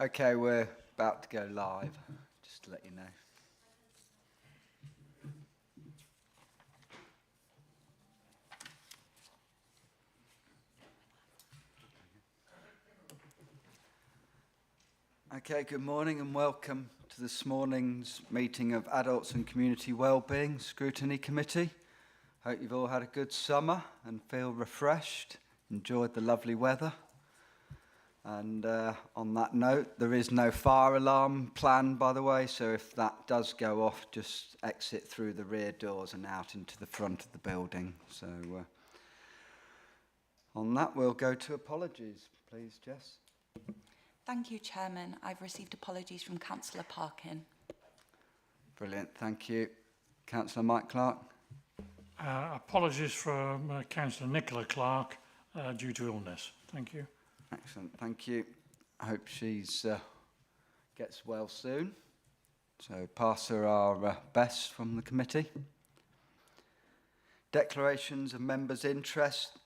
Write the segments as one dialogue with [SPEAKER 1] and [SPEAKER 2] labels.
[SPEAKER 1] Okay, we're about to go live, just to let you know. Okay, good morning and welcome to this morning's meeting of Adults and Community Wellbeing Scrutiny Committee. Hope you've all had a good summer and feel refreshed, enjoyed the lovely weather. And on that note, there is no fire alarm planned, by the way, so if that does go off, just exit through the rear doors and out into the front of the building. So on that, we'll go to apologies. Please, Jess.
[SPEAKER 2] Thank you, Chairman. I've received apologies from Councillor Parkin.
[SPEAKER 1] Brilliant, thank you. Councillor Mike Clark.
[SPEAKER 3] Apologies from Councillor Nicola Clark due to illness. Thank you.
[SPEAKER 1] Excellent, thank you. I hope she's gets well soon. So pass her our best from the committee. Declarations of members' interest.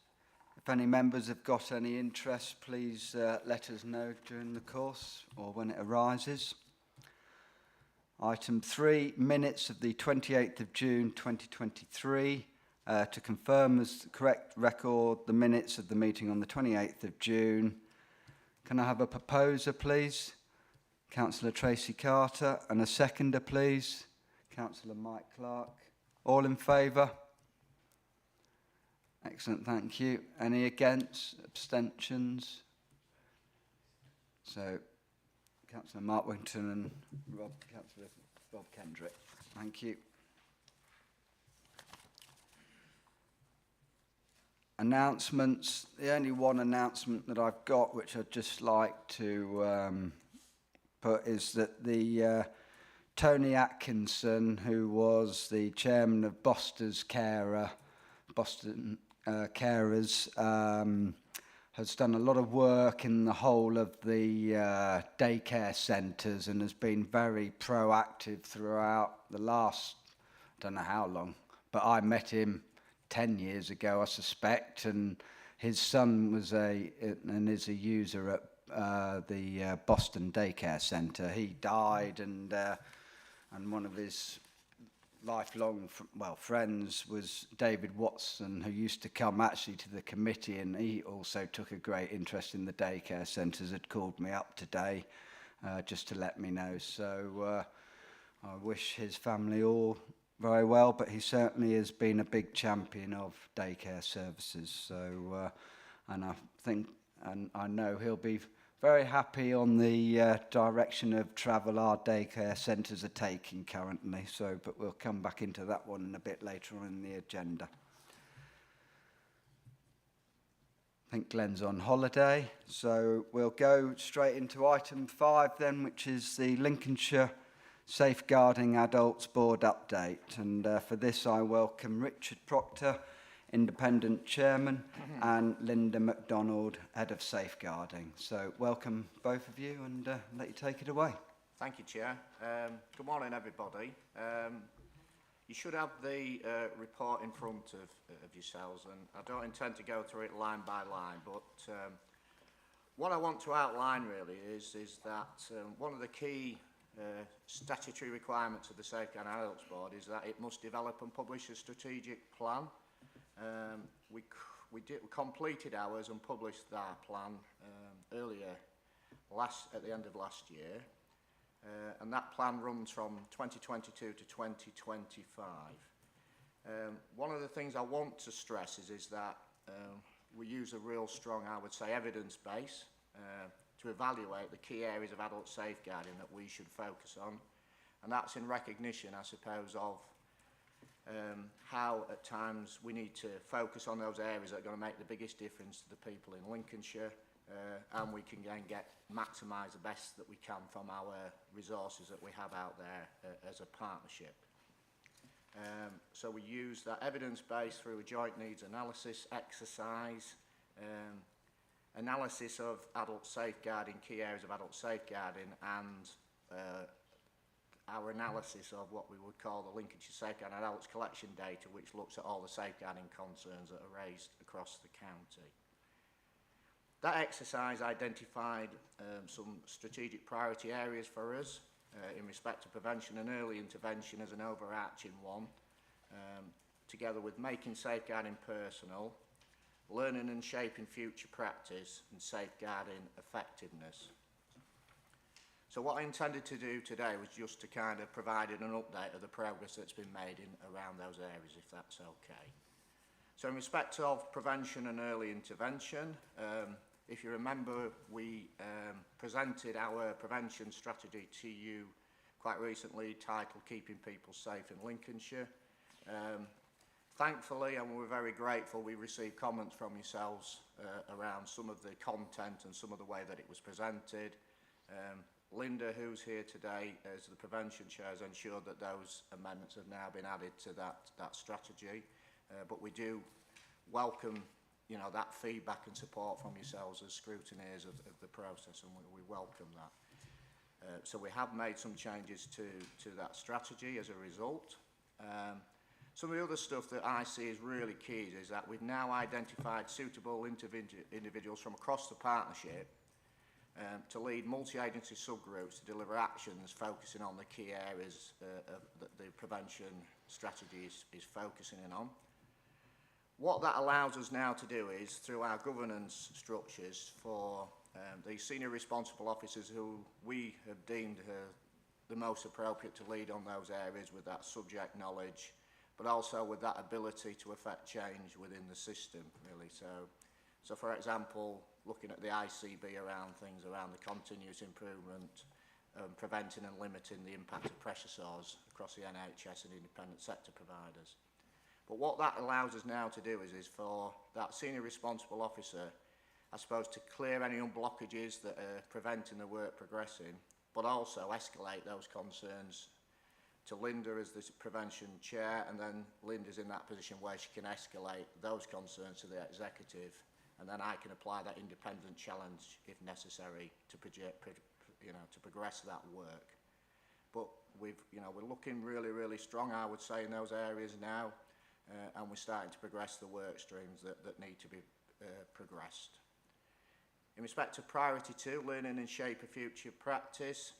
[SPEAKER 1] If any members have got any interest, please let us know during the course or when it arises. Item 3, minutes of the 28th of June 2023. To confirm as the correct record the minutes of the meeting on the 28th of June. Can I have a proposer, please? Councillor Tracy Carter. And a seconder, please? Councillor Mike Clark. All in favour? Excellent, thank you. Any against? Abstentions? So, Councillor Mark Winton and Councillor Rob Kendrick. Thank you. Announcements. The only one announcement that I've got, which I'd just like to put, is that the Tony Atkinson, who was the chairman of Boston Carers, has done a lot of work in the whole of the daycare centres and has been very proactive throughout the last, I don't know how long, but I met him 10 years ago, I suspect, and his son was is a user at the Boston Daycare Centre. He died, and one of his lifelong friends was David Watson, who used to come actually to the committee, and he also took a great interest in the daycare centres. Had called me up today just to let me know. So I wish his family all very well, but he certainly has been a big champion of daycare services. So, and I think, and I know he'll be very happy on the direction of travel our daycare centres are taking currently. So, but we'll come back into that one a bit later on in the agenda. I think Glenn's on holiday, so we'll go straight into item 5 then, which is the Lincolnshire Safeguarding Adults Board update, and for this I welcome Richard Proctor, Independent Chairman, and Linda MacDonald, Head of Safeguarding. So welcome both of you, and let you take it away.
[SPEAKER 4] Thank you, Chair. Good morning, everybody. You should have the report in front of yourselves, and I don't intend to go through it line by line, but what I want to outline really is that one of the key statutory requirements of the Safeguarding Adults Board is that it must develop and publish a strategic plan. We completed ours and published that plan earlier at the end of last year, and that plan runs from 2022 to 2025. One of the things I want to stress is that we use a real strong, I would say, evidence base to evaluate the key areas of adult safeguarding that we should focus on, and that's in recognition, I suppose, of how at times we need to focus on those areas that are going to make the biggest difference to the people in Lincolnshire, and we can then maximise the best that we can from our resources that we have out there as a partnership. So we use that evidence base through a joint needs analysis exercise, analysis of adult safeguarding, key areas of adult safeguarding, and our analysis of what we would call the Lincolnshire Safeguarding Adults Collection Data, which looks at all the safeguarding concerns that are raised across the county. That exercise identified some strategic priority areas for us in respect to prevention and early intervention as an overarching one, together with making safeguarding personal, learning and shaping future practice, and safeguarding effectiveness. So what I intended to do today was just to kind of provide an update of the progress that's been made in around those areas, if that's okay. So in respect of prevention and early intervention, if you remember, we presented our prevention strategy to you quite recently, titled Keeping People Safe in Lincolnshire. Thankfully, and we're very grateful, we received comments from yourselves around some of the content and some of the way that it was presented. Linda, who's here today as the prevention chair, has ensured that those amendments have now been added to that strategy. But we do welcome, you know, that feedback and support from yourselves as scrutineers of the process, and we welcome that. So we have made some changes to that strategy as a result. Some of the other stuff that I see is really key is that we've now identified suitable individuals from across the partnership to lead multi-agency subgroups to deliver actions focusing on the key areas that the prevention strategy is focusing in on. What that allows us now to do is, through our governance structures for the senior responsible officers who we have deemed the most appropriate to lead on those areas with that subject knowledge, but also with that ability to affect change within the system, really. So for example, looking at the ICB around things around the continuous improvement, preventing and limiting the impact of pressure sores across the NHS and independent sector providers. But what that allows us now to do is for that senior responsible officer, I suppose, to clear any blockages that are preventing the work progressing, but also escalate those concerns to Linda as the prevention chair, and then Linda's in that position where she can escalate those concerns to the executive, and then I can apply that independent challenge if necessary to progress that work. But we're looking really, really strong, I would say, in those areas now, and we're starting to progress the work streams that need to be progressed. In respect to priority 2, learning and shape a future practice,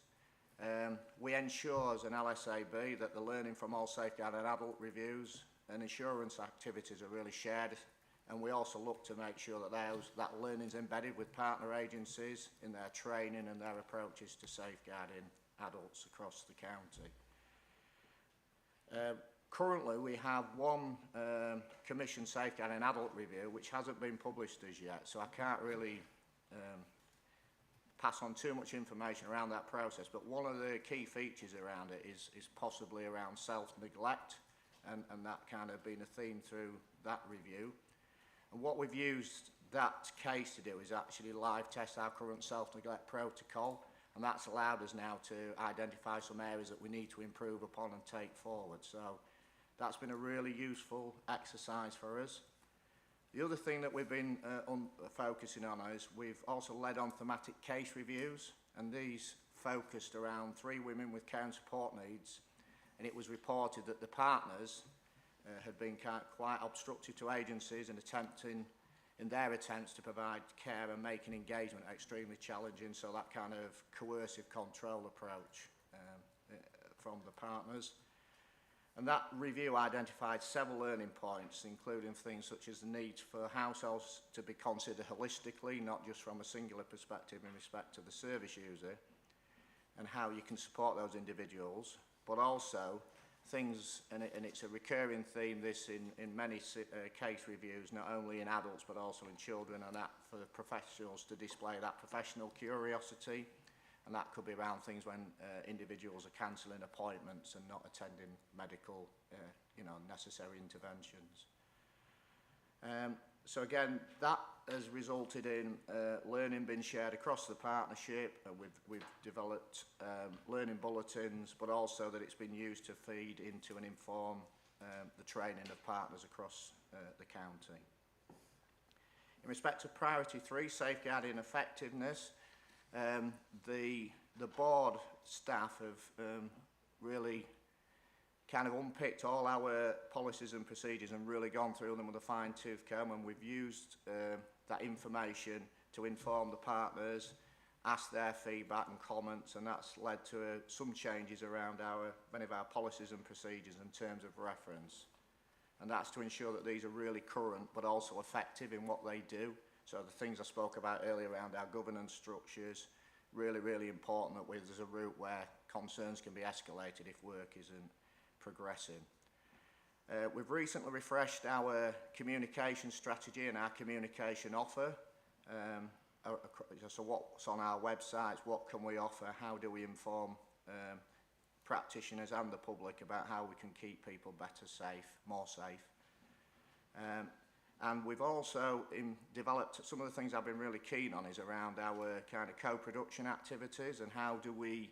[SPEAKER 4] we ensure as an LSAB that the learning from all safeguard and adult reviews and insurance activities are really shared, and we also look to make sure that that learning is embedded with partner agencies in their training and their approaches to safeguarding adults across the county. Currently we have one commission safeguarding adult review which hasn't been published as yet, so I can't really pass on too much information around that process, but one of the key features around it is possibly around self-neglect, and that kind of been a theme through that review. And what we've used that case to do is actually live test our current self-neglect protocol, and that's allowed us now to identify some areas that we need to improve upon and take forward. So that's been a really useful exercise for us. The other thing that we've been focusing on is we've also led on thematic case reviews, and these focused around 3 women with care and support needs, and it was reported that the partners had been quite obstructive to agencies and in their attempts to provide care and making engagement extremely challenging, so that kind of coercive control approach from the partners. And that review identified several learning points, including things such as the need for households to be considered holistically, not just from a singular perspective in respect to the service user, and how you can support those individuals, but also things, and it's a recurring theme this in many case reviews, not only in adults but also in children, and that for the professionals to display that professional curiosity, and that could be around things when individuals are cancelling appointments and not attending medical necessary interventions. So again, that has resulted in learning being shared across the partnership. We've developed learning bulletins, but also that it's been used to feed into and inform the training of partners across the county. In respect to priority 3, safeguarding effectiveness, the board staff have really kind of unpicked all our policies and procedures and really gone through them with a fine-tooth comb, and we've used that information to inform the partners, ask their feedback and comments, and that's led to some changes around many of our policies and procedures in terms of reference. And that's to ensure that these are really current but also effective in what they do. So the things I spoke about earlier around our governance structures, really, really important that there's a route where concerns can be escalated if work isn't progressing. We've recently refreshed our communication strategy and our communication offer. So what's on our websites, what can we offer, how do we inform practitioners and the public about how we can keep people better safe, more safe. And we've also developed, some of the things I've been really keen on is around our kind of co-production activities and how do we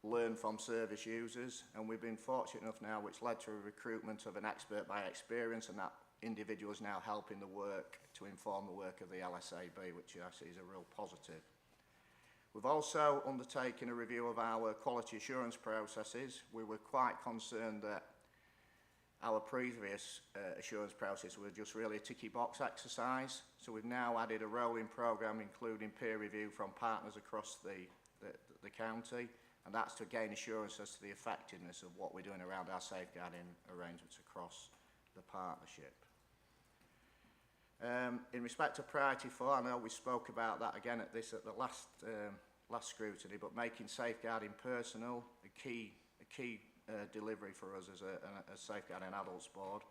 [SPEAKER 4] learn from service users. And we've been fortunate enough now, which led to a recruitment of an expert by experience, and that individual is now helping the work to inform the work of the LSAB, which I see is a real positive. We've also undertaken a review of our quality assurance processes. We were quite concerned that our previous assurance process were just really a ticky box exercise. So we've now added a rolling programme including peer review from partners across the county, and that's to gain assurance as to the effectiveness of what we're doing around our safeguarding arrangements across the partnership. In respect to priority 4, I know we spoke about that again at the last scrutiny, but making safeguarding personal a key delivery for us as a Safeguarding Adults Board.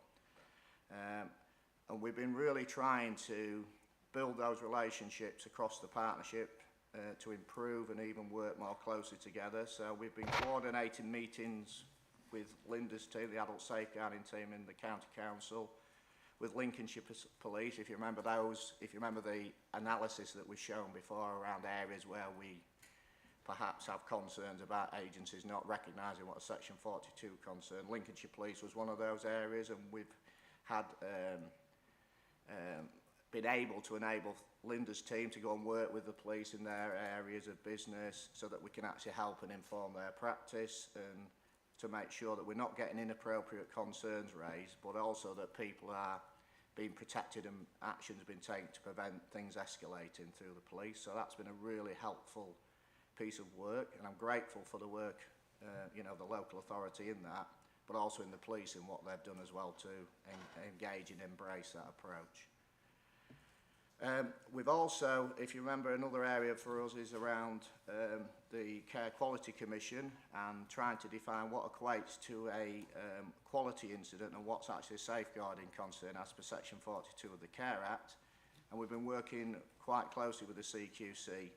[SPEAKER 4] And we've been really trying to build those relationships across the partnership to improve and even work more closely together. So we've been coordinating meetings with Linda's team, the adult safeguarding team in the County Council, with Lincolnshire Police, if you remember the analysis that we've shown before around areas where we perhaps have concerns about agencies not recognising what a Section 42 concern. Lincolnshire Police was one of those areas, and we've had been able to enable Linda's team to go and work with the police in their areas of business so that we can actually help and inform their practice and to make sure that we're not getting inappropriate concerns raised, but also that people are being protected and actions being taken to prevent things escalating through the police. So that's been a really helpful piece of work, and I'm grateful for the work, the local authority in that, but also in the police in what they've done as well to engage and embrace that approach. We've also, if you remember, another area for us is around the Care Quality Commission and trying to define what equates to a quality incident and what's actually a safeguarding concern as per Section 42 of the Care Act. And we've been working quite closely with the CQC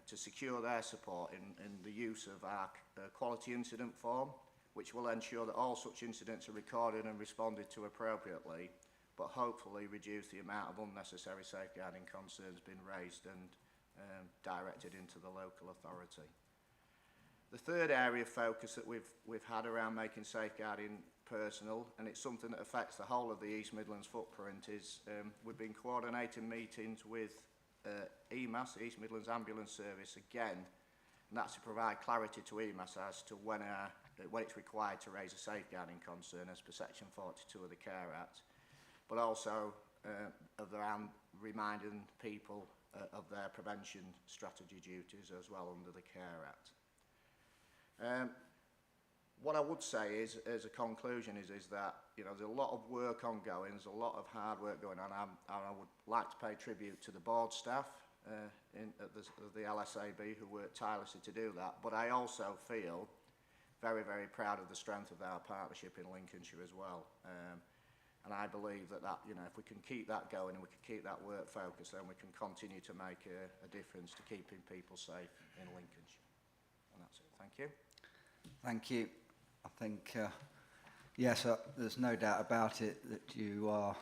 [SPEAKER 4] to secure their support in the use of our quality incident form, which will ensure that all such incidents are recorded and responded to appropriately, but hopefully reduce the amount of unnecessary safeguarding concerns being raised and directed into the local authority. The third area of focus that we've had around making safeguarding personal, and it's something that affects the whole of the East Midlands footprint, is we've been coordinating meetings with EMAS, the East Midlands Ambulance Service, again, and that's to provide clarity to EMAS as to when it's required to raise a safeguarding concern as per Section 42 of the Care Act, but also around reminding people of their prevention strategy duties as well under the Care Act. What I would say is, as a conclusion, is that there's a lot of work ongoing, there's a lot of hard work going on, and I would like to pay tribute to the board staff at the LSAB who work tirelessly to do that, but I also feel very, very proud of the strength of our partnership in Lincolnshire as well. And I believe that if we can keep that going and we can keep that work focused, then we can continue to make a difference to keeping people safe in Lincolnshire. And that's it. Thank you.
[SPEAKER 1] Thank you. I think, yes, there's no doubt about it that you are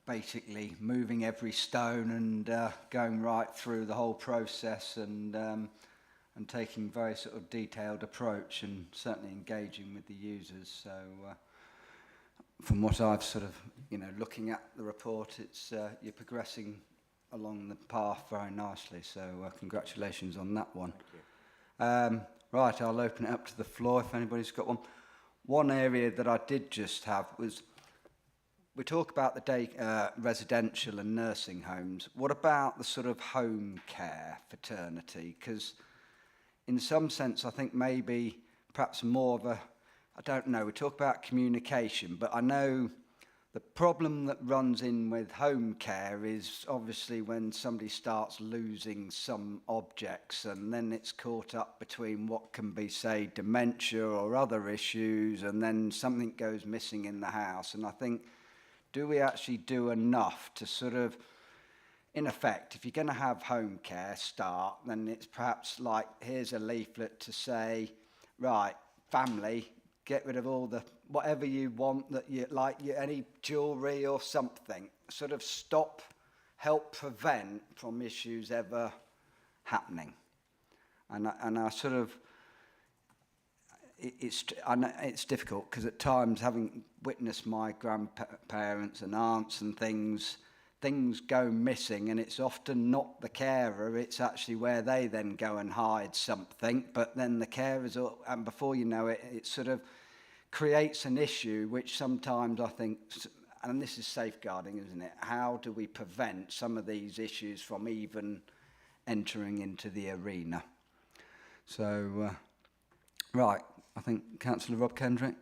[SPEAKER 1] basically moving every stone and going right through the whole process and taking very sort of detailed approach and certainly engaging with the users. So from what I've sort of, looking at the report, it's you're progressing along the path very nicely. So congratulations on that one.
[SPEAKER 4] Thank you.
[SPEAKER 1] Right, I'll open it up to the floor if anybody's got one. One area that I did just have was, we talk about the day residential and nursing homes. What about the sort of home care fraternity? Because in some sense, I think maybe perhaps more of a, I don't know, we talk about communication, but I know the problem that runs in with home care is obviously when somebody starts losing some objects, and then it's caught up between what can be, say, dementia or other issues, and then something goes missing in the house. And I think, do we actually do enough to sort of, in effect, if you're going to have home care start, then it's perhaps like, here's a leaflet to say, right, family, get rid of all the whatever you want that you like, any jewellery or something. Sort of help prevent from issues ever happening. And I sort of, I know it's difficult because at times, having witnessed my grandparents and aunts and things go missing, and it's often not the carer, it's actually where they then go and hide something, but then the carers, and before you know it, it sort of creates an issue which sometimes I think, and this is safeguarding, isn't it? How do we prevent some of these issues from even entering into the arena? So, right, I think Councillor Rob Kendrick.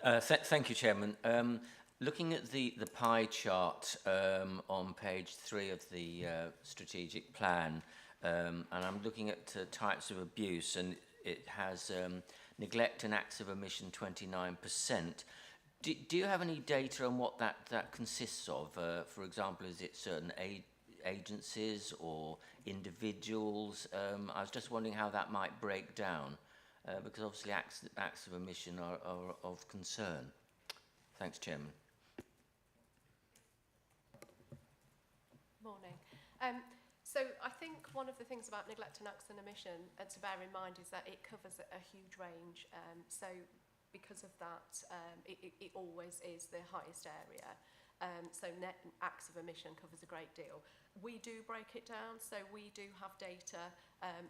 [SPEAKER 5] Thank you, Chairman. Looking at the pie chart on page 3 of the strategic plan, and I'm looking at types of abuse, and it has neglect and acts of omission 29%. Do you have any data on what that consists of? For example, is it certain agencies or individuals? I was just wondering how that might break down, because obviously acts of omission are of concern. Thanks, Chairman.
[SPEAKER 6] Morning. So I think one of the things about neglect and acts and omission to bear in mind is that it covers a huge range. So because of that, it always is the highest area. So acts of omission covers a great deal. We do break it down, so we do have data.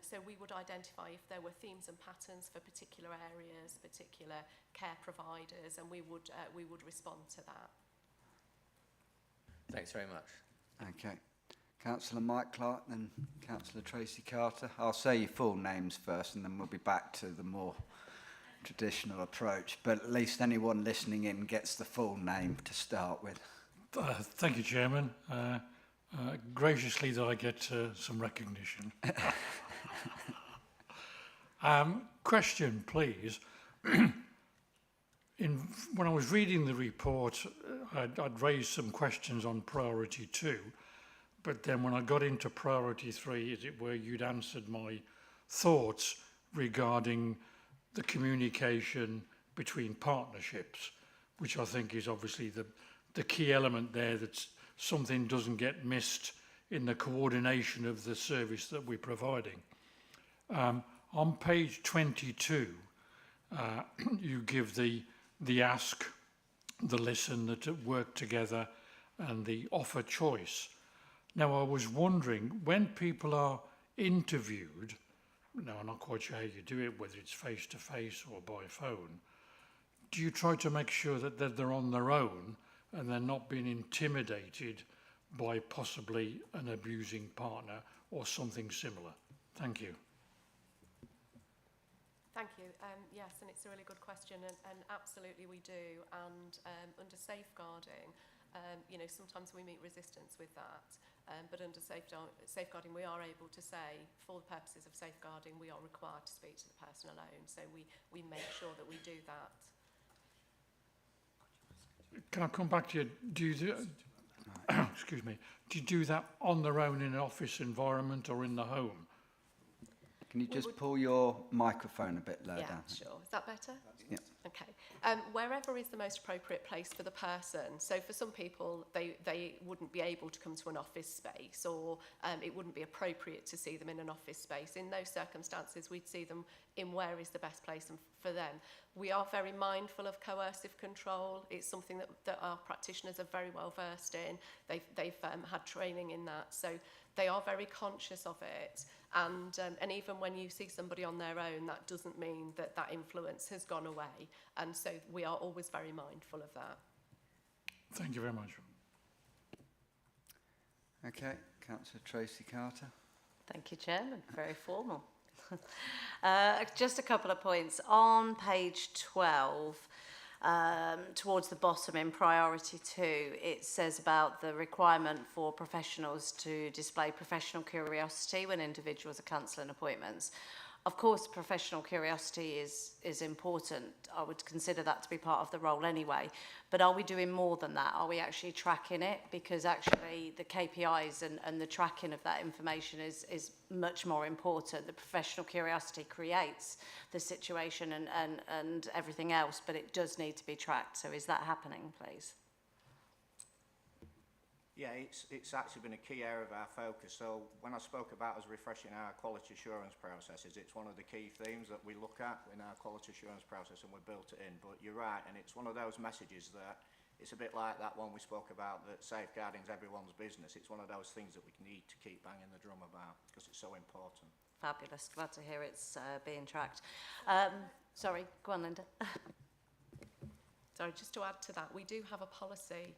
[SPEAKER 6] So we would identify if there were themes and patterns for particular areas, particular care providers, and we would respond to that.
[SPEAKER 5] Thanks very much.
[SPEAKER 1] Okay. Councillor Mike Clark, then Councillor Tracy Carter. I'll say your full names first, and then we'll be back to the more traditional approach, but at least anyone listening in gets the full name to start with.
[SPEAKER 3] Thank you, Chairman. Graciously that I get some recognition. Question, please. When I was reading the report, I'd raised some questions on priority 2, but then when I got into priority 3, as it were, you'd answered my thoughts regarding the communication between partnerships, which I think is obviously the key element there, that something doesn't get missed in the coordination of the service that we're providing. On page 22, you give the ask, the listen, the work together, and the offer choice. Now, I was wondering, when people are interviewed, now I'm not quite sure how you do it, whether it's face-to-face or by phone, do you try to make sure that they're on their own and they're not being intimidated by possibly an abusing partner or something similar? Thank you.
[SPEAKER 6] Thank you. Yes, and it's a really good question, and absolutely we do. And under safeguarding, sometimes we meet resistance with that. But under safeguarding, we are able to say, for the purposes of safeguarding, we are required to speak to the person alone. So we make sure that we do that.
[SPEAKER 3] Can I come back to you? Do you do, excuse me, do you do that on their own in an office environment or in the home?
[SPEAKER 1] Can you just pull your microphone a bit lower down?
[SPEAKER 6] Yeah, sure. Is that better?
[SPEAKER 1] Yeah.
[SPEAKER 6] Okay. Wherever is the most appropriate place for the person. So for some people, they wouldn't be able to come to an office space, or it wouldn't be appropriate to see them in an office space. In those circumstances, we'd see them in where is the best place for them. We are very mindful of coercive control. It's something that our practitioners are very well versed in. They've had training in that, so they are very conscious of it. And even when you see somebody on their own, that doesn't mean that that influence has gone away. And so we are always very mindful of that.
[SPEAKER 3] Thank you very much.
[SPEAKER 1] Okay, Councillor Tracy Carter.
[SPEAKER 7] Thank you, Chairman. Very formal. Just a couple of points. On page 12, towards the bottom in priority 2, it says about the requirement for professionals to display professional curiosity when individuals are cancelling appointments. Of course, professional curiosity is important. I would consider that to be part of the role anyway. But are we doing more than that? Are we actually tracking it? Because actually the KPIs and the tracking of that information is much more important. The professional curiosity creates the situation and everything else, but it does need to be tracked. So is that happening, please?
[SPEAKER 4] Yeah, it's actually been a key area of our focus. So when I spoke about us refreshing our quality assurance processes, it's one of the key themes that we look at in our quality assurance process, and we built it in. But you're right, and it's one of those messages that it's a bit like that one we spoke about, that safeguarding is everyone's business. It's one of those things that we need to keep banging the drum about because it's so important.
[SPEAKER 7] Fabulous. Glad to hear it's being tracked. Sorry, go on, Linda.
[SPEAKER 6] Sorry, just to add to that, we do have a policy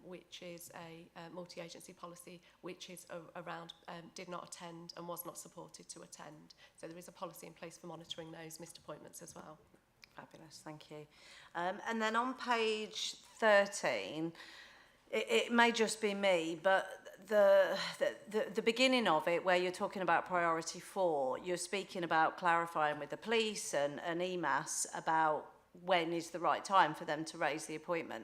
[SPEAKER 6] which is a multi-agency policy, which is around did not attend and was not supported to attend. So there is a policy in place for monitoring those missed appointments as well.
[SPEAKER 7] Fabulous, thank you. And then on page 13, it may just be me, but the beginning of it, where you're talking about priority 4, you're speaking about clarifying with the police and EMAS about when is the right time for them to raise the appointment.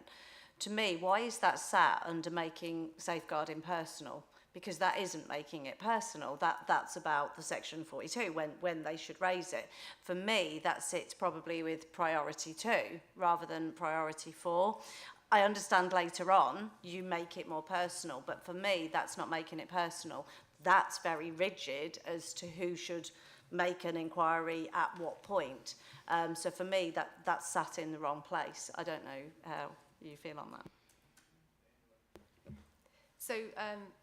[SPEAKER 7] To me, why is that sat under making safeguarding personal? Because that isn't making it personal. That's about the section 42, when they should raise it. For me, that sits probably with priority 2 rather than priority 4. I understand later on you make it more personal, but for me, that's not making it personal. That's very rigid as to who should make an inquiry at what point. So for me, that's sat in the wrong place. I don't know how you feel on that.
[SPEAKER 6] So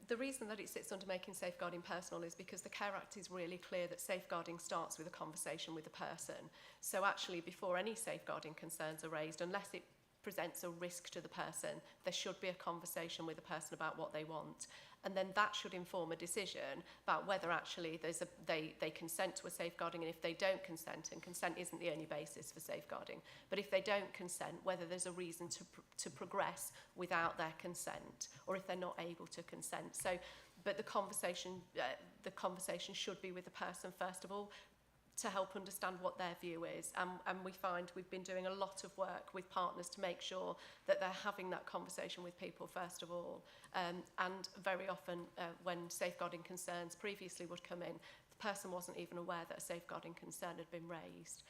[SPEAKER 6] the reason that it sits under making safeguarding personal is because the Care Act is really clear that safeguarding starts with a conversation with the person. So actually, before any safeguarding concerns are raised, unless it presents a risk to the person, there should be a conversation with the person about what they want. And then that should inform a decision about whether actually they consent to a safeguarding, and if they don't consent, and consent isn't the only basis for safeguarding, but if they don't consent, whether there's a reason to progress without their consent, or if they're not able to consent. So, but the conversation should be with the person first of all, to help understand what their view is. And we find we've been doing a lot of work with partners to make sure that they're having that conversation with people first of all. And very often when safeguarding concerns previously would come in, the person wasn't even aware that a safeguarding concern had been raised.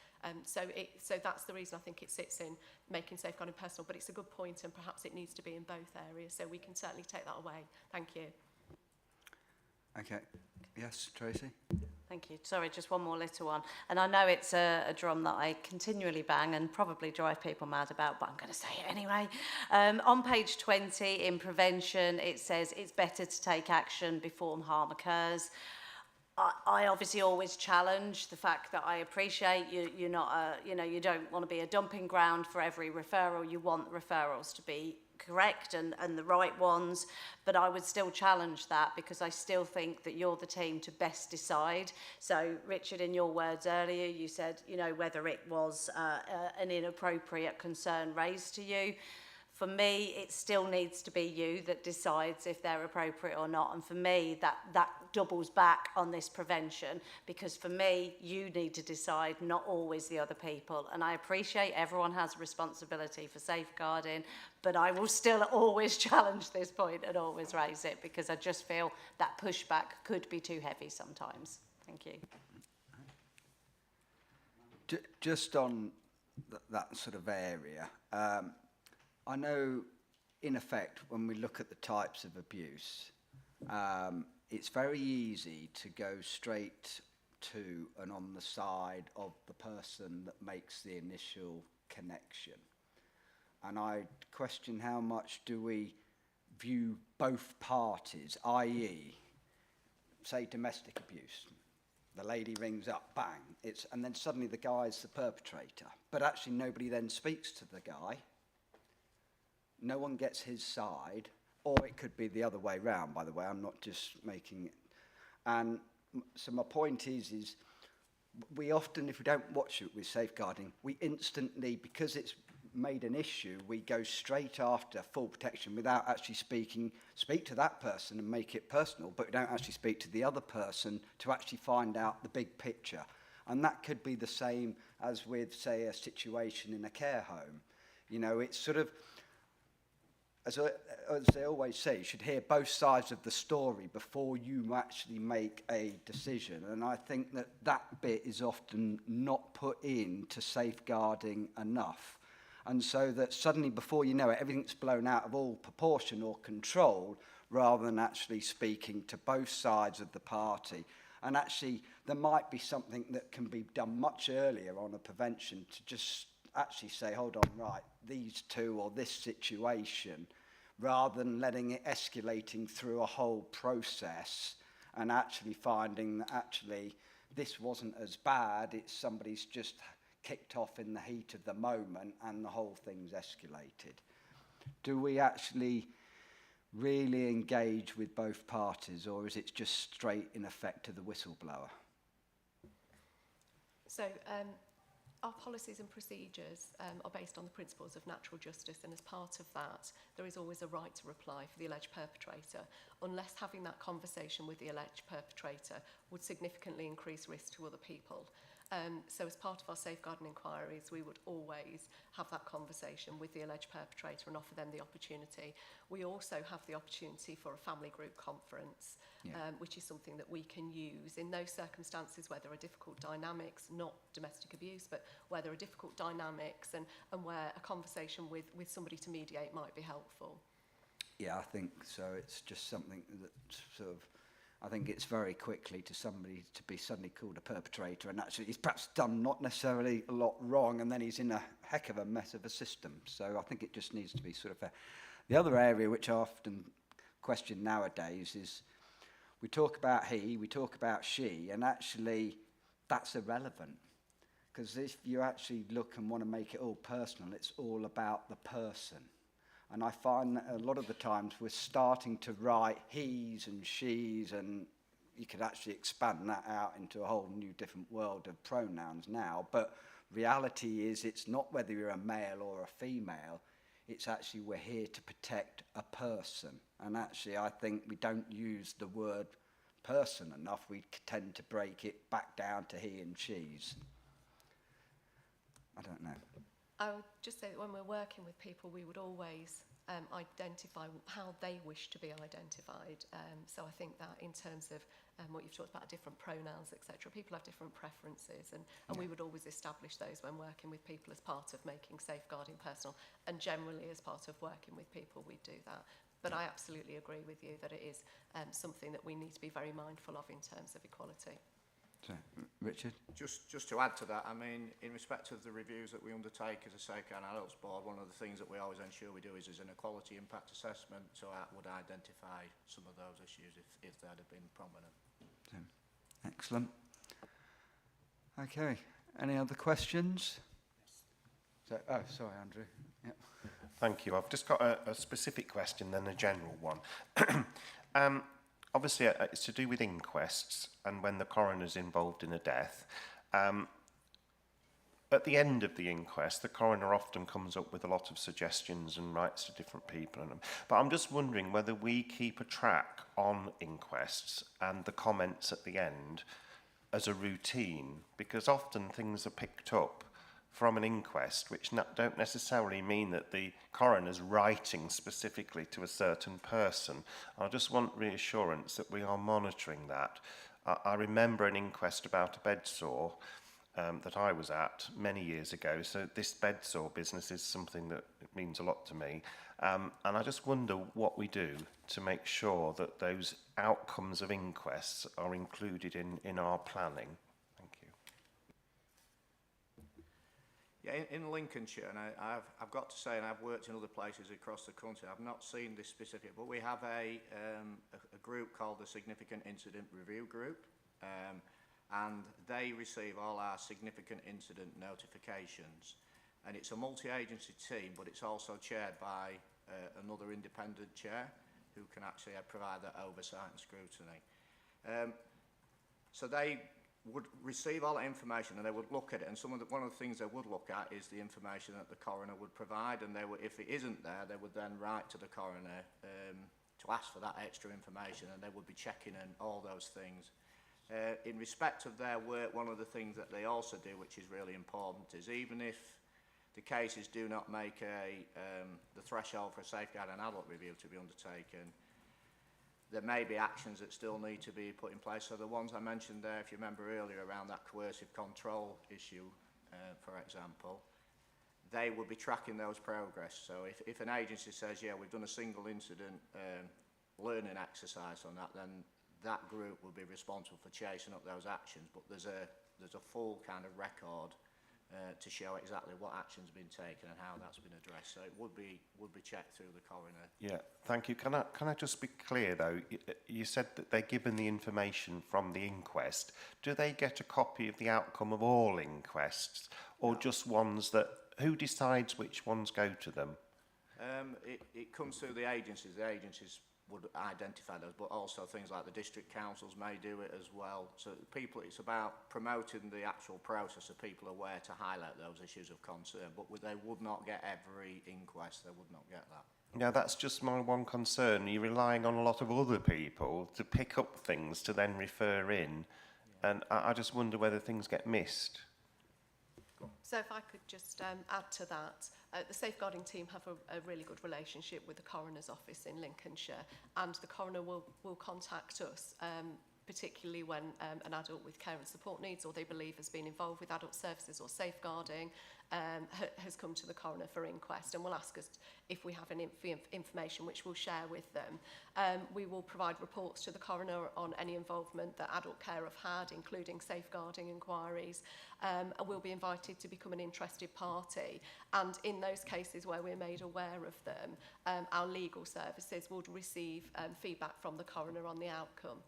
[SPEAKER 6] So that's the reason I think it sits in making safeguarding personal, but it's a good point, and perhaps it needs to be in both areas. So we can certainly take that away. Thank you.
[SPEAKER 1] Okay. Yes, Tracy?
[SPEAKER 7] Thank you. Sorry, just one more little one. And I know it's a drum that I continually bang and probably drive people mad about, but I'm going to say it anyway. On page 20, in prevention, it says it's better to take action before harm occurs. I obviously always challenge the fact that I appreciate you're not you don't want to be a dumping ground for every referral. You want referrals to be correct and the right ones, but I would still challenge that, because I still think that you're the team to best decide. So Richard, in your words earlier, you said, whether it was an inappropriate concern raised to you. For me, it still needs to be you that decides if they're appropriate or not. And for me, that doubles back on this prevention, because for me, you need to decide, not always the other people. And I appreciate everyone has a responsibility for safeguarding, but I will still always challenge this point and always raise it, because I just feel that pushback could be too heavy sometimes. Thank you.
[SPEAKER 1] Just on that sort of area, I know, in effect, when we look at the types of abuse, it's very easy to go straight to and on the side of the person that makes the initial connection. And I question how much do we view both parties, i.e., say domestic abuse. The lady rings up, bang, and then suddenly the guy's the perpetrator. But actually nobody then speaks to the guy. No one gets his side, or it could be the other way round, by the way. I'm not just making it. And so my point is we often, if we don't watch it with safeguarding, we instantly, because it's made an issue, we go straight after full protection without actually speak to that person and make it personal, but we don't actually speak to the other person to actually find out the big picture. And that could be the same as with, say, a situation in a care home. You know, it's sort of, as they always say, you should hear both sides of the story before you actually make a decision. And I think that that bit is often not put into safeguarding enough. And so that suddenly, before you know it, everything's blown out of all proportion or control, rather than actually speaking to both sides of the party. And actually, there might be something that can be done much earlier on a prevention to just actually say, hold on, right, these two or this situation, rather than letting it escalating through a whole process and actually finding that actually this wasn't as bad, it's somebody's just kicked off in the heat of the moment and the whole thing's escalated. Do we actually really engage with both parties, or is it just straight in effect to the whistleblower?
[SPEAKER 6] So our policies and procedures are based on the principles of natural justice, and as part of that there is always a right to reply for the alleged perpetrator, unless having that conversation with the alleged perpetrator would significantly increase risk to other people. So as part of our safeguarding inquiries, we would always have that conversation with the alleged perpetrator and offer them the opportunity. We also have the opportunity for a family group conference, which is something that we can use in those circumstances where there are difficult dynamics, not domestic abuse, but where there are difficult dynamics and where a conversation with somebody to mediate might be helpful.
[SPEAKER 1] Yeah, I think so. It's just something that sort of, I think it's very quickly to somebody to be suddenly called a perpetrator, and actually he's perhaps done not necessarily a lot wrong, and then he's in a heck of a mess of a system. So I think it just needs to be sort of fair. The other area which I often question nowadays is we talk about he, we talk about she, and actually that's irrelevant. Because if you actually look and want to make it all personal, it's all about the person. And I find that a lot of the times we're starting to write he's and she's, and you could actually expand that out into a whole new different world of pronouns now. But reality is it's not whether you're a male or a female, it's actually we're here to protect a person. And actually I think we don't use the word person enough. We tend to break it back down to he and she's. I don't know.
[SPEAKER 6] I would just say that when we're working with people, we would always identify how they wish to be identified. So I think that in terms of what you've talked about, different pronouns, etc., people have different preferences, and we would always establish those when working with people as part of making safeguarding personal, and generally as part of working with people we do that. But I absolutely agree with you that it is something that we need to be very mindful of in terms of equality.
[SPEAKER 1] So, Richard?
[SPEAKER 4] Just to add to that, I mean, in respect of the reviews that we undertake as a Safeguarding Adults Board, one of the things that we always ensure we do is an equality impact assessment, so that would identify some of those issues if they'd have been prominent.
[SPEAKER 1] Excellent. Okay, any other questions? So, oh, sorry, Andrew. Yep.
[SPEAKER 8] Thank you. I've just got a specific question, then a general one. Obviously, it's to do with inquests and when the coroner's involved in a death. At the end of the inquest, the coroner often comes up with a lot of suggestions and writes to different people. But I'm just wondering whether we keep a track on inquests and the comments at the end as a routine, because often things are picked up from an inquest, which don't necessarily mean that the coroner's writing specifically to a certain person. I just want reassurance that we are monitoring that. I remember an inquest about a bedsore that I was at many years ago, so this bedsore business is something that means a lot to me. And I just wonder what we do to make sure that those outcomes of inquests are included in our planning.
[SPEAKER 4] Yeah, in Lincolnshire, and I've got to say, and I've worked in other places across the country, I've not seen this specific, but we have a group called the Significant Incident Review Group, and they receive all our significant incident notifications. And it's a multi-agency team, but it's also chaired by another independent chair who can actually provide that oversight and scrutiny. So they would receive all that information and they would look at it, and one of the things they would look at is the information that the coroner would provide, and they would, if it isn't there, they would then write to the coroner to ask for that extra information, and they would be checking in all those things. In respect of their work, one of the things that they also do, which is really important, is even if the cases do not make the threshold for a safeguard and adult review to be undertaken, there may be actions that still need to be put in place. So the ones I mentioned there, if you remember earlier, around that coercive control issue, for example, they would be tracking those progress. So if an agency says, yeah, we've done a single incident learning exercise on that, then that group will be responsible for chasing up those actions. But there's a full kind of record to show exactly what action's been taken and how that's been addressed. So it would be checked through the coroner.
[SPEAKER 8] Yeah, thank you. Can I just be clear though? You said that they're given the information from the inquest. Do they get a copy of the outcome of all inquests, or just ones that? Who decides which ones go to them?
[SPEAKER 4] It comes through the agencies. The agencies would identify those, but also things like the district councils may do it as well. So people, it's about promoting the actual process so people are aware to highlight those issues of concern, but they would not get every inquest, they would not get that.
[SPEAKER 8] Now that's just my one concern. You're relying on a lot of other people to pick up things to then refer in, and I just wonder whether things get missed.
[SPEAKER 6] So if I could just add to that, the safeguarding team have a really good relationship with the coroner's office in Lincolnshire, and the coroner will contact us, particularly when an adult with care and support needs or they believe has been involved with adult services or safeguarding has come to the coroner for inquest, and will ask us if we have any information which we'll share with them. We will provide reports to the coroner on any involvement that adult care have had, including safeguarding inquiries, and we'll be invited to become an interested party. And in those cases where we're made aware of them, our legal services would receive feedback from the coroner on the outcome.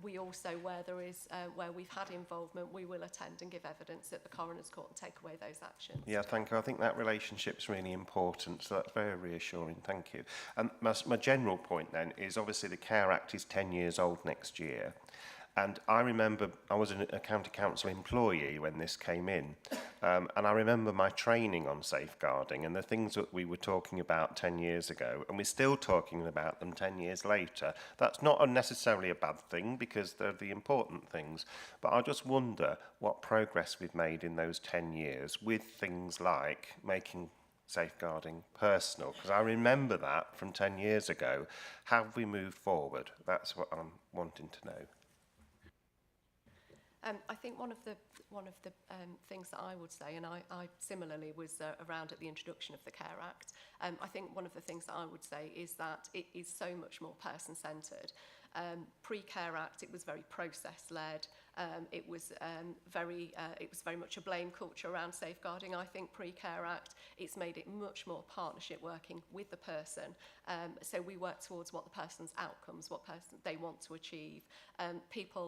[SPEAKER 6] We also, where we've had involvement, we will attend and give evidence at the coroner's court and take away those actions.
[SPEAKER 8] Yeah, thank you. I think that relationship's really important, so that's very reassuring. Thank you. And my general point then is obviously the Care Act is 10 years old next year. And I remember I was a county council employee when this came in, and I remember my training on safeguarding and the things that we were talking about 10 years ago, and we're still talking about them 10 years later. That's not necessarily a bad thing because they're the important things, but I just wonder what progress we've made in those 10 years with things like making safeguarding personal, because I remember that from 10 years ago. Have we moved forward? That's what I'm wanting to know.
[SPEAKER 6] I think one of the things that I would say, and I similarly was around at the introduction of the Care Act, I think one of the things that I would say is that it is so much more person-centred. Pre-Care Act, it was very process-led. It was very much a blame culture around safeguarding. I think pre-Care Act, it's made it much more partnership working with the person. So we work towards what the person's outcomes, what person they want to achieve.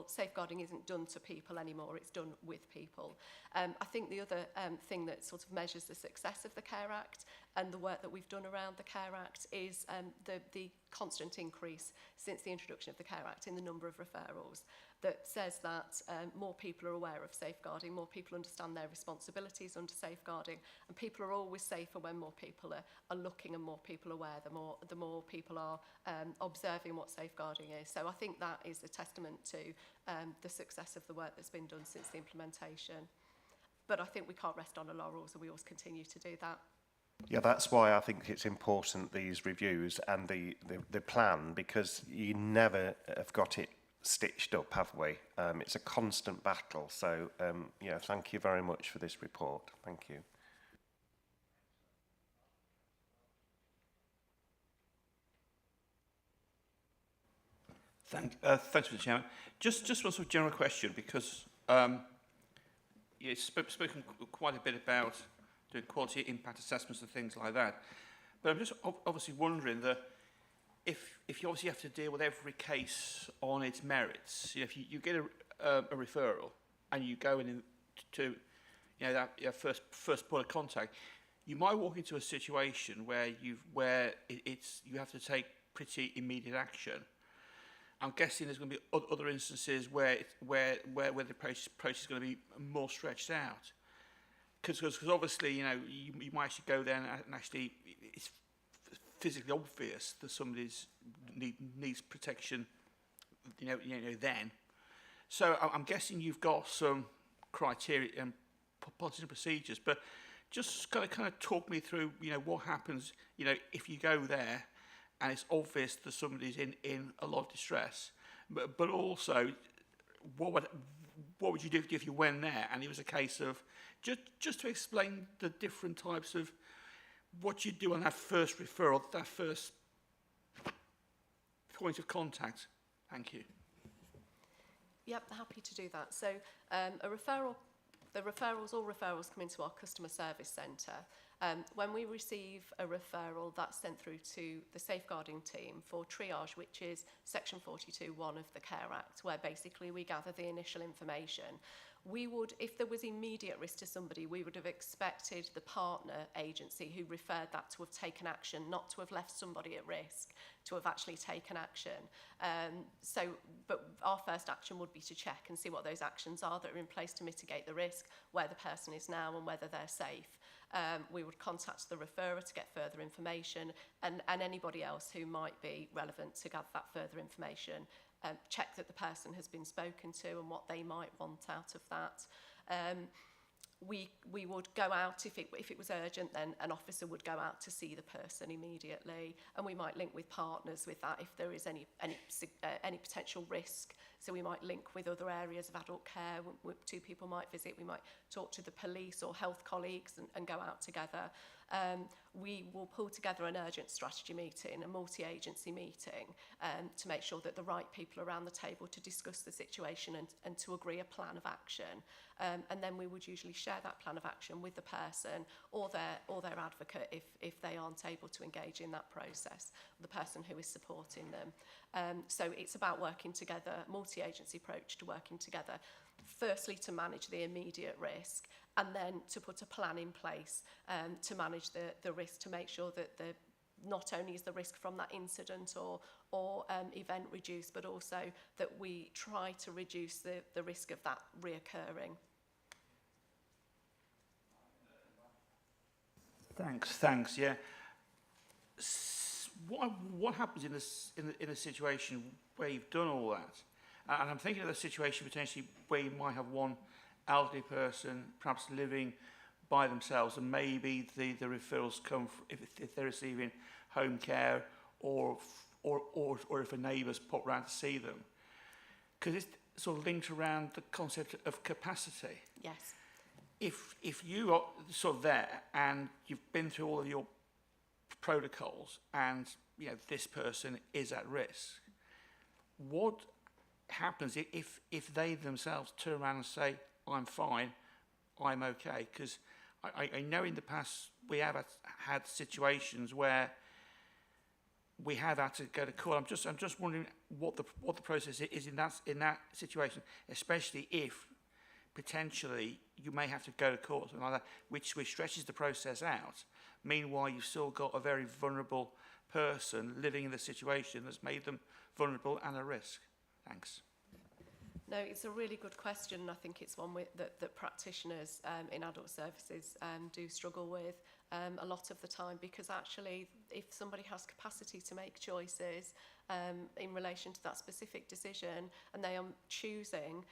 [SPEAKER 6] Safeguarding isn't done to people anymore, it's done with people. I think the other thing that sort of measures the success of the Care Act and the work that we've done around the Care Act is the constant increase since the introduction of the Care Act in the number of referrals, that says that more people are aware of safeguarding, more people understand their responsibilities under safeguarding, and people are always safer when more people are looking and more people are aware, the more people are observing what safeguarding is. So I think that is a testament to the success of the work that's been done since the implementation. But I think we can't rest on our laurels, and we always continue to do that.
[SPEAKER 8] Yeah, that's why I think it's important, these reviews and the plan, because you never have got it stitched up, have we? It's a constant battle. So, yeah, thank you very much for this report. Thank you.
[SPEAKER 9] Thanks, Mr. Chairman. Just one sort of general question, because you've spoken quite a bit about doing quality impact assessments and things like that. But I'm just obviously wondering that if you obviously have to deal with every case on its merits, you know, if you get a referral and you go in to, you know, that your first point of contact, you might walk into a situation where you have to take pretty immediate action. I'm guessing there's going to be other instances where the process is going to be more stretched out. Because obviously, you know, you might actually go there and actually it's physically obvious that somebody's needs protection, you know then. So I'm guessing you've got some criteria and policies and procedures, but just kind of talk me through, you know, what happens, you know, if you go there and it's obvious that somebody's in a lot of distress, but also what would you do if you went there and it was a case of just to explain the different types of what you do on that first referral, that first point of contact. Thank you.
[SPEAKER 6] Yep, happy to do that. So all referrals come into our customer service centre. When we receive a referral, that's sent through to the safeguarding team for triage, which is section 42(1) of the Care Act, where basically we gather the initial information. We would, if there was immediate risk to somebody, we would have expected the partner agency who referred that to have taken action, not to have left somebody at risk, to have actually taken action. But our first action would be to check and see what those actions are that are in place to mitigate the risk, where the person is now and whether they're safe. We would contact the referrer to get further information and anybody else who might be relevant to gather that further information. Check that the person has been spoken to and what they might want out of that. We would go out, if it was urgent, then an officer would go out to see the person immediately, and we might link with partners with that if there is any potential risk. So we might link with other areas of adult care. Two people might visit. We might talk to the police or health colleagues and go out together. We will pull together an urgent strategy meeting, a multi-agency meeting, to make sure that the right people are around the table to discuss the situation and to agree a plan of action. And then we would usually share that plan of action with the person or their advocate if they aren't able to engage in that process, the person who is supporting them. So it's about working together, multi-agency approach to working together, firstly to manage the immediate risk, and then to put a plan in place to manage the risk, to make sure that not only is the risk from that incident or event reduced, but also that we try to reduce the risk of that reoccurring.
[SPEAKER 9] Thanks. Yeah. What happens in a situation where you've done all that? And I'm thinking of a situation potentially where you might have one elderly person perhaps living by themselves, and maybe the referrals come if they're receiving home care or if a neighbour's popped round to see them, because it's sort of linked around the concept of capacity.
[SPEAKER 6] Yes.
[SPEAKER 9] If you are sort of there and you've been through all of your protocols and you know this person is at risk, what happens if they themselves turn around and say, I'm fine, I'm okay? Because I know in the past we have had situations where we have had to go to court. I'm just wondering what the process is in that situation, especially if potentially you may have to go to court and like that, which stretches the process out. Meanwhile, you've still got a very vulnerable person living in the situation that's made them vulnerable and a risk. Thanks.
[SPEAKER 6] No, it's a really good question. I think it's one that practitioners in adult services do struggle with a lot of the time, because actually if somebody has capacity to make choices in relation to that specific decision and they are choosing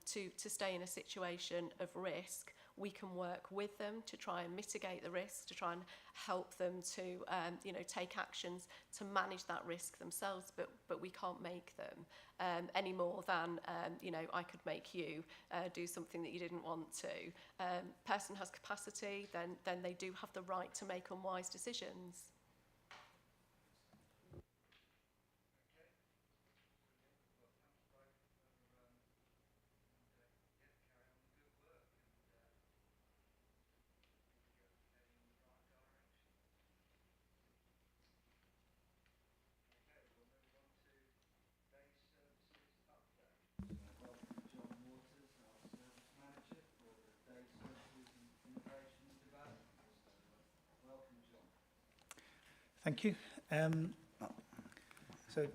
[SPEAKER 6] to stay in a situation of risk, we can work with them to try and mitigate the risk, to try and help them to take actions to manage that risk themselves, but we can't make them any more than I could make you do something that you didn't want to. Person has capacity, then they do have the right to make unwise decisions.
[SPEAKER 10] Thank you. So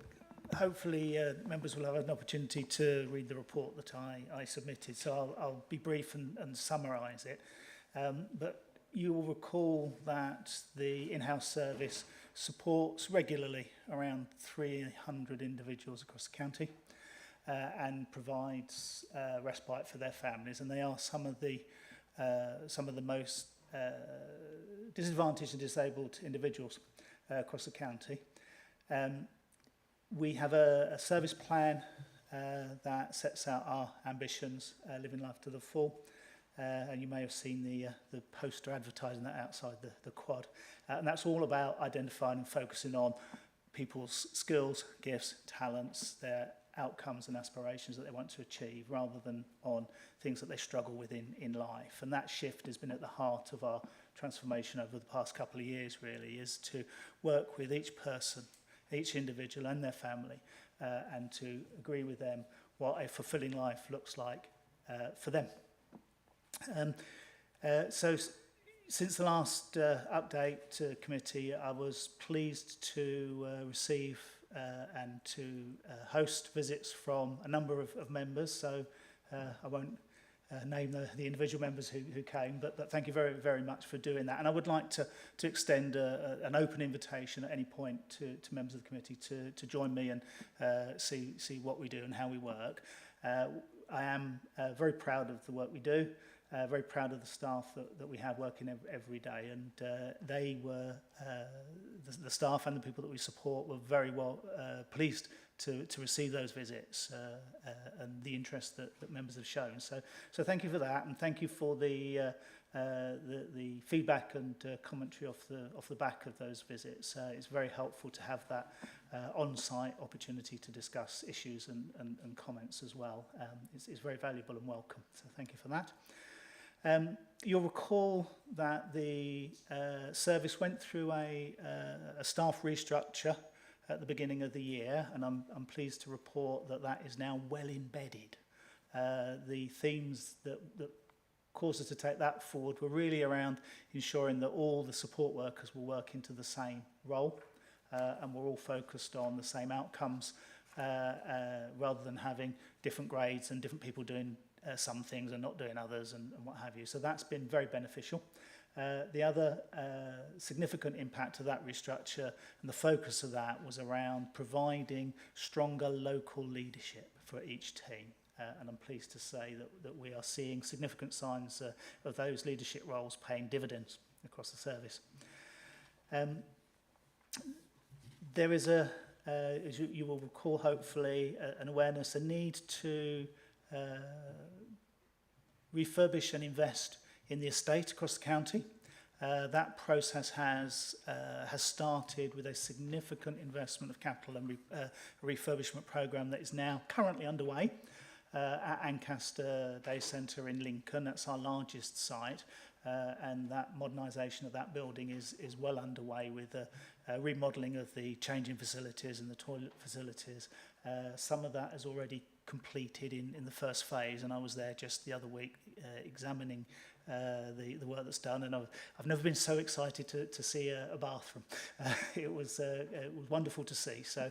[SPEAKER 10] hopefully members will have an opportunity to read the report that I submitted. So I'll be brief and summarise it. But you will recall that the in-house service supports regularly around 300 individuals across the county and provides respite for their families. And they are some of the most disadvantaged and disabled individuals across the county. We have a service plan that sets out our ambitions, living life to the full. And you may have seen the poster advertising that outside the quad. And that's all about identifying and focusing on people's skills, gifts, talents, their outcomes and aspirations that they want to achieve, rather than on things that they struggle with in life. And that shift has been at the heart of our transformation over the past couple of years, really, is to work with each person, each individual and their family, and to agree with them what a fulfilling life looks like for them. So since the last update committee, I was pleased to receive and to host visits from a number of members. So I won't name the individual members who came, but thank you very, very much for doing that. And I would like to extend an open invitation at any point to members of the committee to join me and see what we do and how we work. I am very proud of the work we do. Very proud of the staff that we have working every day, and they were, the staff and the people that we support were very well pleased to receive those visits and the interest that members have shown. So thank you for that, and thank you for the feedback and commentary off the back of those visits. It's very helpful to have that on-site opportunity to discuss issues and comments as well. It's very valuable and welcome, so thank you for that. You'll recall that the service went through a staff restructure at the beginning of the year, and I'm pleased to report that is now well embedded. The themes that caused us to take that forward were really around ensuring that all the support workers will work into the same role, and we're all focused on the same outcomes, rather than having different grades and different people doing some things and not doing others and what have you. So that's been very beneficial. The other significant impact of that restructure and the focus of that was around providing stronger local leadership for each team. And I'm pleased to say that we are seeing significant signs of those leadership roles paying dividends across the service. There is as you will recall, hopefully, an awareness, a need to refurbish and invest in the estate across the county. That process has started with a significant investment of capital and refurbishment programme that is now currently underway at Ancaster Day Centre in Lincoln. That's our largest site, and that modernisation of that building is well underway with remodelling of the changing facilities and the toilet facilities. Some of that is already completed in the first phase, and I was there just the other week examining the work that's done, and I've never been so excited to see a bathroom. It was wonderful to see. So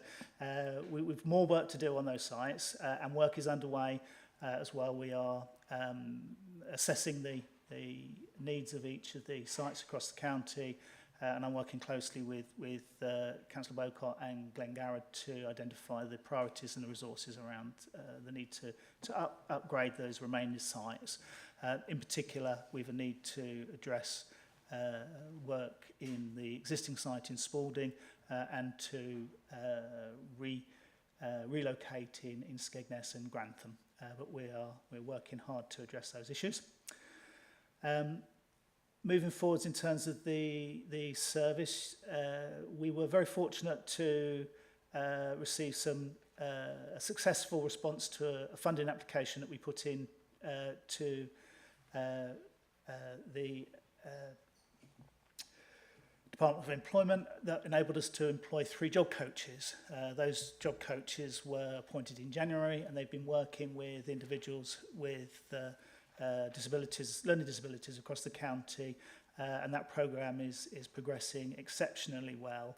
[SPEAKER 10] we've more work to do on those sites, and work is underway as well. We are assessing the needs of each of the sites across the county, and I'm working closely with Councillor Bowcott and Glenn Garrett to identify the priorities and the resources around the need to upgrade those remaining sites. In particular, we have a need to address work in the existing site in Spalding and to relocate in Skegness and Grantham. But we're working hard to address those issues. Moving forwards in terms of the service, we were very fortunate to receive a successful response to a funding application that we put in to the Department of Employment that enabled us to employ 3 job coaches. Those job coaches were appointed in January, and they've been working with individuals with disabilities, learning disabilities across the county, and that programme is progressing exceptionally well.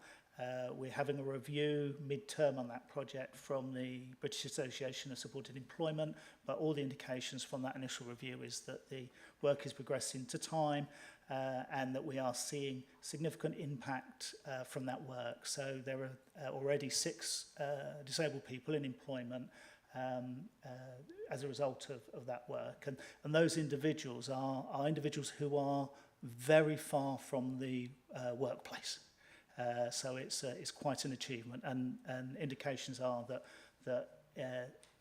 [SPEAKER 10] We're having a review mid-term on that project from the British Association of Supported Employment, but all the indications from that initial review is that the work is progressing to time and that we are seeing significant impact from that work. So there are already 6 disabled people in employment as a result of that work. And those individuals are individuals who are very far from the workplace. So it's quite an achievement, and indications are that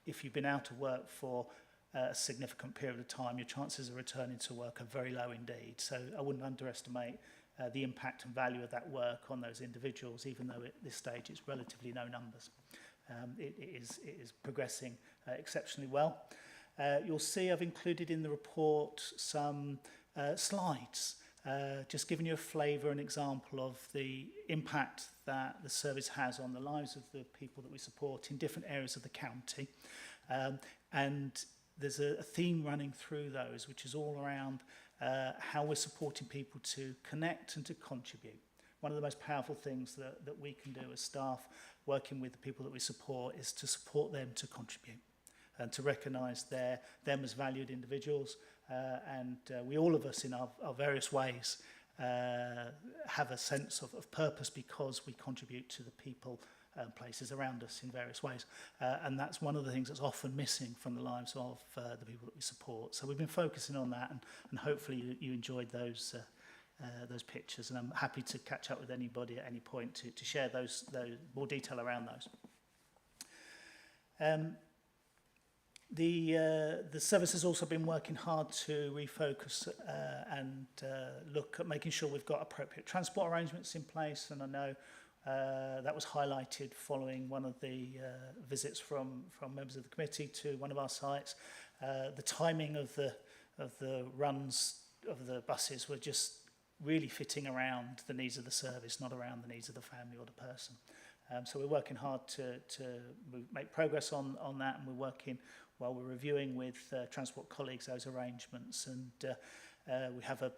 [SPEAKER 10] if you've been out of work for a significant period of time, your chances of returning to work are very low indeed. So I wouldn't underestimate the impact and value of that work on those individuals, even though at this stage it's relatively low numbers. It is progressing exceptionally well. You'll see I've included in the report some slides, just giving you a flavour and example of the impact that the service has on the lives of the people that we support in different areas of the county. And there's a theme running through those, which is all around how we're supporting people to connect and to contribute. One of the most powerful things that we can do as staff working with the people that we support is to support them to contribute and to recognise them as valued individuals. And we, all of us in our various ways, have a sense of purpose because we contribute to the people and places around us in various ways. And that's one of the things that's often missing from the lives of the people that we support. So we've been focusing on that, and hopefully you enjoyed those pictures. And I'm happy to catch up with anybody at any point to share those more detail around those. The service has also been working hard to refocus and look at making sure we've got appropriate transport arrangements in place. And I know that was highlighted following one of the visits from members of the committee to one of our sites. The timing of the runs of the buses were just really fitting around the needs of the service, not around the needs of the family or the person. So we're working hard to make progress on that, and we're working while we're reviewing with Transport colleagues those arrangements. And we have a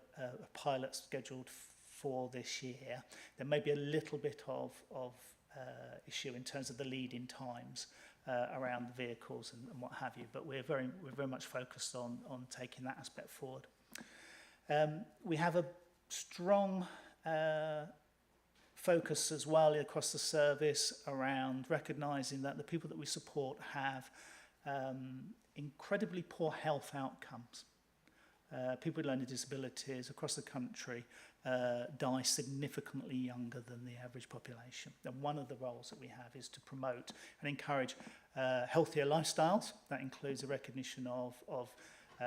[SPEAKER 10] pilot scheduled for this year. There may be a little bit of issue in terms of the lead-in times around the vehicles and what have you, but we're very much focused on taking that aspect forward. We have a strong focus as well across the service around recognising that the people that we support have incredibly poor health outcomes. People with learning disabilities across the country die significantly younger than the average population. And one of the roles that we have is to promote and encourage healthier lifestyles. That includes a recognition of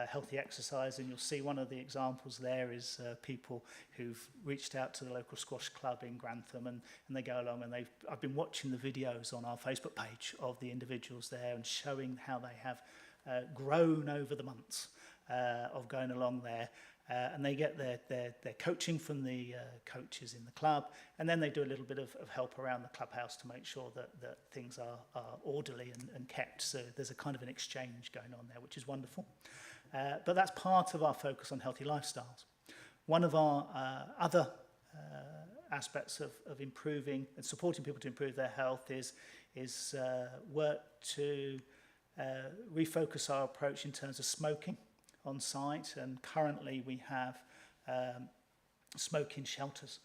[SPEAKER 10] healthy exercise, and you'll see one of the examples there is people who've reached out to the local squash club in Grantham, and they go along, and I've been watching the videos on our Facebook page of the individuals there and showing how they have grown over the months of going along there. And they get their coaching from the coaches in the club, and then they do a little bit of help around the clubhouse to make sure that things are orderly and kept. So there's a kind of an exchange going on there, which is wonderful. But that's part of our focus on healthy lifestyles. One of our other aspects of improving and supporting people to improve their health is work to refocus our approach in terms of smoking on site, and currently we have smoking shelters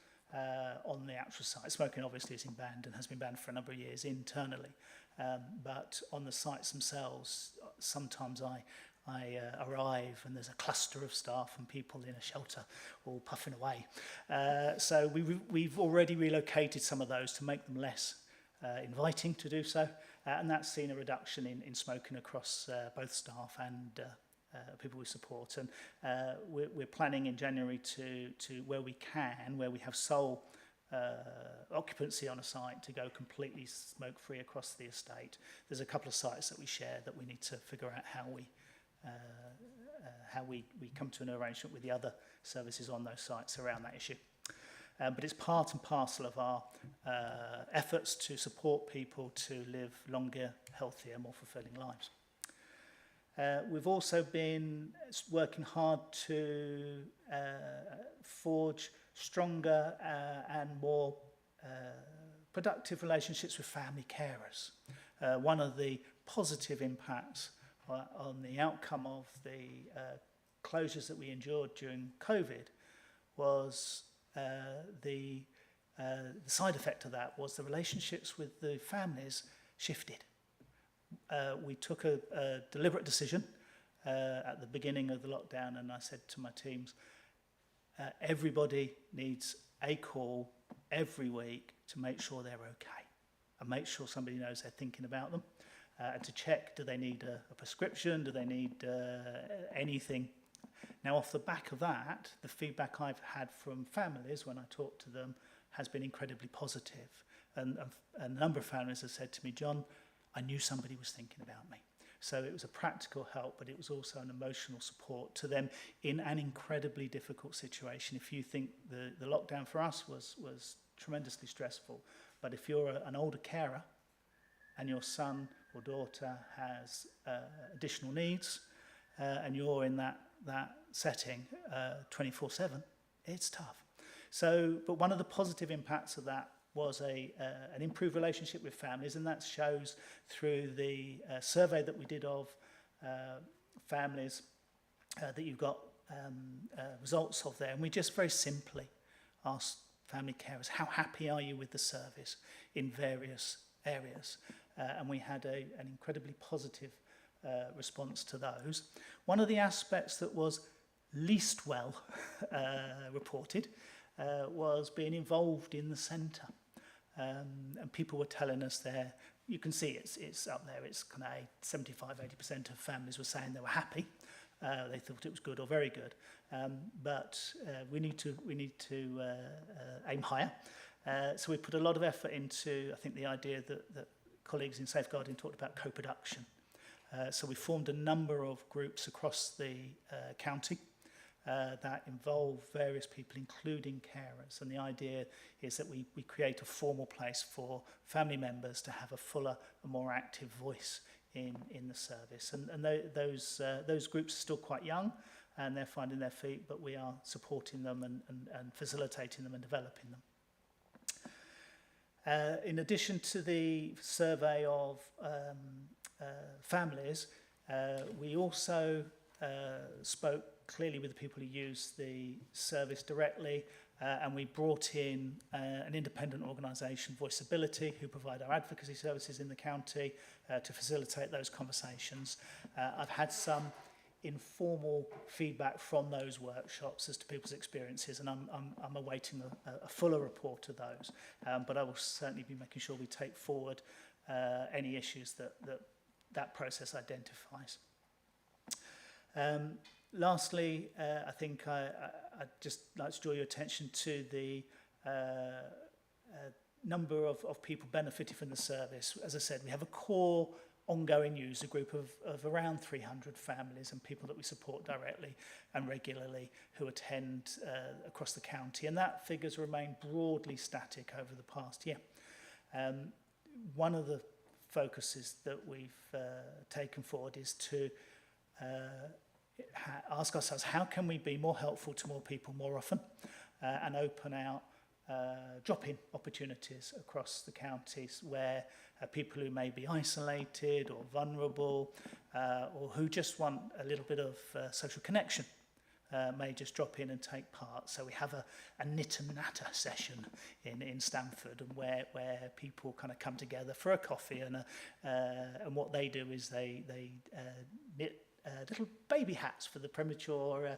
[SPEAKER 10] on the actual site. Smoking obviously is banned and has been banned for a number of years internally, but on the sites themselves, sometimes I arrive and there's a cluster of staff and people in a shelter all puffing away. So we've already relocated some of those to make them less inviting to do so, and that's seen a reduction in smoking across both staff and people we support. And we're planning in January to where we have sole occupancy on a site, to go completely smoke-free across the estate. There's a couple of sites that we share that we need to figure out how we come to an arrangement with the other services on those sites around that issue. But it's part and parcel of our efforts to support people to live longer, healthier, more fulfilling lives. We've also been working hard to forge stronger and more productive relationships with family carers. One of the positive impacts on the outcome of the closures that we endured during COVID was the side effect of that was the relationships with the families shifted. We took a deliberate decision at the beginning of the lockdown, and I said to my teams, everybody needs a call every week to make sure they're okay and make sure somebody knows they're thinking about them, and to check, do they need a prescription, do they need anything. Now, off the back of that, the feedback I've had from families when I talk to them has been incredibly positive. And a number of families have said to me, John, I knew somebody was thinking about me. So it was a practical help, but it was also an emotional support to them in an incredibly difficult situation. If you think the lockdown for us was tremendously stressful, but if you're an older carer and your son or daughter has additional needs and you're in that setting 24/7, it's tough. So, but one of the positive impacts of that was an improved relationship with families, and that shows through the survey that we did of families that you've got results of there. And we just very simply asked family carers, how happy are you with the service in various areas? And we had an incredibly positive response to those. One of the aspects that was least well reported was being involved in the centre. And people were telling us there, you can see it's up there, it's kind of 75-80% of families were saying they were happy. They thought it was good or very good. But we need to aim higher. So we put a lot of effort into, I think, the idea that colleagues in safeguarding talked about co-production. So we formed a number of groups across the county that involve various people, including carers. And the idea is that we create a formal place for family members to have a fuller and more active voice in the service. And those groups are still quite young, and they're finding their feet, but we are supporting them and facilitating them and developing them. In addition to the survey of families, we also spoke clearly with the people who use the service directly, and we brought in an independent organisation, Voiceability, who provide our advocacy services in the county to facilitate those conversations. I've had some informal feedback from those workshops as to people's experiences, and I'm awaiting a fuller report of those. But I will certainly be making sure we take forward any issues that process identifies. Lastly, I think I'd just like to draw your attention to the number of people benefiting from the service. As I said, we have a core ongoing user group of around 300 families and people that we support directly and regularly who attend across the county, and that figures remain broadly static over the past year. One of the focuses that we've taken forward is to ask ourselves, how can we be more helpful to more people more often and open out drop-in opportunities across the counties where people who may be isolated or vulnerable or who just want a little bit of social connection may just drop in and take part. So we have a knit and natter session in Stamford, and where people kind of come together for a coffee, and what they do is they knit little baby hats for the premature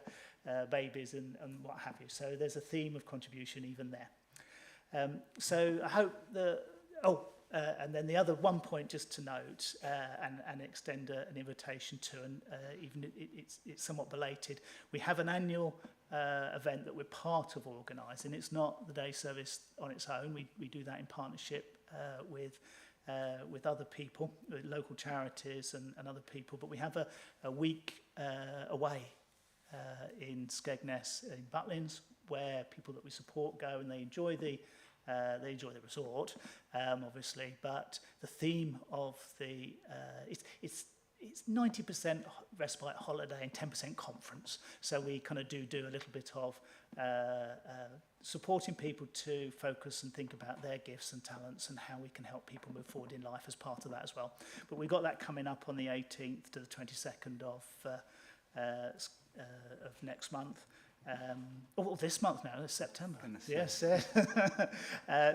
[SPEAKER 10] babies and what have you. So there's a theme of contribution even there. So I hope that, and then the other one point just to note and extend an invitation to, and even it's somewhat belated, we have an annual event that we're part of organising. It's not the day service on its own. We do that in partnership with other people, with local charities and other people. But we have a week away in Skegness, in Butlins, where people that we support go and they enjoy the resort, obviously. But the theme of it's it's 90% respite holiday and 10% conference. So we kind of do a little bit of supporting people to focus and think about their gifts and talents and how we can help people move forward in life as part of that as well. But we've got that coming up on the 18th to the 22nd of next month. This month now, it's September. Yes.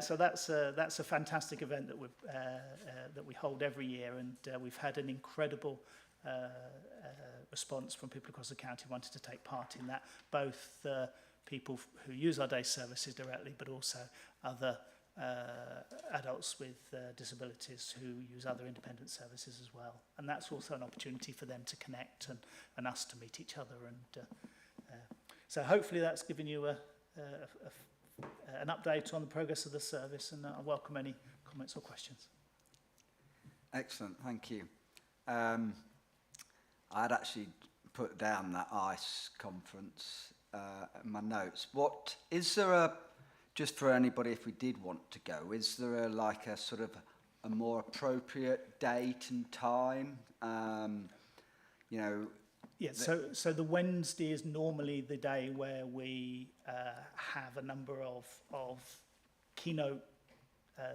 [SPEAKER 10] So that's a fantastic event that we hold every year, and we've had an incredible response from people across the county wanting to take part in that, both people who use our day services directly, but also other adults with disabilities who use other independent services as well. And that's also an opportunity for them to connect and us to meet each other. And so hopefully that's given you an update on the progress of the service, and I welcome any comments or questions.
[SPEAKER 1] Excellent, thank you. I'd actually put down that ICE conference in my notes. What is there just for anybody if we did want to go, is there a sort of a more appropriate date and time?
[SPEAKER 10] Yeah, so the Wednesday is normally the day where we have a number of keynote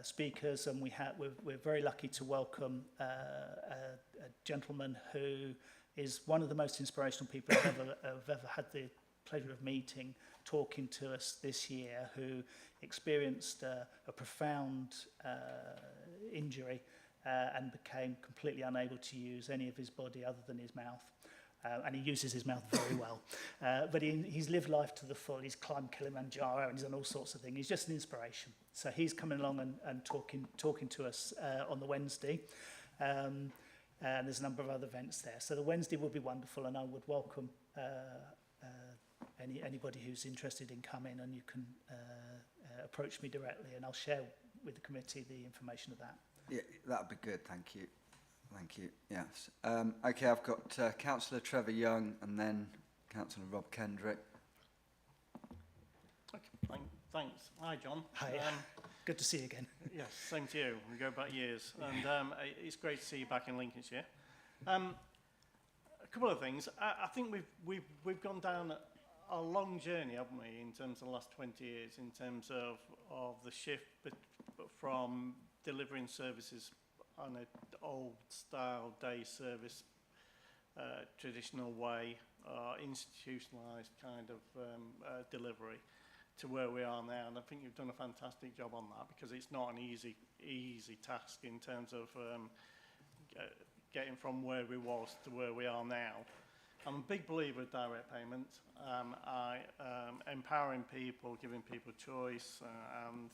[SPEAKER 10] speakers, and we're very lucky to welcome a gentleman who is one of the most inspirational people I've ever had the pleasure of meeting, talking to us this year, who experienced a profound injury and became completely unable to use any of his body other than his mouth. And he uses his mouth very well. But he's lived life to the full. He's climbed Kilimanjaro and he's done all sorts of things. He's just an inspiration. So he's coming along and talking to us on the Wednesday. And there's a number of other events there. So the Wednesday would be wonderful, and I would welcome anybody who's interested in coming, and you can approach me directly, and I'll share with the committee the information of that.
[SPEAKER 1] Yeah, that would be good, thank you. Thank you, yes. Okay, I've got Councillor Trevor Young and then Councillor Rob Kendrick.
[SPEAKER 11] Okay, thanks. Hi, John.
[SPEAKER 10] Hi, good to see you again.
[SPEAKER 11] Yes, same to you. We go back years. And it's great to see you back in Lincolnshire. A couple of things. I think we've gone down a long journey, haven't we, in terms of the last 20 years, in terms of the shift from delivering services on an old-style day service, traditional way, institutionalised kind of delivery, to where we are now. And I think you've done a fantastic job on that, because it's not an easy task in terms of getting from where we was to where we are now. I'm a big believer of direct payment. Empowering people, giving people choice, and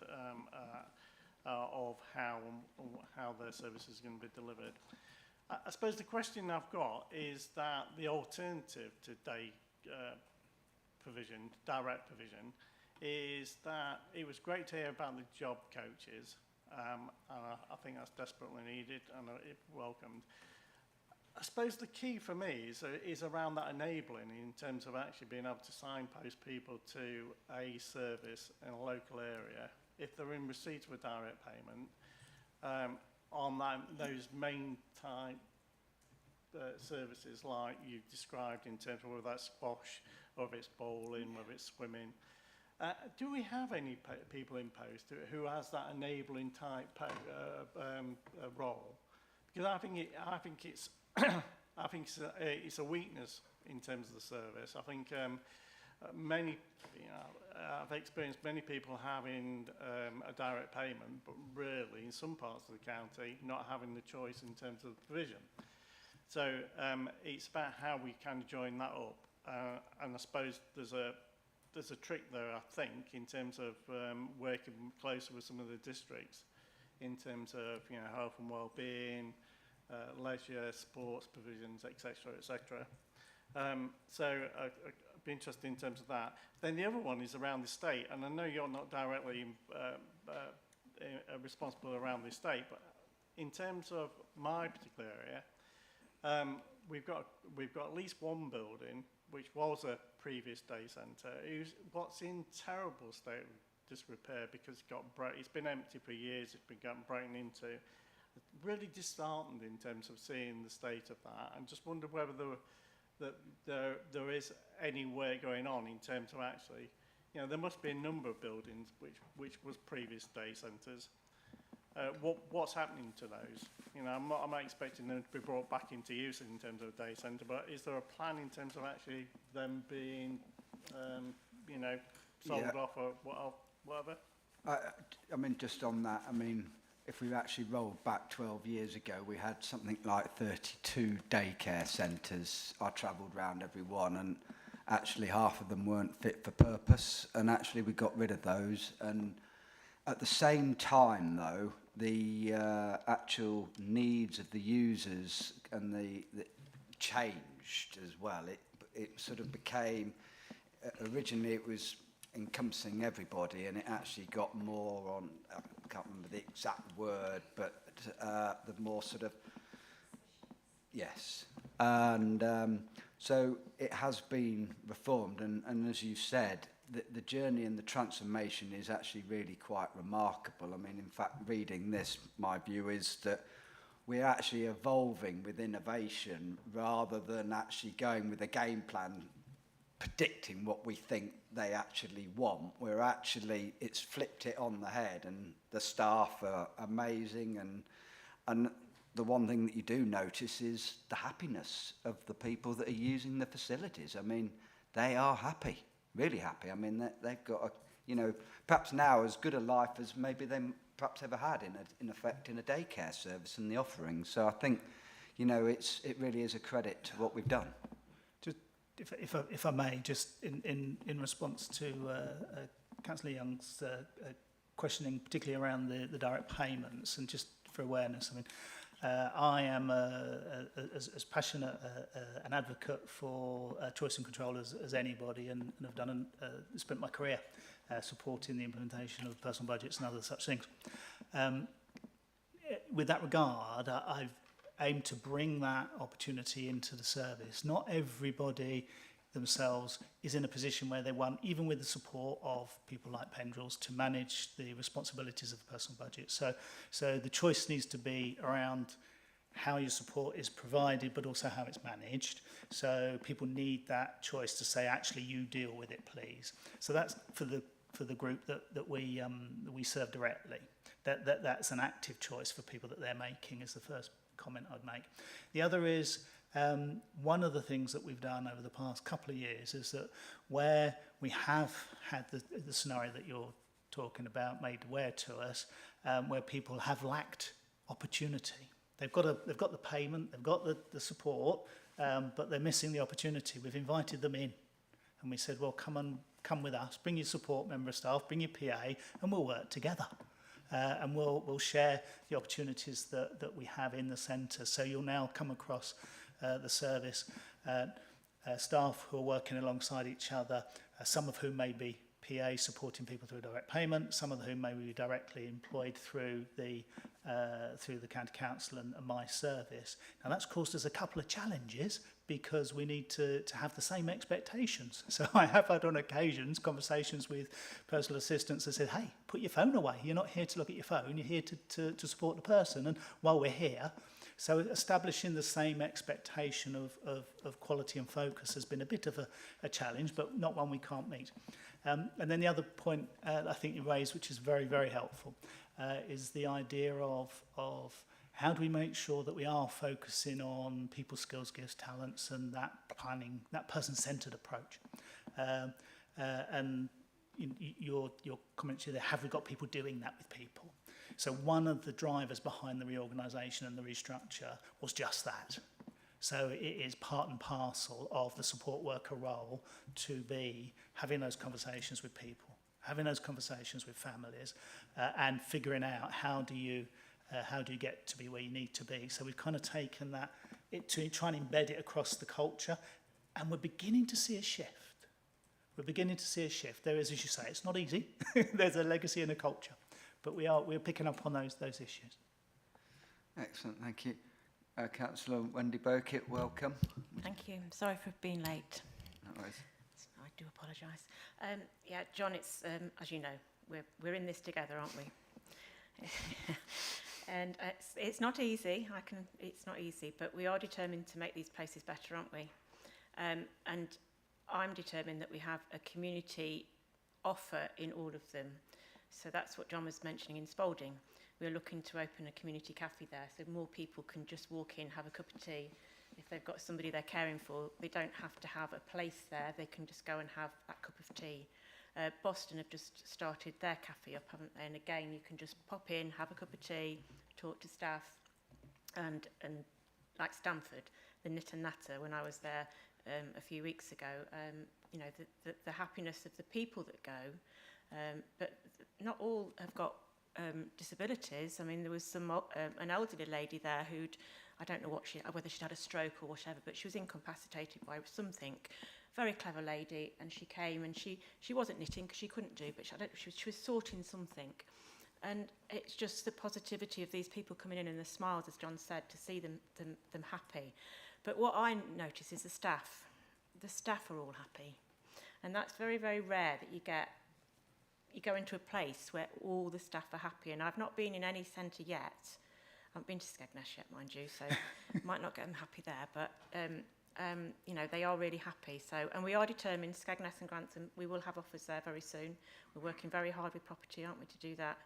[SPEAKER 11] of how their services are going to be delivered. I suppose the question I've got is that the alternative to day provision, direct provision, is that it was great to hear about the job coaches, and I think that's desperately needed and welcomed. I suppose the key for me is around that enabling, in terms of actually being able to signpost people to a service in a local area, if they're in receipt of a direct payment, on those main type services like you described, in terms of whether that's squash, or if it's bowling, whether it's swimming. Do we have any people in post who has that enabling type role? Because I think it's it's a weakness in terms of the service. I think I've experienced many people having a direct payment, but really in some parts of the county not having the choice in terms of the provision. So it's about how we kind of join that up, and I suppose there's a trick there, I think, in terms of working closer with some of the districts, in terms of health and well-being, leisure, sports provisions, etc., etc. So I'd be interested in terms of that. Then the other one is around the estate, and I know you're not directly responsible around the estate, but in terms of my particular area, we've got at least one building which was a previous day centre. What's in terrible state of disrepair, because it's been empty for years. It's been getting broken into. really disheartened in terms of seeing the state of that, and just wondered whether there is any way going on in terms of actually, you know, there must be a number of buildings which was previous day centres. What's happening to those? You know, I'm not expecting them to be brought back into use in terms of a day centre, but is there a plan in terms of actually them being, you know, sold off or whatever?
[SPEAKER 1] I mean, just on that, I mean, if we actually rolled back 12 years ago, we had something like 32 daycare centres. I travelled round every one, and actually half of them weren't fit for purpose, and actually we got rid of those. And at the same time, though, the actual needs of the users and the changed as well. It sort of became, originally it was encompassing everybody, and it actually got more on, I can't remember the exact word, but the more sort of, yes. And so it has been reformed, and as you said, the journey and the transformation is actually really quite remarkable. I mean, in fact, reading this, my view is that we're actually evolving with innovation rather than actually going with a game plan predicting what we think they actually want. It's flipped it on the head, and the staff are amazing, and the one thing that you do notice is the happiness of the people that are using the facilities. I mean, they are happy, really happy. I mean, they've got a, you know, perhaps now as good a life as maybe they perhaps ever had in effect in a daycare service and the offerings. So I think, you know, it really is a credit to what we've done.
[SPEAKER 10] If I may, just in response to Councillor Young's questioning, particularly around the direct payments, and just for awareness, I mean, I am as passionate an advocate for choice and control as anybody, and have done spent my career supporting the implementation of personal budgets and other such things. With that regard, I've aim to bring that opportunity into the service. Not everybody themselves is in a position where they want, even with the support of people like Pendrell's, to manage the responsibilities of the personal budget. So the choice needs to be around how your support is provided, but also how it's managed. So people need that choice to say, actually, you deal with it, please. So that's for the group that we serve directly. That's an active choice for people that they're making, is the first comment I'd make. The other is, one of the things that we've done over the past couple of years is that where we have had the scenario that you're talking about made aware to us, where people have lacked opportunity. They've got the payment, they've got the support, but they're missing the opportunity. We've invited them in, and we said, well, come with us, bring your support member of staff, bring your PA, and we'll work together. And we'll share the opportunities that we have in the centre. So you'll now come across the service staff who are working alongside each other, some of whom may be PA supporting people through direct payment, some of whom may be directly employed through the county council and my service. Now that's caused us a couple of challenges, because we need to have the same expectations. So I have had on occasions conversations with personal assistants that said, hey, put your phone away. You're not here to look at your phone, you're here to support the person. And while we're here, so establishing the same expectation of quality and focus has been a bit of a challenge, but not one we can't meet. And then the other point I think you raised, which is very, very helpful, is the idea of how do we make sure that we are focusing on people's skills, gifts, talents, and that planning, that person-centred approach. And your comments here, have we got people doing that with people? So one of the drivers behind the reorganisation and the restructure was just that. So it is part and parcel of the support worker role to be having those conversations with people, having those conversations with families, and figuring out how do you get to be where you need to be. So we've kind of taken that to try and embed it across the culture, and we're beginning to see a shift. We're beginning to see a shift. There is, as you say, it's not easy. There's a legacy and a culture, but we're picking up on those issues.
[SPEAKER 1] Excellent, thank you. Councillor Wendy Burkitt, welcome.
[SPEAKER 12] Thank you. I'm sorry for being late.
[SPEAKER 1] No worries.
[SPEAKER 12] I do apologise. Yeah, John, it's as you know, we're in this together, aren't we? And it's not easy. It's not easy, but we are determined to make these places better, aren't we? And I'm determined that we have a community offer in all of them. So that's what John was mentioning in Spalding. We're looking to open a community cafe there, so more people can just walk in, have a cup of tea. If they've got somebody they're caring for, they don't have to have a place there. They can just go and have that cup of tea. Boston have just started their cafe up, haven't they? And again, you can just pop in, have a cup of tea, talk to staff, and like Stamford, the Knit and Natter, when I was there a few weeks ago, you know, the happiness of the people that go, but not all have got disabilities. I mean, there was an elderly lady there who'd, I don't know whether she'd had a stroke or whatever, but she was incapacitated by something. Very clever lady, and she came and she wasn't knitting because she couldn't do, but she was sorting something. And it's just the positivity of these people coming in and the smiles, as John said, to see them happy. But what I notice is the staff. The staff are all happy. And that's very, very rare that you go into a place where all the staff are happy. And I've not been in any centre yet. I haven't been to Skegness yet, mind you, so might not get them happy there. But, you know, they are really happy. So, and we are determined, Skegness and Grantham, we will have offers there very soon. We're working very hard with property, aren't we, to do that.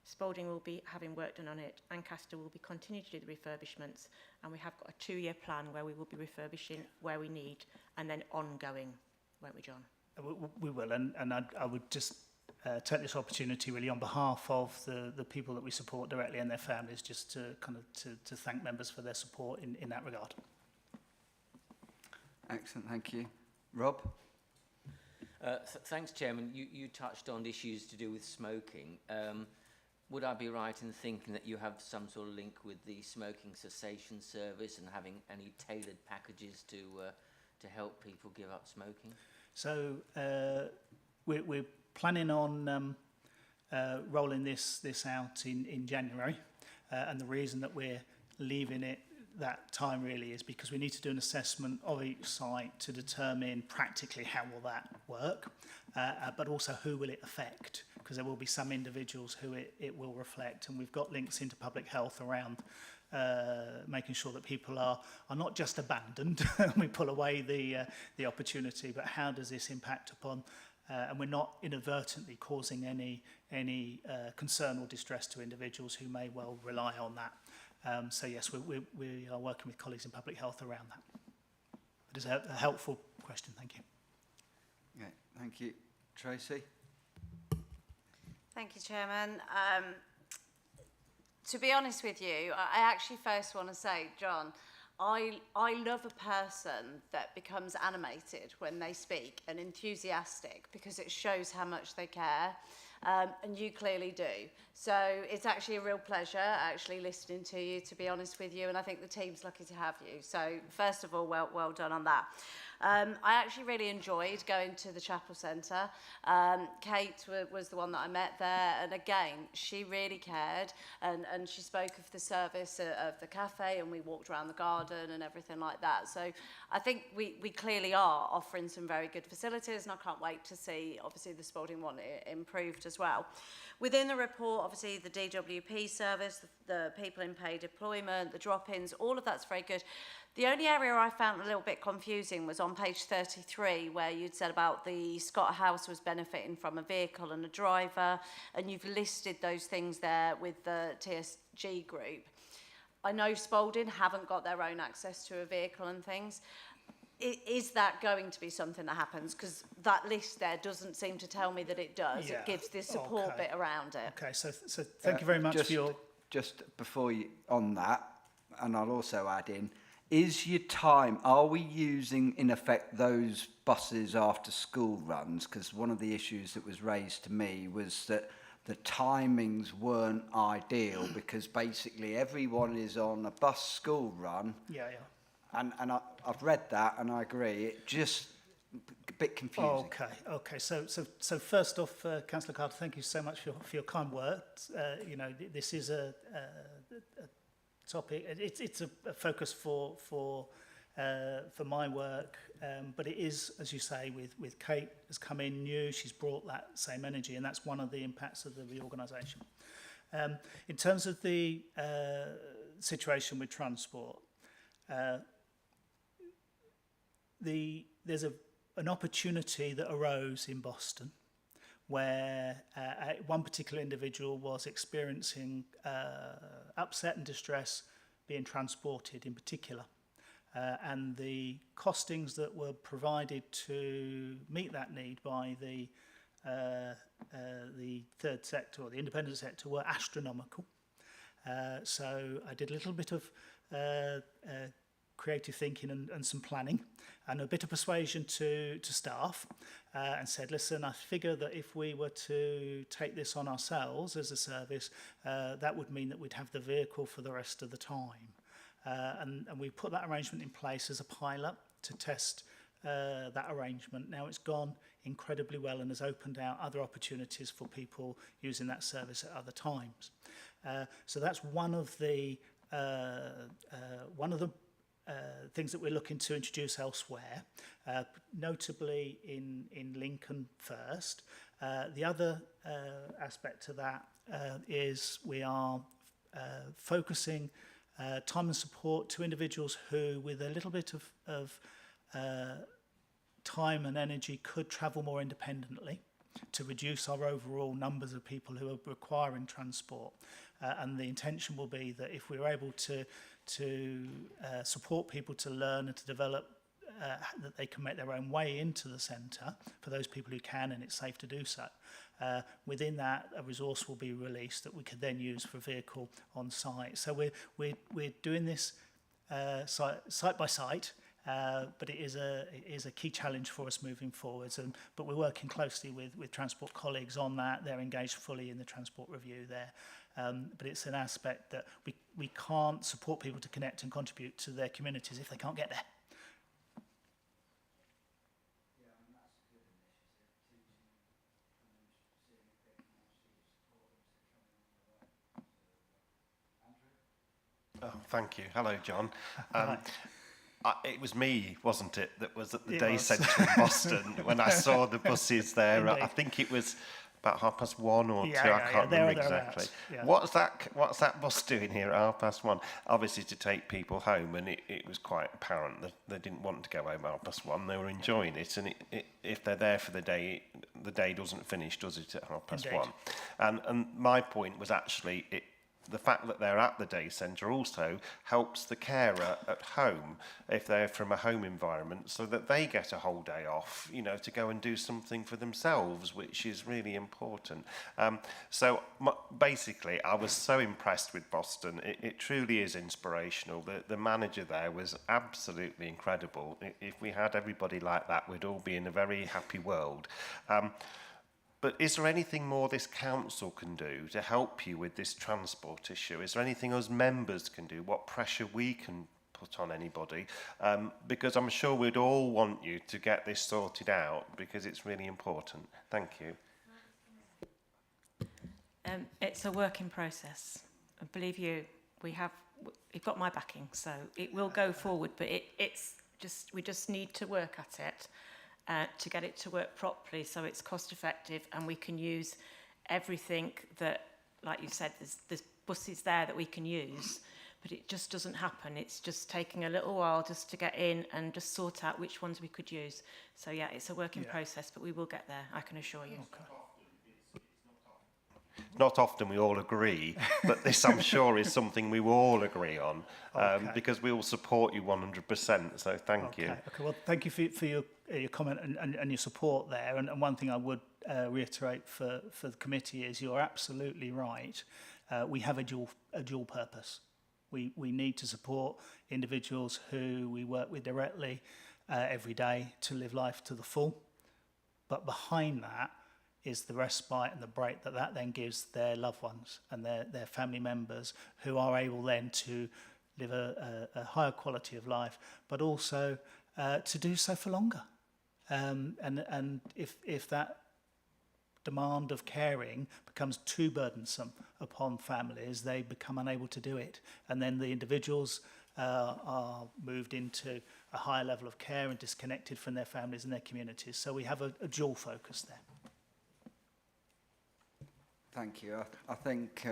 [SPEAKER 12] Spalding will be having work done on it. Ancaster will be continuing to do the refurbishments. And we have got a 2-year plan where we will be refurbishing where we need and then ongoing, won't we, John?
[SPEAKER 10] We will, and I would just take this opportunity really on behalf of the people that we support directly and their families, just to kind of to thank members for their support in that regard.
[SPEAKER 1] Excellent, thank you. Rob?
[SPEAKER 5] Thanks, Chairman. You touched on issues to do with smoking. Would I be right in thinking that you have some sort of link with the smoking cessation service and having any tailored packages to help people give up smoking?
[SPEAKER 10] So we're planning on rolling this out in January, and the reason that we're leaving it that time really is because we need to do an assessment of each site to determine practically how will that work, but also who will it affect, because there will be some individuals who it will reflect, and we've got links into public health around making sure that people are not just abandoned and we pull away the opportunity, but how does this impact upon and we're not inadvertently causing any concern or distress to individuals who may well rely on that. So yes, we are working with colleagues in public health around that. It is a helpful question, thank you.
[SPEAKER 1] Okay, thank you. Tracy?
[SPEAKER 7] Thank you, Chairman. To be honest with you, I actually first want to say, John, I love a person that becomes animated when they speak and enthusiastic, because it shows how much they care, and you clearly do. So it's actually a real pleasure actually listening to you, to be honest with you, and I think the team's lucky to have you. So first of all, well done on that. I actually really enjoyed going to the Chapel Centre. Kate was the one that I met there, and again, she really cared, and she spoke of the service of the cafe, and we walked around the garden and everything like that. So I think we clearly are offering some very good facilities, and I can't wait to see, obviously, the Spalding one improved as well. Within the report, obviously, the DWP service, the people in paid employment, the drop-ins, all of that's very good. The only area I found a little bit confusing was on page 33, where you'd said about the Scott House was benefiting from a vehicle and a driver, and you've listed those things there with the TSG group. I know Spalding haven't got their own access to a vehicle and things. Is that going to be something that happens? Because that list there doesn't seem to tell me that it does. Yeah. It gives this support bit around it.
[SPEAKER 10] Okay, so thank you very much for your...
[SPEAKER 1] Just before you, on that, and I'll also add in, is your time, are we using, in effect, those buses after school runs? Because one of the issues that was raised to me was that the timings weren't ideal, because basically everyone is on a bus school run.
[SPEAKER 10] Yeah.
[SPEAKER 1] And I've read that, and I agree. It just a bit confusing.
[SPEAKER 10] Okay. So first off, Councillor Carter, thank you so much for your kind words. You know, this is a topic. It's a focus for my work, but it is, as you say, with Kate has come in new. She's brought that same energy, and that's one of the impacts of the reorganisation. In terms of the situation with transport, there's an opportunity that arose in Boston where one particular individual was experiencing upset and distress being transported in particular. And the costings that were provided to meet that need by the third sector or the independent sector were astronomical. So I did a little bit of creative thinking and some planning and a bit of persuasion to staff and said, listen, I figure that if we were to take this on ourselves as a service, that would mean that we'd have the vehicle for the rest of the time. And we put that arrangement in place as a pilot to test that arrangement. Now it's gone incredibly well and has opened out other opportunities for people using that service at other times. So that's one of the things that we're looking to introduce elsewhere, notably in Lincoln first. The other aspect to that is we are focusing time and support to individuals who, with a little bit of time and energy, could travel more independently to reduce our overall numbers of people who are requiring transport. And the intention will be that if we're able to support people to learn and to develop that they can make their own way into the centre for those people who can and it's safe to do so. Within that, a resource will be released that we could then use for a vehicle on site. So we're doing this site by site, but it is a key challenge for us moving forwards. But we're working closely with transport colleagues on that. They're engaged fully in the transport review there. But it's an aspect that we can't support people to connect and contribute to their communities if they can't get there.
[SPEAKER 8] Oh, thank you. Hello, John. It was me, wasn't it, that was at the day centre in Boston when I saw the buses there. I think it was about 1:30 or 2. I can't remember exactly. Yeah. What's that bus doing here at 1:30? Obviously to take people home, and it was quite apparent that they didn't want to go home at 1:30. They were enjoying it, and if they're there for the day doesn't finish, does it, at 1:30? And my point was actually the fact that they're at the day centre also helps the carer at home if they're from a home environment, so that they get a whole day off, to go and do something for themselves, which is really important. Basically, I was so impressed with Boston. It truly is inspirational. The manager there was absolutely incredible. If we had everybody like that, we'd all be in a very happy world. But is there anything more this council can do to help you with this transport issue? Is there anything us members can do? What pressure we can put on anybody? Because I'm sure we'd all want you to get this sorted out, because it's really important. Thank you.
[SPEAKER 12] It's a work in process. I believe you've got my backing, so it will go forward, but we just need to work at it. To get it to work properly so it's cost effective and we can use everything that, like you said, there's buses there that we can use, but it just doesn't happen. It's just taking a little while just to get in and just sort out which ones we could use. So yeah, it's a work in process, but we will get there, I can assure you. Okay.
[SPEAKER 8] Not often we all agree, but this, I'm sure, is something we will all agree on, because we will support you 100%, so thank you.
[SPEAKER 10] Okay, well, thank you for your comment and your support there. And one thing I would reiterate for the committee is you're absolutely right. We have a dual purpose. We need to support individuals who we work with directly every day to live life to the full. But behind that is the respite and the break that then gives their loved ones and their family members, who are able then to live a higher quality of life, but also to do so for longer. And if that demand of caring becomes too burdensome upon families, they become unable to do it. And then the individuals are moved into a higher level of care and disconnected from their families and their communities. So we have a dual focus there.
[SPEAKER 1] Thank you. I think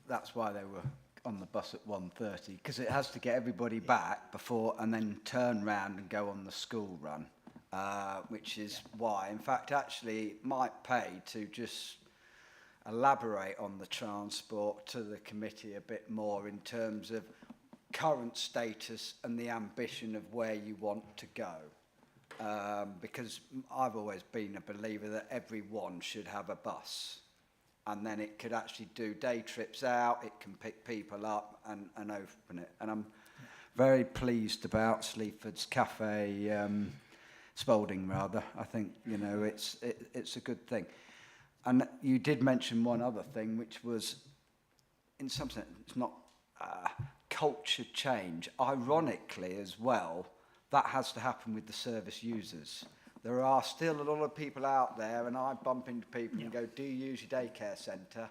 [SPEAKER 1] that's why they were on the bus at 1:30, because it has to get everybody back before and then turn round and go on the school run, which is why. In fact, actually, it might pay to just elaborate on the transport to the committee a bit more in terms of current status and the ambition of where you want to go. Because I've always been a believer that everyone should have a bus, and then it could actually do day trips out, it can pick people up and open it. And I'm very pleased about Sleaford's Cafe, Spalding rather. I think, you know, it's a good thing. And you did mention one other thing, which was, in some sense, it's not culture change. Ironically as well, that has to happen with the service users. There are still a lot of people out there, and I bump into people and go, do you use your daycare centre?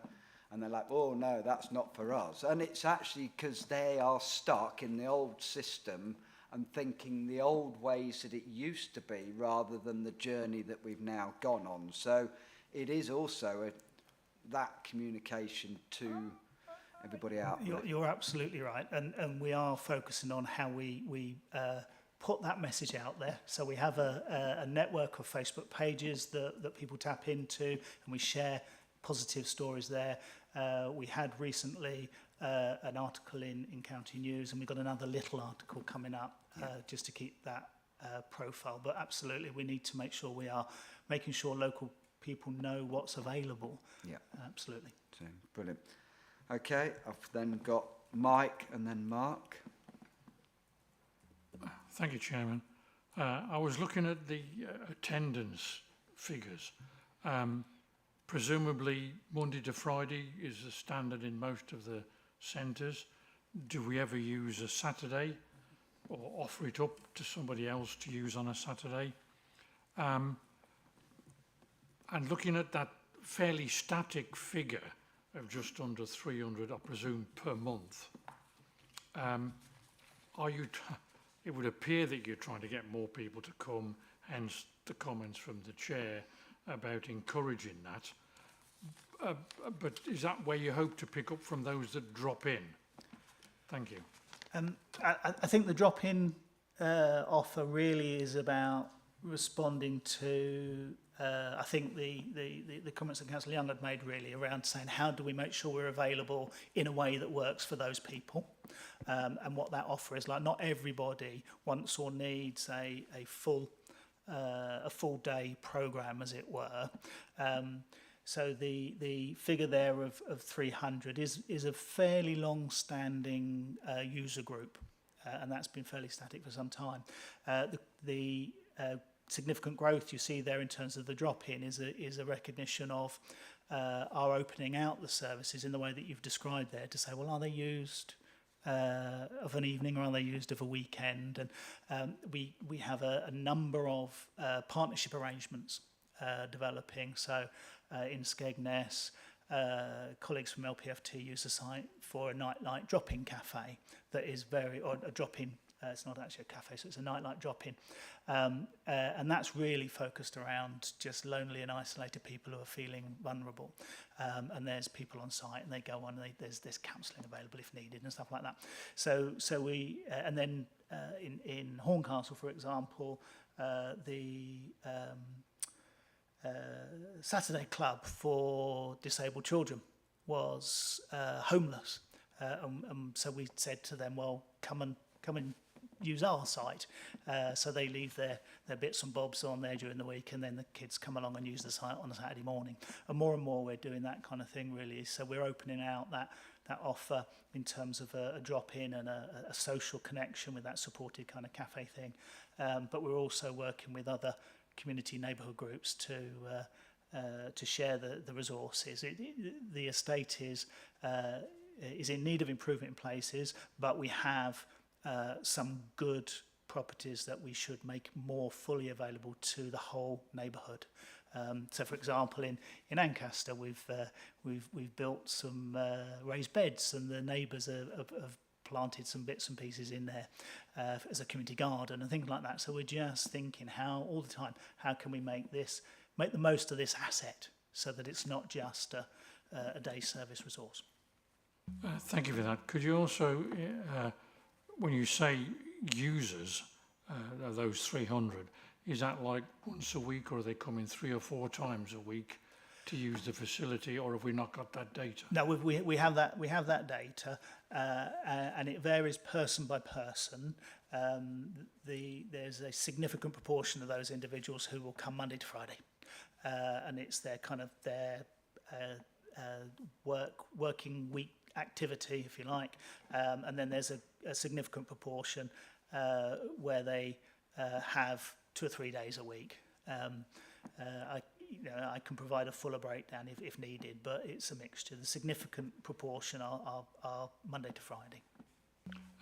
[SPEAKER 1] And they're like, oh, no, that's not for us. And it's actually because they are stuck in the old system and thinking the old ways that it used to be rather than the journey that we've now gone on. So it is also that communication to everybody out there.
[SPEAKER 10] You're absolutely right. And we are focusing on how we put that message out there. So we have a network of Facebook pages that people tap into, and we share positive stories there. We had recently an article in County News, and we've got another little article coming up just to keep that profile. But absolutely, we need to make sure we are making sure local people know what's available. Yeah, absolutely.
[SPEAKER 1] So, brilliant. Okay, I've then got Mike and then Mark.
[SPEAKER 3] Thank you, Chairman. I was looking at the attendance figures. Presumably Monday to Friday is the standard in most of the centres. Do we ever use a Saturday or offer it up to somebody else to use on a Saturday? And looking at that fairly static figure of just under 300, I presume, per month, are you... It would appear that you're trying to get more people to come, hence the comments from the chair about encouraging that. But is that where you hope to pick up from those that drop in? Thank you.
[SPEAKER 10] I think the drop-in offer really is about responding to, I think, the comments that Councillor Young had made really around saying how do we make sure we're available in a way that works for those people, and what that offer is like. Not everybody wants or needs a full day programme, as it were. So the figure there of 300 is a fairly long-standing user group, and that's been fairly static for some time. The significant growth you see there in terms of the drop-in is a recognition of our opening out the services in the way that you've described there, to say, well, are they used of an evening or are they used of a weekend? And we have a number of partnership arrangements developing. So in Skegness, colleagues from LPFT use the site for a nightlight drop-in cafe that is or a drop-in. It's not actually a cafe, so it's a nightlight drop-in. And that's really focused around just lonely and isolated people who are feeling vulnerable. And there's people on site, and they go on, and there's counselling available if needed and stuff like that. So we, and then in Horncastle, for example, the Saturday Club for disabled children was homeless. So we said to them, well, come and use our site. So they leave their bits and bobs on there during the week, and then the kids come along and use the site on a Saturday morning. And more we're doing that kind of thing, really. So we're opening out that offer in terms of a drop-in and a social connection with that supported kind of cafe thing. But we're also working with other community neighbourhood groups to share the resources. The estate is in need of improvement in places, but we have some good properties that we should make more fully available to the whole neighbourhood. So, for example, in Ancaster, we've built some raised beds, and the neighbours have planted some bits and pieces in there as a community garden and things like that. So we're just thinking all the time, how can we make the most of this asset so that it's not just a day service resource.
[SPEAKER 3] Thank you for that. Could you also, when you say users, those 300, is that like once a week, or are they coming 3 or 4 times a week to use the facility, or have we not got that data?
[SPEAKER 10] No, we have that data, and it varies person by person. There's a significant proportion of those individuals who will come Monday to Friday, and it's their working week activity, if you like, and then there's a significant proportion where they have 2 or 3 days a week. I can provide a fuller breakdown if needed, but it's a mixture. The significant proportion are Monday to Friday.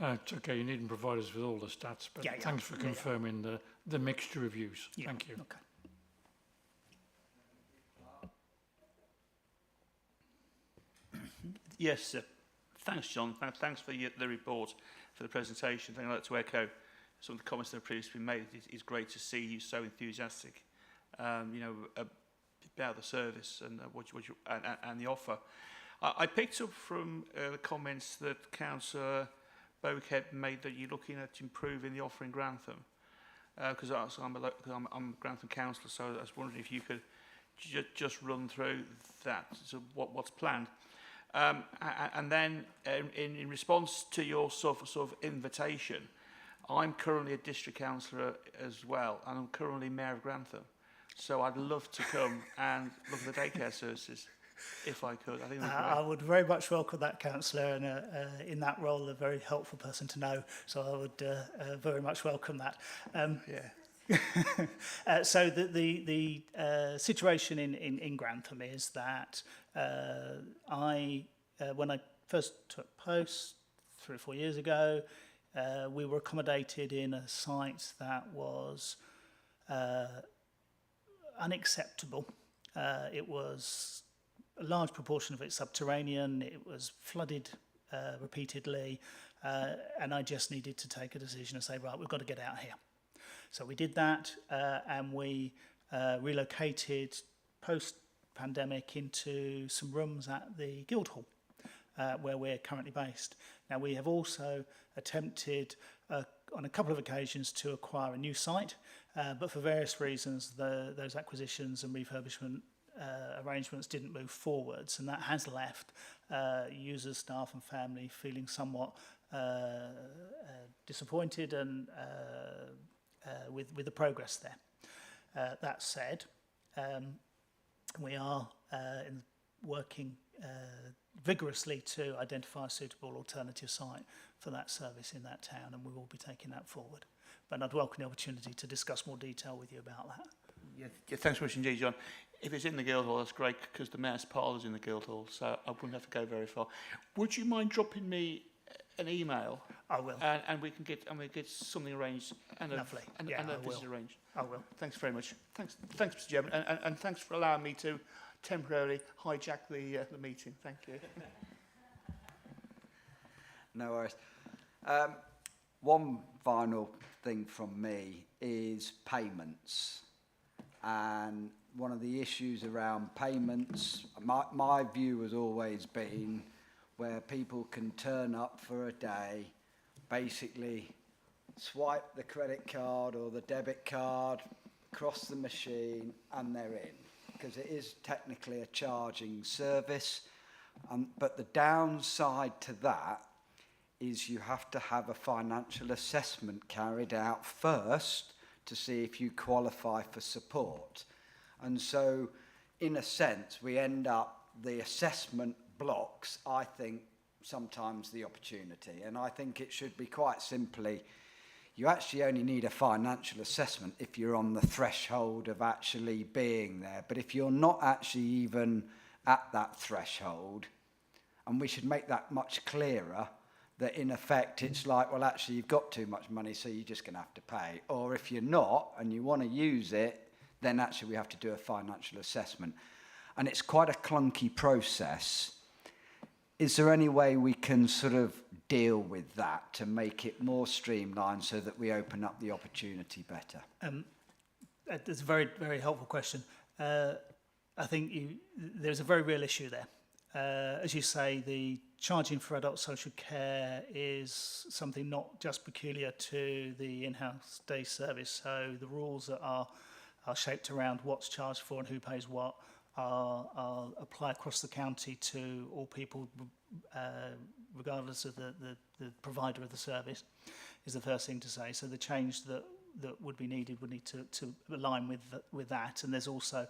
[SPEAKER 3] It's okay, you needn't provide us with all the stats, but thanks for confirming the mixture of use.
[SPEAKER 10] Yeah.
[SPEAKER 3] Thank you.
[SPEAKER 10] Okay.
[SPEAKER 9] Yes, sir. Thanks, John. Thanks for the report, for the presentation. I'd like to echo some of the comments that have previously been made. It's great to see you so enthusiastic, about the service and and the offer. I picked up from the comments that Councillor Bowhead made that you're looking at improving the offer in Grantham. Because I'm a Grantham councillor, so I was wondering if you could just run through that, so what's planned. And then in response to your sort of invitation, I'm currently a district councillor as well, and I'm currently Mayor of Grantham. So I'd love to come and look at the daycare services, if I could. I think
[SPEAKER 10] I would very much welcome that, councillor, and in that role, a very helpful person to know. So I would very much welcome that. So the situation in Grantham is that when I first took post 3 or 4 years ago, we were accommodated in a site that was unacceptable. It was a large proportion of it subterranean. It was flooded repeatedly, and I just needed to take a decision and say, right, we've got to get out of here. So we did that, and we relocated post-pandemic into some rooms at the Guildhall, where we're currently based. Now, we have also attempted on a couple of occasions to acquire a new site, but for various reasons, those acquisitions and refurbishment arrangements didn't move forwards, and that has left users, staff and family feeling somewhat disappointed and with the progress there. That said, we are working vigorously to identify a suitable alternative site for that service in that town, and we will be taking that forward. But I'd welcome the opportunity to discuss more detail with you about that.
[SPEAKER 9] Yeah, thanks very much indeed, John. If it's in the Guildhall, that's great, because the Mayor's Parlour's in the Guildhall, so I wouldn't have to go very far. Would you mind dropping me an email?
[SPEAKER 10] I will.
[SPEAKER 9] And we can get something arranged and
[SPEAKER 10] Lovely.
[SPEAKER 9] a visit arranged.
[SPEAKER 10] I will.
[SPEAKER 9] Thanks very much. Thanks, Mr. Chairman, and thanks for allowing me to temporarily hijack the meeting. Thank you.
[SPEAKER 1] No worries. One final thing from me is payments. And one of the issues around payments, my view has always been where people can turn up for a day, basically swipe the credit card or the debit card, cross the machine, and they're in. Because it is technically a charging service. But the downside to that is you have to have a financial assessment carried out first to see if you qualify for support. And so, in a sense, we end up, the assessment blocks, I think, sometimes the opportunity. And I think it should be quite simply, you actually only need a financial assessment if you're on the threshold of actually being there. But if you're not actually even at that threshold, and we should make that much clearer, that in effect it's like, well, actually you've got too much money, so you're just going to have to pay. Or if you're not and you want to use it, then actually we have to do a financial assessment. And it's quite a clunky process. Is there any way we can sort of deal with that to make it more streamlined so that we open up the opportunity better?
[SPEAKER 10] That's a very, very helpful question. I think there's a very real issue there. as you say, the charging for adult social care is something not just peculiar to the in-house day service. So the rules that are shaped around what's charged for and who pays what are apply across the county to all people, regardless of the provider of the service, is the first thing to say. So the change that would be needed would need to align with that. And there's also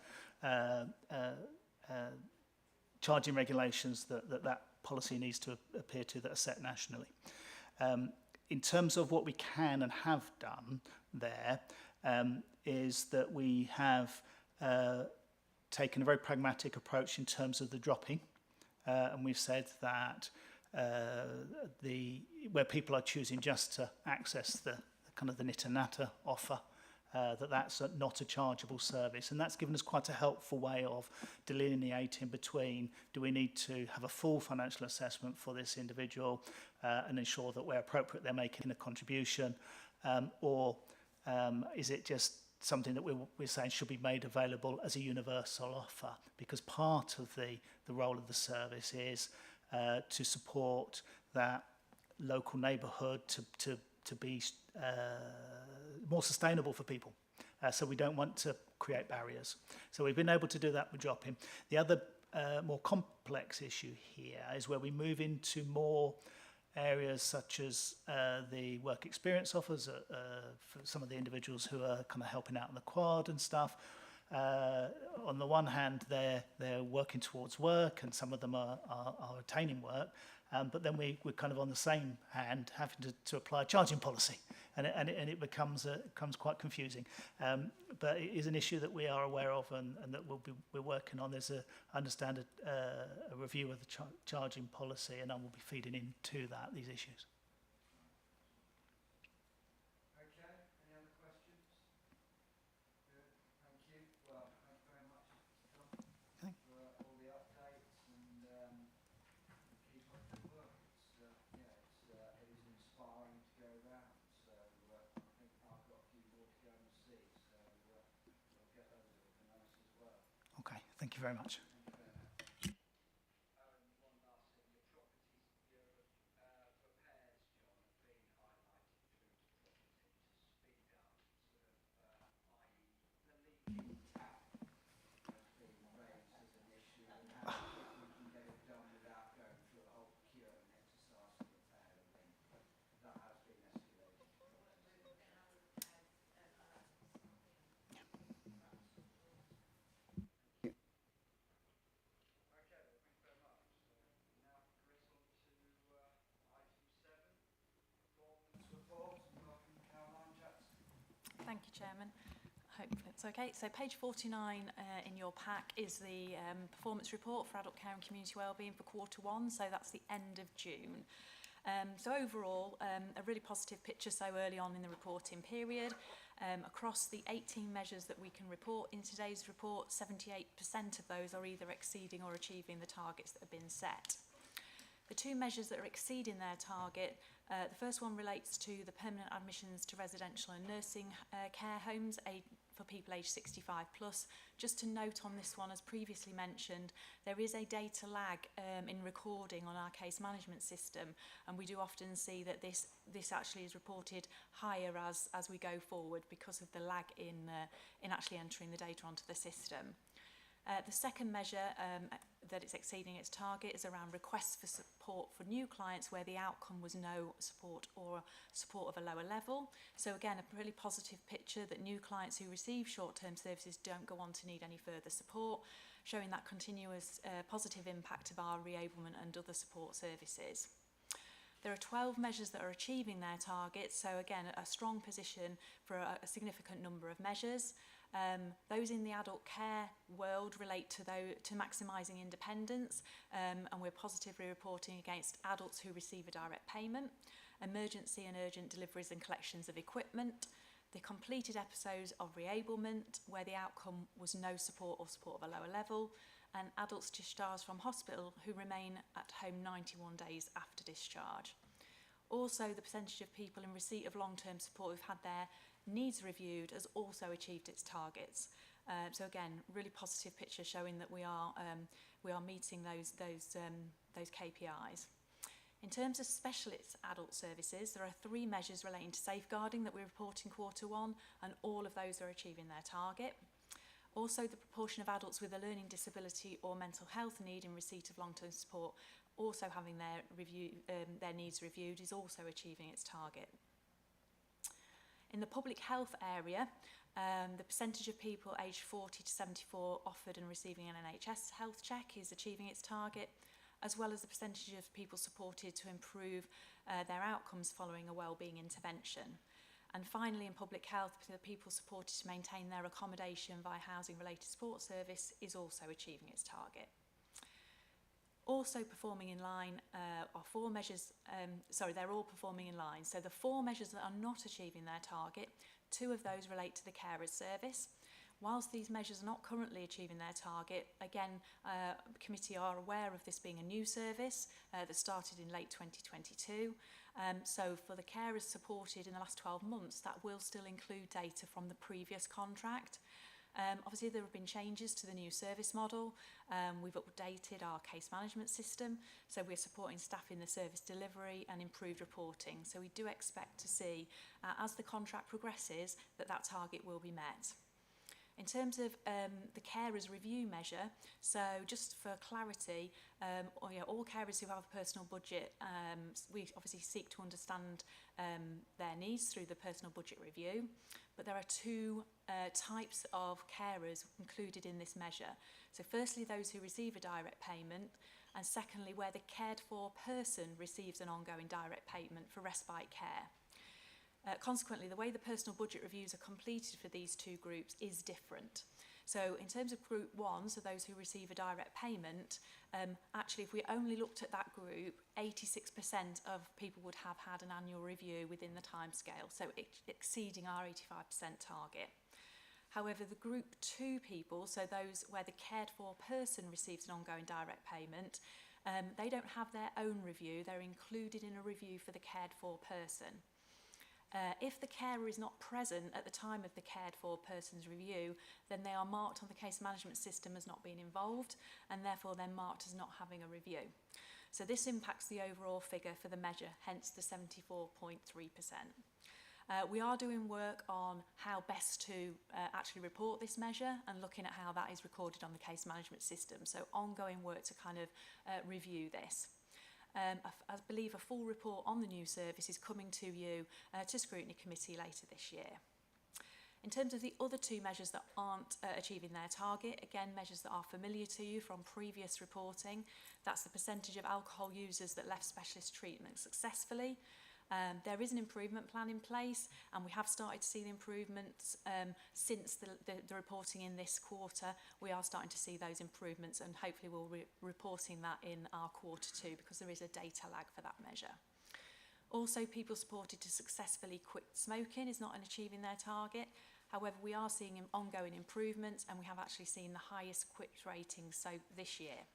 [SPEAKER 10] charging regulations that policy needs to appear to that are set nationally. In terms of what we can and have done there, is that we have taken a very pragmatic approach in terms of the dropping, and we've said that where people are choosing just to access the kind of the knitter natter offer, that's not a chargeable service, and that's given us quite a helpful way of delineating between, do we need to have a full financial assessment for this individual and ensure that where appropriate they're making a contribution, or is it just something that we're saying should be made available as a universal offer? Because part of the role of the service is to support that local neighbourhood to be more sustainable for people. So we don't want to create barriers. So we've been able to do that with dropping. The other more complex issue here is where we move into more areas such as the work experience offers for some of the individuals who are kind of helping out in the quad and stuff. On the one hand, they're working towards work, and some of them are attaining work. But then we're kind of on the same hand having to apply a charging policy, and it becomes quite confusing. But it is an issue that we are aware of and that we're working on. There's I understand a review of the charging policy, and I will be feeding into these issues.
[SPEAKER 1] Okay, any other questions? Good, thank you. Well, thank you very much, Tom, for all the updates, and keep up the work. It is inspiring to go round. So I think I've got a few more to go and see. So we'll get those organised as well.
[SPEAKER 10] Okay, thank you very much.
[SPEAKER 13] Thank you, Chairman. Hopefully it's okay. So page 49 in your pack is the performance report for adult care and community wellbeing for Q1, so that's the end of June. So overall, a really positive picture so early on in the reporting period. Across the 18 measures that we can report in today's report, 78% of those are either exceeding or achieving the targets that have been set. The two measures that are exceeding their target, the first one relates to the permanent admissions to residential and nursing care homes for people aged 65 plus. Just to note on this one, as previously mentioned, there is a data lag in recording on our case management system, and we do often see that this actually is reported higher as we go forward because of the lag in actually entering the data onto the system. The second measure that it's exceeding its target is around requests for support for new clients where the outcome was no support or support of a lower level. So again, a really positive picture that new clients who receive short-term services don't go on to need any further support, showing that continuous positive impact of our reablement and other support services. There are 12 measures that are achieving their targets, so again, a strong position for a significant number of measures. Those in the adult care world relate to maximising independence, and we're positively reporting against adults who receive a direct payment, emergency and urgent deliveries and collections of equipment, the completed episodes of reablement where the outcome was no support or support of a lower level, and adults discharged from hospital who remain at home 91 days after discharge. Also, the percentage of people in receipt of long-term support who've had their needs reviewed has also achieved its targets. So again, really positive picture showing that we are we are meeting those KPIs. In terms of specialist adult services, there are 3 measures relating to safeguarding that we report in Q1, and all of those are achieving their target. Also, the proportion of adults with a learning disability or mental health need in receipt of long-term support also having their needs reviewed is also achieving its target. In the public health area, the percentage of people aged 40 to 74 offered and receiving an NHS health check is achieving its target, as well as the percentage of people supported to improve their outcomes following a wellbeing intervention. And finally, in public health, the people supported to maintain their accommodation via housing-related support service is also achieving its target. Also performing in line are 4 measures, they're all performing in line. So the 4 measures that are not achieving their target, 2 of those relate to the carers service. Whilst these measures are not currently achieving their target, again, the committee are aware of this being a new service that started in late 2022. So for the carers supported in the last 12 months, that will still include data from the previous contract. Obviously, there have been changes to the new service model. We've updated our case management system, so we're supporting staff in the service delivery and improved reporting. So we do expect to see, as the contract progresses, that target will be met. In terms of the carers review measure, so just for clarity, all carers who have a personal budget, we obviously seek to understand their needs through the personal budget review, but there are 2 types of carers included in this measure. So firstly, those who receive a direct payment, and secondly, where the cared for person receives an ongoing direct payment for respite care. Consequently, the way the personal budget reviews are completed for these 2 groups is different. So in terms of group 1, so those who receive a direct payment, actually if we only looked at that group, 86% of people would have had an annual review within the timescale, so exceeding our 85% target. However, the group 2 people, so those where the cared for person receives an ongoing direct payment, they don't have their own review, they're included in a review for the cared for person. If the carer is not present at the time of the cared for person's review, then they are marked on the case management system as not being involved, and therefore they're marked as not having a review. So this impacts the overall figure for the measure, hence the 74.3%. We are doing work on how best to actually report this measure and looking at how that is recorded on the case management system. So ongoing work to kind of review this. I believe a full report on the new service is coming to you to Scrutiny Committee later this year. In terms of the other 2 measures that aren't achieving their target, again, measures that are familiar to you from previous reporting, that's the percentage of alcohol users that left specialist treatment successfully. There is an improvement plan in place, and we have started to see the improvements since the reporting in this quarter. We are starting to see those improvements, and hopefully we'll be reporting that in our Q2 because there is a data lag for that measure. Also, people supported to successfully quit smoking is not achieving their target. However, we are seeing ongoing improvements, and we have actually seen the highest quit ratings this year.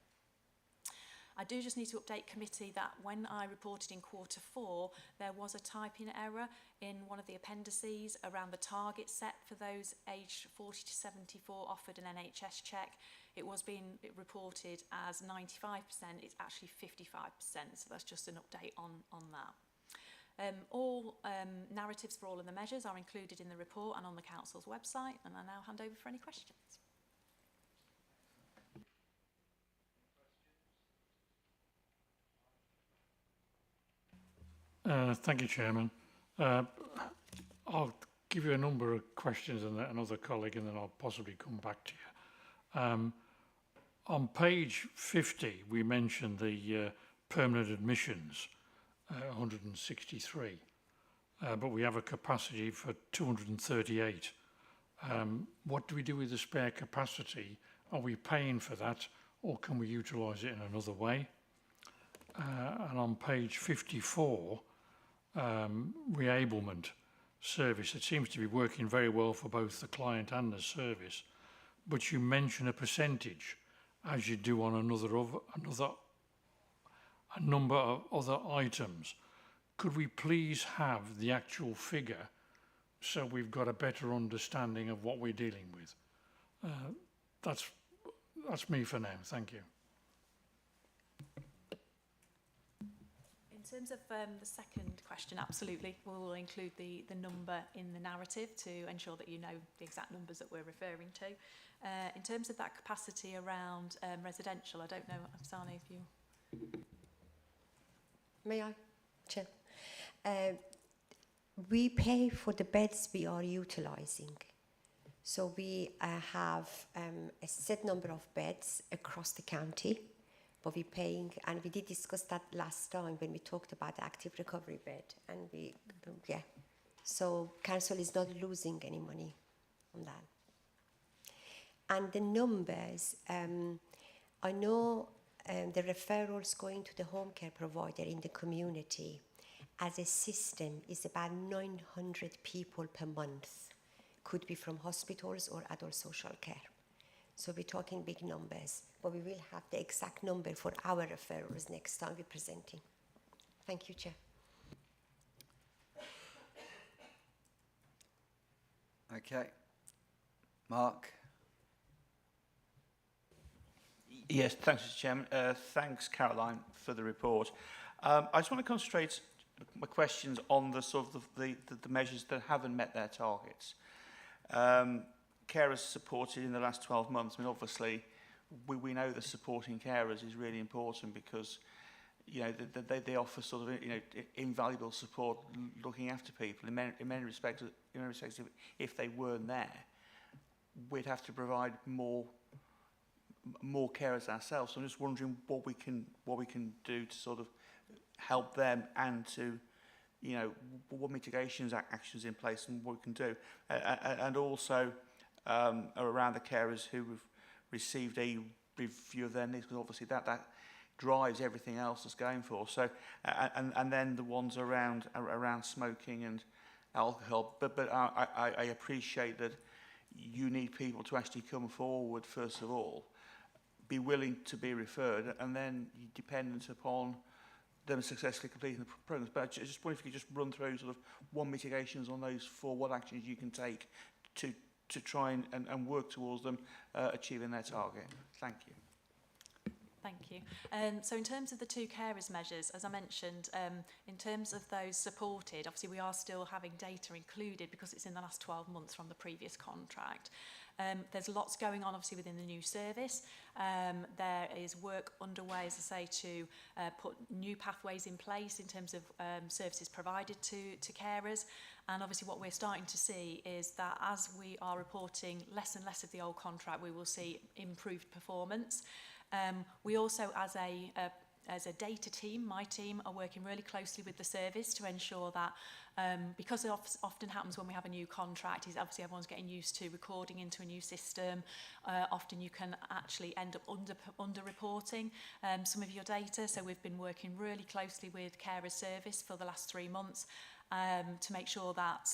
[SPEAKER 13] I do just need to update committee that when I reported in Q4, there was a typing error in one of the appendices around the target set for those aged 40 to 74 offered an NHS check. It was being reported as 95%, it's actually 55%, so that's just an update on that. All narratives for all of the measures are included in the report and on the Council's website, and I now hand over for any questions.
[SPEAKER 3] Thank you, Chairman. I'll give you a number of questions and another colleague, and then I'll possibly come back to you. On page 50, we mentioned the permanent admissions, 163, but we have a capacity for 238. What do we do with the spare capacity? Are we paying for that, or can we utilise it in another way? And on page 54, reablement service, it seems to be working very well for both the client and the service, but you mention a percentage as you do on a number of other items. Could we please have the actual figure so we've got a better understanding of what we're dealing with? That's me for now. Thank you.
[SPEAKER 13] terms of the second question, absolutely, we will include the number in the narrative to ensure that you know the exact numbers that we're referring to. In terms of that capacity around residential, I don't know, Afsana, if you...
[SPEAKER 14] May I, Chair? We pay for the beds we are utilising. So we have a set number of beds across the county, but we're paying, and we did discuss that last time when we talked about the active recovery bed, and we, so council is not losing any money on that. And the numbers, I know the referrals going to the home care provider in the community as a system is about 900 people per month. Could be from hospitals or adult social care. So we're talking big numbers, but we will have the exact number for our referrals next time we're presenting. Thank you, Chair.
[SPEAKER 1] Okay. Mark?
[SPEAKER 9] Yes, thanks, Mr. Chairman. Thanks, Caroline, for the report. I just want to concentrate my questions on the sort of the measures that haven't met their targets. Carers supported in the last 12 months. I mean, obviously, we know that supporting carers is really important because, you know, they offer sort of, you know, invaluable support looking after people. In many respects, if they weren't there, we'd have to provide more carers ourselves. So I'm just wondering what we can do to sort of help them and to, you know, what mitigations actions in place and what we can do, and also around the carers who have received a review of their needs, because obviously that drives everything else that's going for. So and then the ones around smoking and alcohol. But I appreciate that you need people to actually come forward first of all, be willing to be referred, and then dependent upon them successfully completing the programs. But I just wonder if you could just run through sort of one mitigations on those four, what actions you can take to try and work towards them achieving their target. Thank you.
[SPEAKER 13] Thank you. So in terms of the two carers measures, as I mentioned, in terms of those supported, obviously we are still having data included because it's in the last 12 months from the previous contract. There's lots going on obviously within the new service. There is work underway, as I say, to put new pathways in place in terms of services provided to carers. And obviously what we're starting to see is that as we are reporting less and less of the old contract, we will see improved performance. We also, as a data team, my team are working really closely with the service to ensure that, because it often happens when we have a new contract, is obviously everyone's getting used to recording into a new system. Often you can actually end up under-reporting some of your data. So we've been working really closely with Carers Service for the last 3 months to make sure that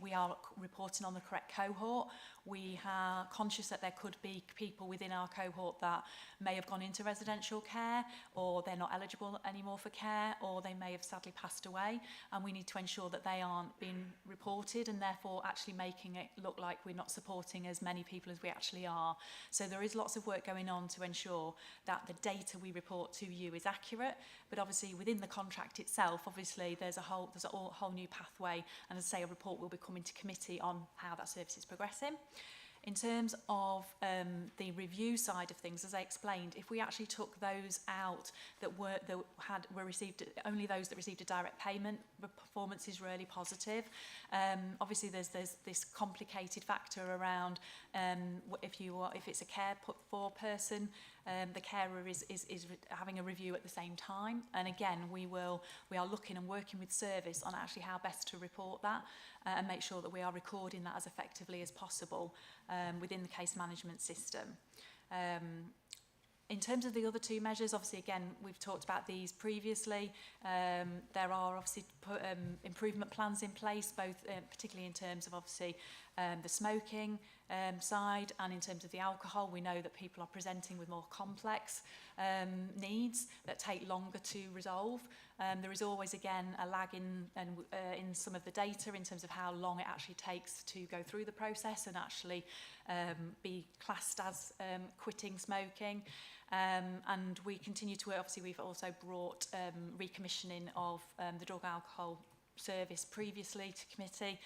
[SPEAKER 13] we are reporting on the correct cohort. We are conscious that there could be people within our cohort that may have gone into residential care, or they're not eligible anymore for care, or they may have sadly passed away, and we need to ensure that they aren't being reported and therefore actually making it look like we're not supporting as many people as we actually are. So there is lots of work going on to ensure that the data we report to you is accurate, but obviously within the contract itself, obviously there's a whole new pathway, and as I say, a report will be coming to committee on how that service is progressing. In terms of the review side of things, as I explained, if we actually took those out that were received, only those that received a direct payment, the performance is really positive. Obviously, there's this complicated factor around if it's a care put for person, the carer is having a review at the same time. And again, we are looking and working with service on actually how best to report that and make sure that we are recording that as effectively as possible within the case management system. In terms of the other two measures, obviously, again, we've talked about these previously. There are obviously improvement plans in place, both particularly in terms of obviously the smoking side, and in terms of the alcohol, we know that people are presenting with more complex needs that take longer to resolve. There is always, again, a lag in some of the data in terms of how long it actually takes to go through the process and actually be classed as quitting smoking. And we continue to work. Obviously, we've also brought recommissioning of the drug alcohol service previously to committee.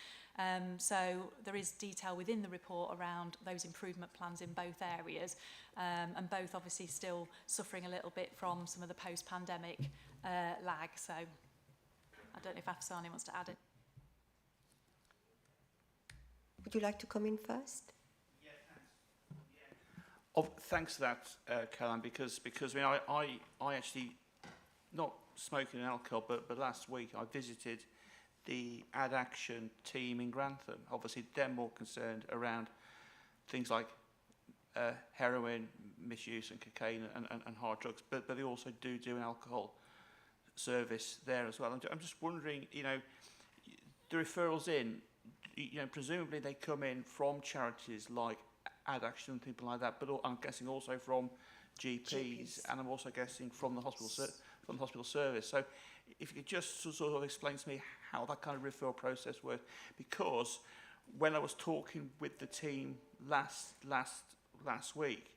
[SPEAKER 13] So there is detail within the report around those improvement plans in both areas, and both obviously still suffering a little bit from some of the post-pandemic lag. So I don't know if Afsani wants to add it.
[SPEAKER 14] Would you like to come in first?
[SPEAKER 9] Thanks for that, Caroline, because I actually, not smoking and alcohol, but last week I visited the Ad Action team in Grantham. Obviously, they're more concerned around things like heroin misuse and cocaine and hard drugs, but they also do an alcohol service there as well. I'm just wondering, you know, the referrals in, you know, presumably they come in from charities like Ad Action and people like that, but I'm guessing also from GPs, and I'm also guessing from the hospital service. So if you could just sort of explain to me how that kind of referral process works, because when I was talking with the team last week,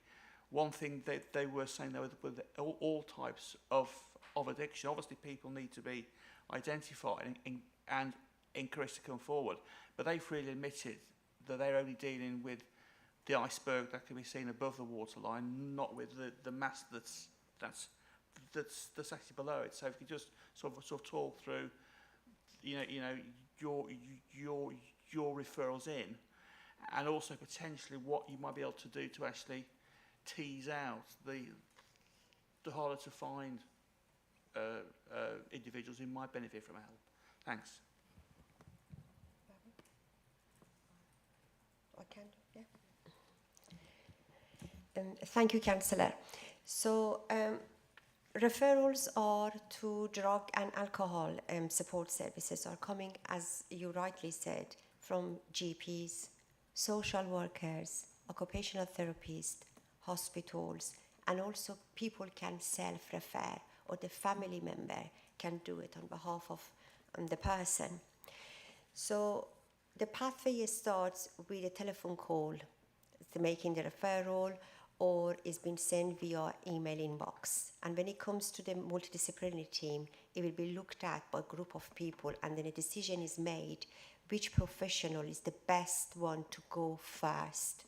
[SPEAKER 9] one thing they were saying with all types of addiction, obviously people need to be identified and encouraged to come forward, but they've really admitted that they're only dealing with the iceberg that can be seen above the waterline, not with the mass that's actually below it. So if you could just sort of talk through, you know your referrals in, and also potentially what you might be able to do to actually tease out the harder to find individuals who might benefit from help. Thanks.
[SPEAKER 14] I can, yeah. Thank you, Councillor. So referrals are to drug and alcohol support services are coming, as you rightly said, from GPs, social workers, occupational therapists, hospitals, and also people can self-refer, or the family member can do it on behalf of the person. So the pathway starts with a telephone call, making the referral, or is being sent via email inbox. And when it comes to the multidisciplinary team, it will be looked at by a group of people, and then a decision is made which professional is the best one to go first.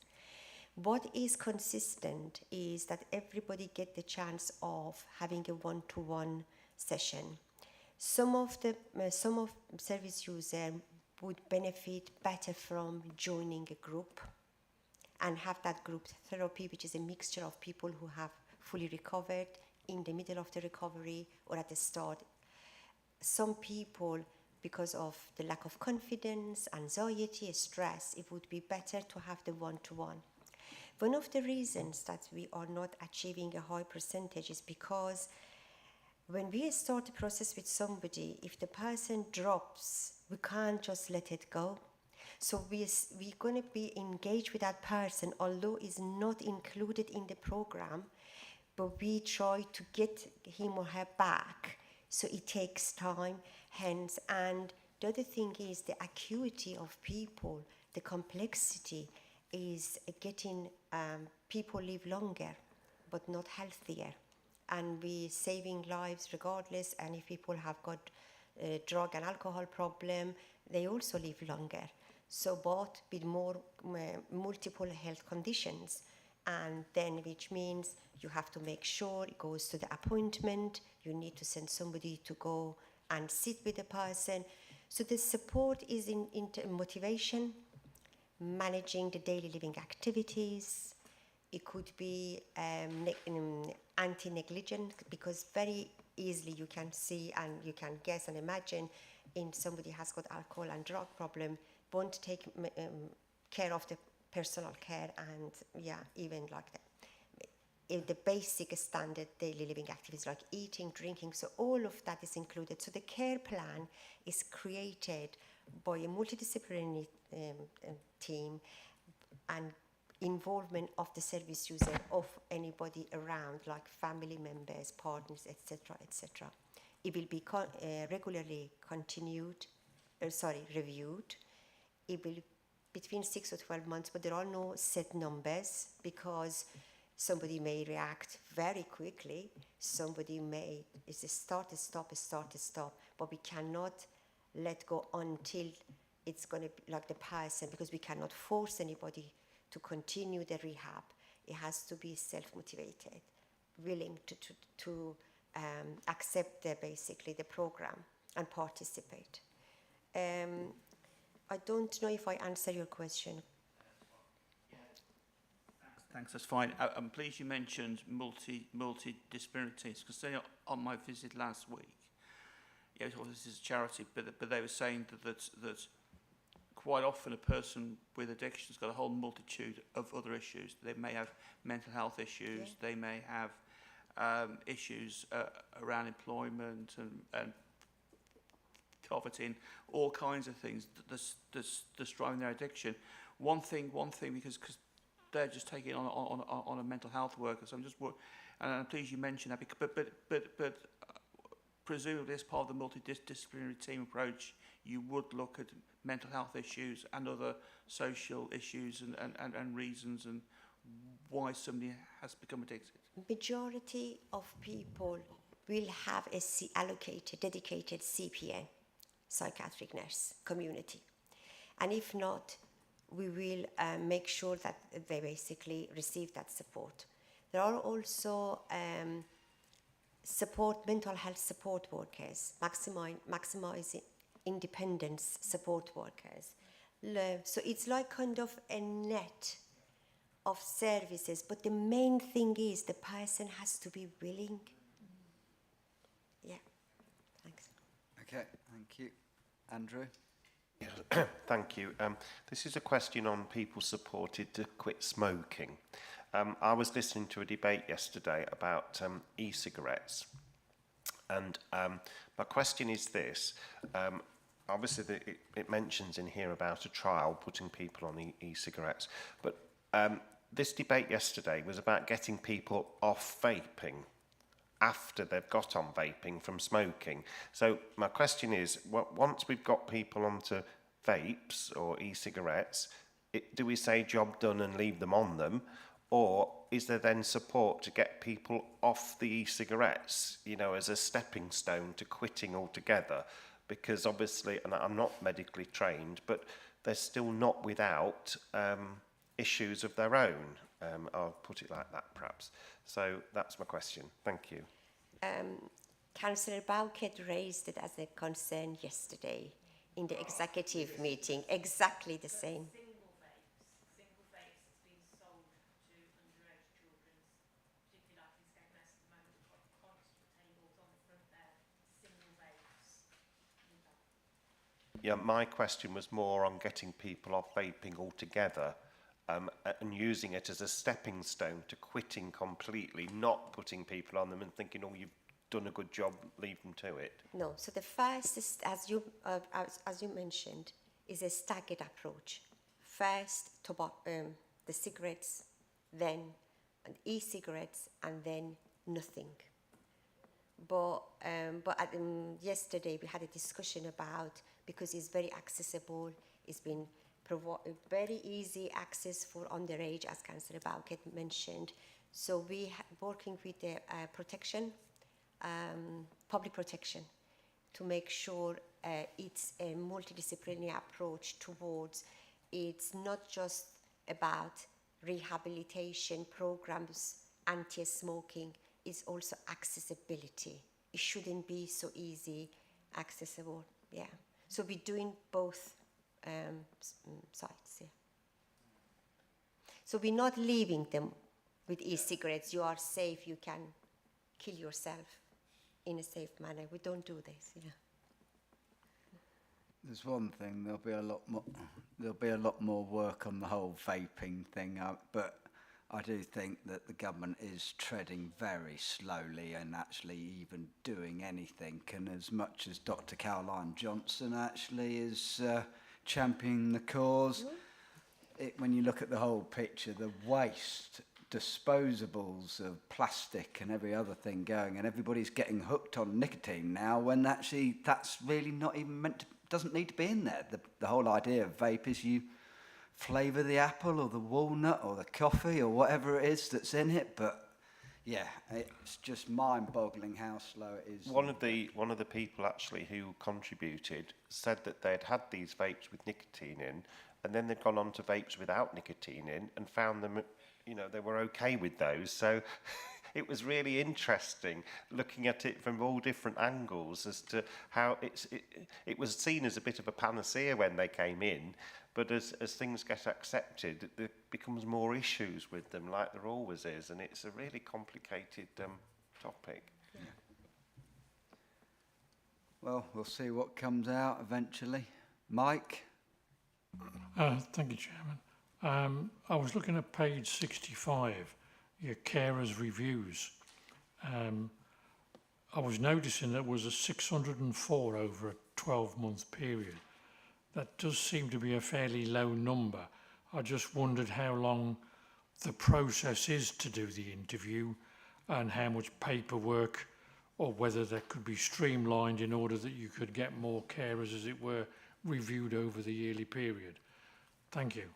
[SPEAKER 14] What is consistent is that everybody get the chance of having a one-to-one session. Some of service users would benefit better from joining a group and have that group therapy, which is a mixture of people who have fully recovered, in the middle of the recovery, or at the start. Some people, because of the lack of confidence, anxiety, stress, it would be better to have the one-to-one. One of the reasons that we are not achieving a high percentage is because when we start a process with somebody, if the person drops, we can't just let it go. So we're going to be engaged with that person, although it's not included in the program, but we try to get him or her back. So it takes time, hence. And the other thing is the acuity of people, the complexity is getting people live longer, but not healthier. And we're saving lives regardless. And if people have got a drug and alcohol problem, they also live longer. So both with more multiple health conditions, and then which means you have to make sure it goes to the appointment, you need to send somebody to go and sit with the person. So the support is in motivation, managing the daily living activities. It could be anti-negligent, because very easily you can see and you can guess and imagine in somebody has got alcohol and drug problem, won't take care of the personal care, and even like the basic standard daily living activities like eating, drinking. So all of that is included. So the care plan is created by a multidisciplinary team and involvement of the service user, of anybody around, like family members, partners, etc., etc. It will be regularly reviewed. It will between 6 or 12 months, but there are no set numbers because somebody may react very quickly. Somebody may, it's a start, a stop, but we cannot let go until it's going to be like the person, because we cannot force anybody to continue the rehab. It has to be self-motivated, willing to accept basically the program and participate. I don't know if I answer your question.
[SPEAKER 9] Thanks, that's fine. I'm pleased you mentioned multidisciplinary teams, because on my visit last week, yeah, this is a charity, but they were saying that quite often a person with addiction has got a whole multitude of other issues. They may have mental health issues, yeah. They may have issues around employment and poverty, and all kinds of things that's driving their addiction. One thing, because they're just taking it on a mental health worker. So and I'm pleased you mentioned that. But presumably, as part of the multidisciplinary team approach, you would look at mental health issues and other social issues and reasons and why somebody has become addicted.
[SPEAKER 14] Majority of people will have a allocated, dedicated CPN, psychiatric nurse community, and if not, we will make sure that they basically receive that support. There are also mental health support workers, maximizing independence support workers. So it's like kind of a net of services, but the main thing is the person has to be willing. Yeah, thanks.
[SPEAKER 1] Okay, thank you. Andrew?
[SPEAKER 8] Yes. Thank you. This is a question on people supported to quit smoking. I was listening to a debate yesterday about e-cigarettes, and my question is this. Obviously, it mentions in here about a trial putting people on e-cigarettes, but this debate yesterday was about getting people off vaping after they've got on vaping from smoking. So my question is, once we've got people onto vapes or e-cigarettes, do we say job done and leave them on them? Or is there then support to get people off the e-cigarettes, you know, as a stepping stone to quitting altogether? Because obviously, and I'm not medically trained, but they're still not without issues of their own. I'll put it like that, perhaps. So that's my question. Thank you.
[SPEAKER 14] Councillor Bowkett raised it as a concern yesterday in the executive meeting. Exactly the same.
[SPEAKER 12] Single vapes that's been sold to underage children, particularly like in Skegness at the moment, got constant tables on the front there, single vapes.
[SPEAKER 8] Yeah, my question was more on getting people off vaping altogether. And using it as a stepping stone to quitting completely, not putting people on them and thinking, oh, you've done a good job, leave them to it.
[SPEAKER 14] No, so the first, is, as you mentioned, is a staggered approach. First, the cigarettes, then e-cigarettes, and then nothing. But yesterday we had a discussion about, because it's very accessible, it's been very easy access for underage, as Councillor Bowkett mentioned. So we working with the public protection, to make sure it's a multidisciplinary approach towards, it's not just about rehabilitation programs, anti-smoking, it's also accessibility. It shouldn't be so easy accessible, yeah. So we're doing both sides, yeah. So we're not leaving them with e-cigarettes. You are safe, you can kill yourself in a safe manner. We don't do this, yeah.
[SPEAKER 1] There's one thing, there'll be a lot more work on the whole vaping thing, but I do think that the government is treading very slowly and actually even doing anything. And as much as Dr. Caroline Johnson actually is championing the cause, when you look at the whole picture, the waste, disposables of plastic and every other thing going, and everybody's getting hooked on nicotine now, when actually that's really not even meant to, doesn't need to be in there. The whole idea of vape is you flavour the apple or the walnut or the coffee or whatever it is that's in it, but yeah, it's just mind-boggling how slow it is.
[SPEAKER 8] One of the people actually who contributed said that they'd had these vapes with nicotine in, and then they'd gone on to vapes without nicotine in and found them, you know, they were okay with those. So it was really interesting looking at it from all different angles as to how it was seen as a bit of a panacea when they came in, but as things get accepted, there becomes more issues with them, like there always is, and it's a really complicated topic.
[SPEAKER 1] Yeah. Well, we'll see what comes out eventually. Mike?
[SPEAKER 3] Thank you, Chairman. I was looking at page 65, your carers reviews. I was noticing there was a 604 over a 12-month period. That does seem to be a fairly low number. I just wondered how long the process is to do the interview and how much paperwork, or whether that could be streamlined in order that you could get more carers, as it were, reviewed over the yearly period. Thank you.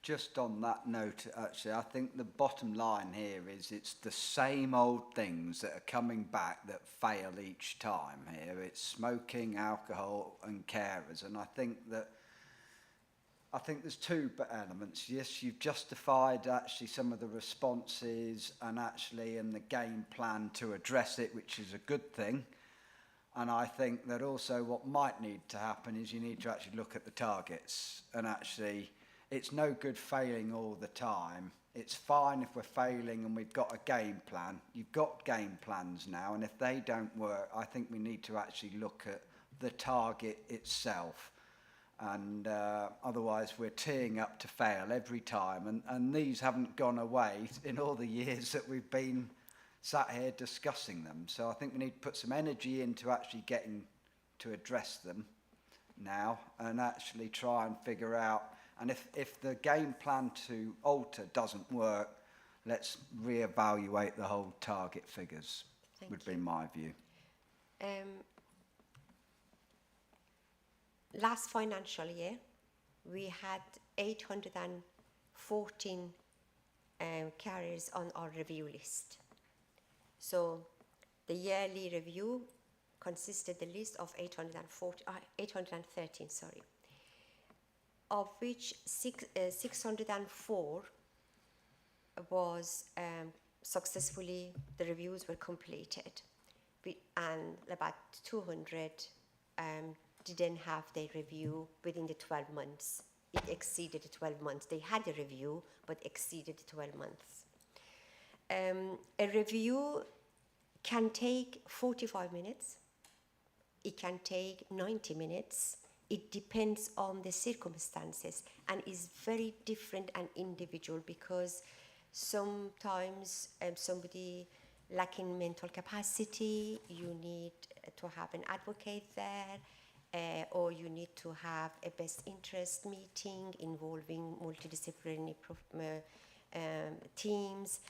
[SPEAKER 1] Just on that note, actually, I think the bottom line here is it's the same old things that are coming back that fail each time here. It's smoking, alcohol and carers. And I think there's two elements. Yes, you've justified actually some of the responses and actually in the game plan to address it, which is a good thing. And I think that also what might need to happen is you need to actually look at the targets, and actually it's no good failing all the time. It's fine if we're failing and we've got a game plan. You've got game plans now, and if they don't work, I think we need to actually look at the target itself. And otherwise we're teeing up to fail every time. And these haven't gone away in all the years that we've been sat here discussing them. So I think we need to put some energy into actually getting to address them now and actually try and figure out. And if the game plan to alter doesn't work, let's reevaluate the whole target figures, would be my view.
[SPEAKER 14] Last financial year, we had 814 carriers on our review list. So the yearly review consisted the list of 813, of which 604 was successfully, the reviews were completed, and about 200 didn't have their review within the 12 months. It exceeded the 12 months. They had a review, but exceeded the 12 months. A review can take 45 minutes. It can take 90 minutes. It depends on the circumstances and is very different and individual, because sometimes somebody lacking mental capacity, you need to have an advocate there, or you need to have a best interest meeting involving multidisciplinary teams.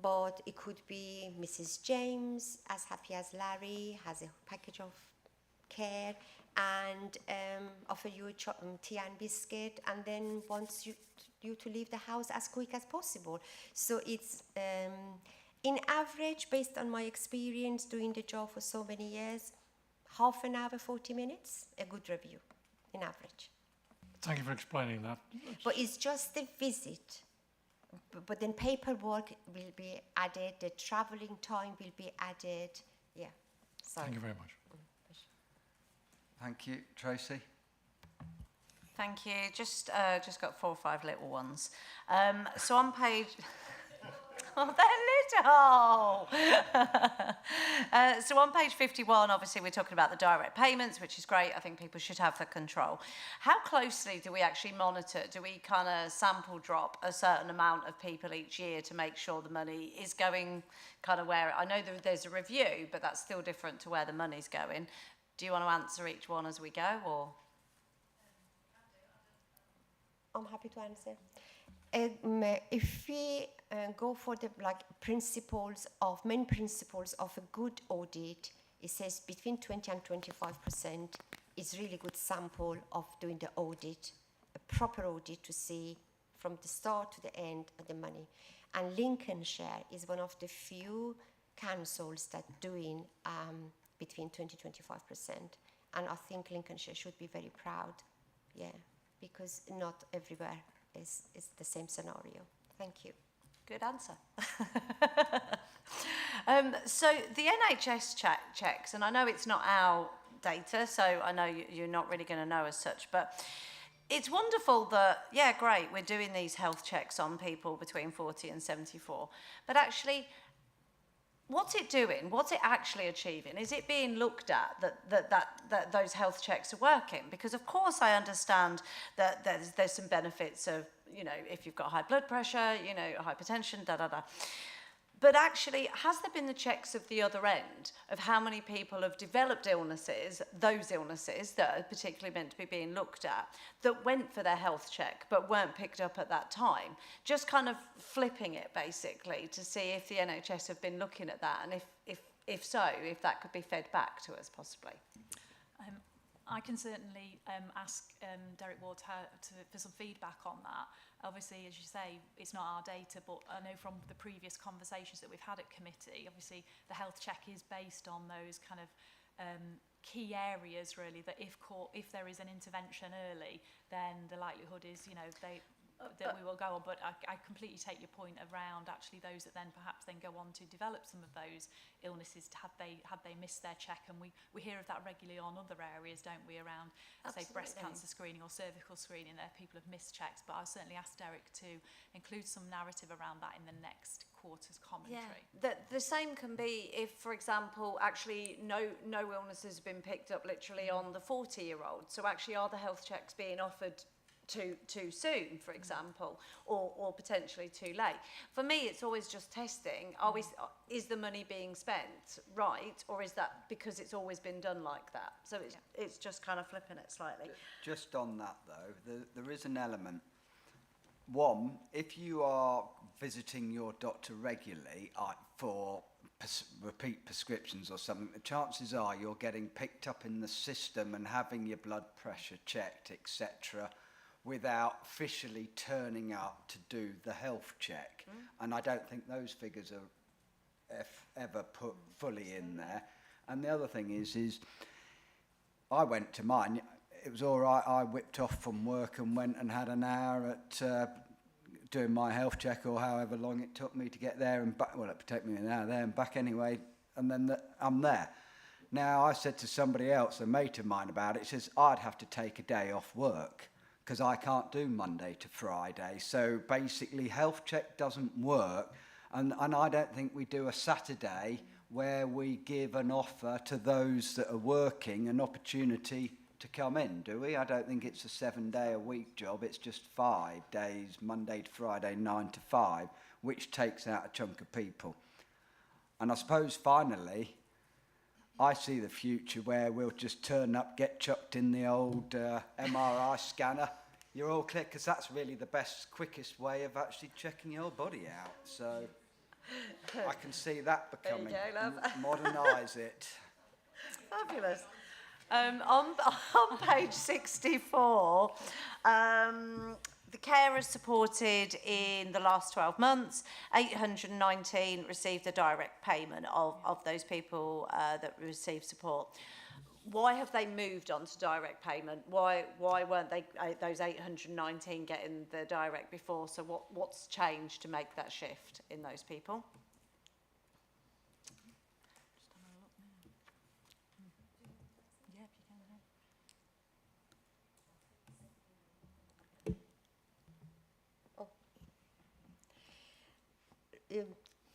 [SPEAKER 14] But it could be Mrs. James, as happy as Larry, has a package of care and offer you a tea and biscuit, and then wants you to leave the house as quick as possible. So it's, in average, based on my experience doing the job for so many years, half an hour, 40 minutes, a good review, in average.
[SPEAKER 3] Thank you for explaining that.
[SPEAKER 14] But it's just the visit. But then paperwork will be added, the travelling time will be added. Yeah. Sorry.
[SPEAKER 3] Thank you very much.
[SPEAKER 1] Thank you. Tracy?
[SPEAKER 7] Thank you. Just got 4 or 5 little ones. So on page... Oh, they're little. So on page 51, obviously we're talking about the direct payments, which is great. I think people should have the control. How closely do we actually monitor? Do we kind of sample drop a certain amount of people each year to make sure the money is going kind of where, I know there's a review, but that's still different to where the money's going. Do you want to answer each one as we go, or?
[SPEAKER 14] I'm happy to answer. If we go for the main principles of a good audit, it says between 20 and 25% is really good sample of doing the audit, a proper audit to see from the start to the end of the money. And Lincolnshire is one of the few councils that doing between 20 to 25%. And I think Lincolnshire should be very proud, because not everywhere is the same scenario. Thank you.
[SPEAKER 7] Good answer. So the NHS checks, and I know it's not our data, so I know you're not really going to know as such, but it's wonderful that, great, we're doing these health checks on people between 40 and 74, but actually, what's it doing? What's it actually achieving? Is it being looked at that those health checks are working? Because of course I understand that there's some benefits of, if you've got high blood pressure, hypertension, But actually, has there been the checks of the other end of how many people have developed illnesses, those illnesses that are particularly meant to be being looked at, that went for their health check but weren't picked up at that time? Just kind of flipping it, basically, to see if the NHS have been looking at that, and if so, if that could be fed back to us, possibly.
[SPEAKER 13] I can certainly ask Derek Ward for some feedback on that. Obviously, as you say, it's not our data, but I know from the previous conversations that we've had at committee, obviously the health check is based on those kind of key areas, really, that if there is an intervention early, then the likelihood is, that we will go on. But I completely take your point around actually those that then perhaps then go on to develop some of those illnesses, had they missed their check, and we hear of that regularly on other areas, don't we, around say breast cancer screening or cervical screening, there people have missed checks. But I'll certainly ask Derek to include some narrative around that in the next quarter's commentary.
[SPEAKER 7] The same can be if, for example, actually no illnesses have been picked up literally on the 40-year-old, so actually are the health checks being offered too soon, for example, or potentially too late? For me, it's always just testing. Is the money being spent right, or is that because it's always been done like that? So it's just kind of flipping it slightly.
[SPEAKER 1] Just on that though, there is an element. One, if you are visiting your doctor regularly for repeat prescriptions or something, the chances are you're getting picked up in the system and having your blood pressure checked, etc., without officially turning up to do the health check. And I don't think those figures are ever put fully in there. And the other thing is I went to mine. It was all right. I whipped off from work and went and had an hour at doing my health check, or however long it took me to get there and back. Well, it would take me an hour there and back anyway, and then I'm there. Now, I said to somebody else, a mate of mine, about it, he says, I'd have to take a day off work because I can't do Monday to Friday. So basically, health check doesn't work. And I don't think we do a Saturday where we give an offer to those that are working an opportunity to come in, do we? I don't think it's a 7-day-a-week job. It's just 5 days, Monday to Friday, 9 to 5, which takes out a chunk of people. And I suppose, finally, I see the future where we'll just turn up, get chucked in the old MRI scanner. You're all clear, because that's really the best, quickest way of actually checking your body out. So I can see that becoming, modernise it.
[SPEAKER 7] Fabulous. On page 64, the carers supported in the last 12 months, 819 received a direct payment of those people that received support. Why have they moved on to direct payment? Why weren't they those 819 getting the direct before? So what's changed to make that shift in those people?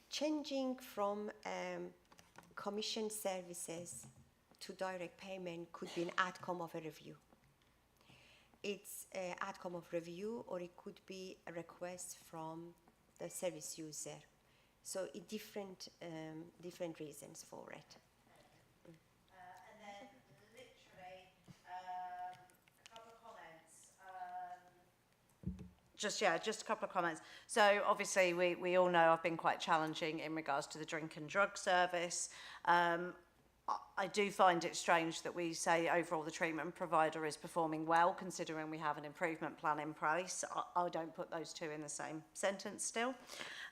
[SPEAKER 14] changing from commission services to direct payment could be an outcome of a review. It's an outcome of review, or it could be a request from the service user. So different reasons for it.
[SPEAKER 7] And then literally a couple of comments. Just a couple of comments. So obviously we all know I've been quite challenging in regards to the drink and drug service. I do find it strange that we say overall the treatment provider is performing well, considering we have an improvement plan in place. I don't put those two in the same sentence still.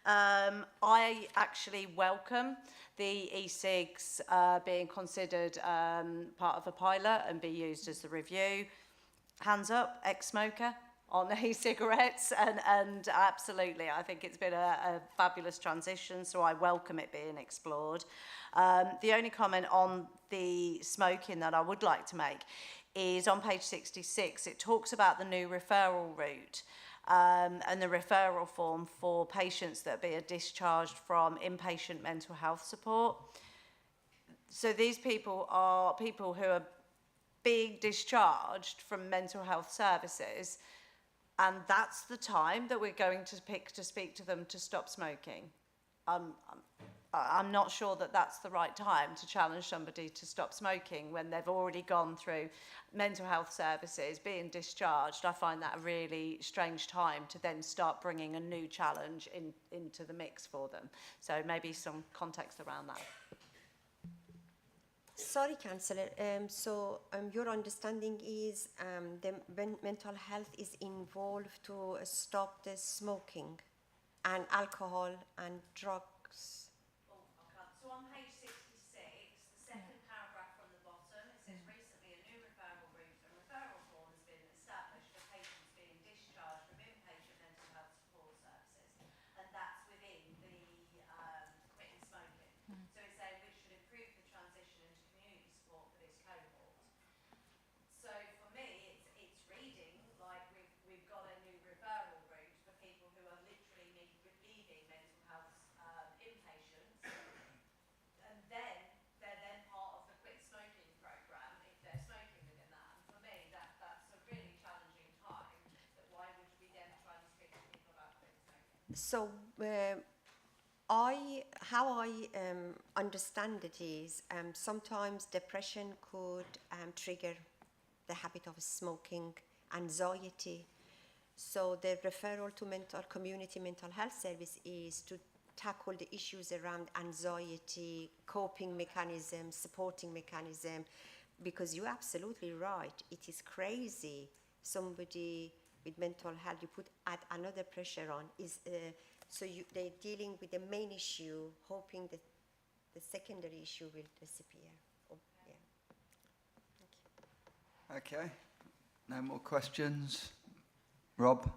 [SPEAKER 7] I actually welcome the e-cigs being considered part of a pilot and be used as the review. Hands up, ex-smoker on e-cigarettes, and absolutely, I think it's been a fabulous transition, so I welcome it being explored. The only comment on the smoking that I would like to make is on page 66, it talks about the new referral route and the referral form for patients that are being discharged from inpatient mental health support. So these people are people who are being discharged from mental health services, and that's the time that we're going to pick to speak to them to stop smoking. I'm not sure that that's the right time to challenge somebody to stop smoking when they've already gone through mental health services, being discharged. I find that a really strange time to then start bringing a new challenge into the mix for them. So maybe some context around that.
[SPEAKER 14] Sorry, Councillor. So your understanding is the mental health is involved to stop the smoking and alcohol and drugs.
[SPEAKER 7] So on page 66, the second paragraph from the bottom, it says recently a new referral route and referral form has been established for patients being discharged from inpatient mental health support services, and that's within the quitting smoking. So it's saying which should improve the transition into community support for this cohort. So for me, it's reading like we've got a new referral route for people who are literally leaving mental health inpatients, and then they're then part of the quit smoking programme if they're smoking within that. And for me, that's a really challenging time. That why would we then try and speak to people about quit smoking?
[SPEAKER 14] So how I understand it is sometimes depression could trigger the habit of smoking, anxiety. So the referral to community mental health service is to tackle the issues around anxiety, coping mechanism, supporting mechanism, because you're absolutely right. It is crazy. Somebody with mental health, you add another pressure on. They're dealing with the main issue, hoping that the secondary issue will disappear. Oh, yeah.
[SPEAKER 1] Okay. No more questions. Rob?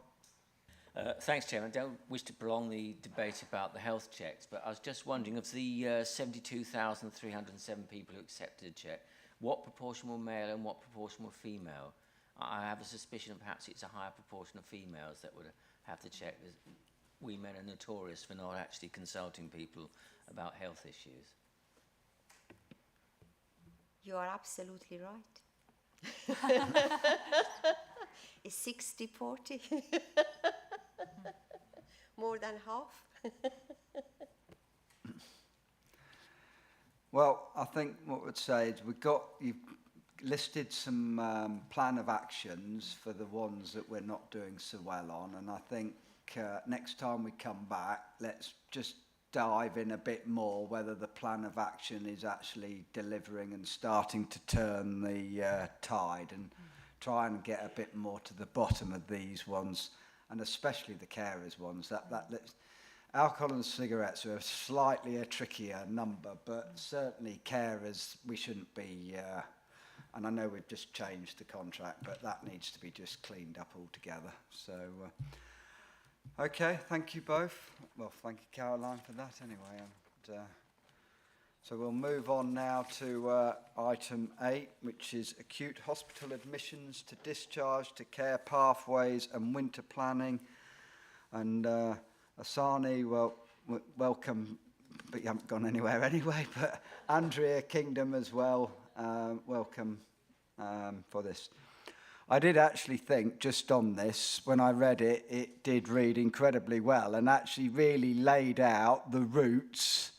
[SPEAKER 5] Thanks, Chairman. I don't wish to prolong the debate about the health checks, but I was just wondering, of the 72,307 people who accepted a check, what proportion were male and what proportion were female? I have a suspicion perhaps it's a higher proportion of females that would have the check. We men are notorious for not actually consulting people about health issues.
[SPEAKER 14] You are absolutely right. It's 60-40. More than half.
[SPEAKER 1] Well, I think what we'd say is you've listed some plan of actions for the ones that we're not doing so well on, and I think next time we come back, let's just dive in a bit more whether the plan of action is actually delivering and starting to turn the tide, and try and get a bit more to the bottom of these ones, and especially the carers ones. Alcohol and cigarettes are slightly a trickier number, but certainly carers, we shouldn't be, and I know we've just changed the contract, but that needs to be just cleaned up altogether. So, okay, thank you both. Well, thank you, Caroline, for that anyway. And, so we'll move on now to item 8, which is acute hospital admissions to discharge to care pathways and winter planning. And Asani, well, welcome, but you haven't gone anywhere anyway, but Andrea Kingdom as well, welcome for this. I did actually think, just on this, when I read it, it did read incredibly well and actually really laid out the routes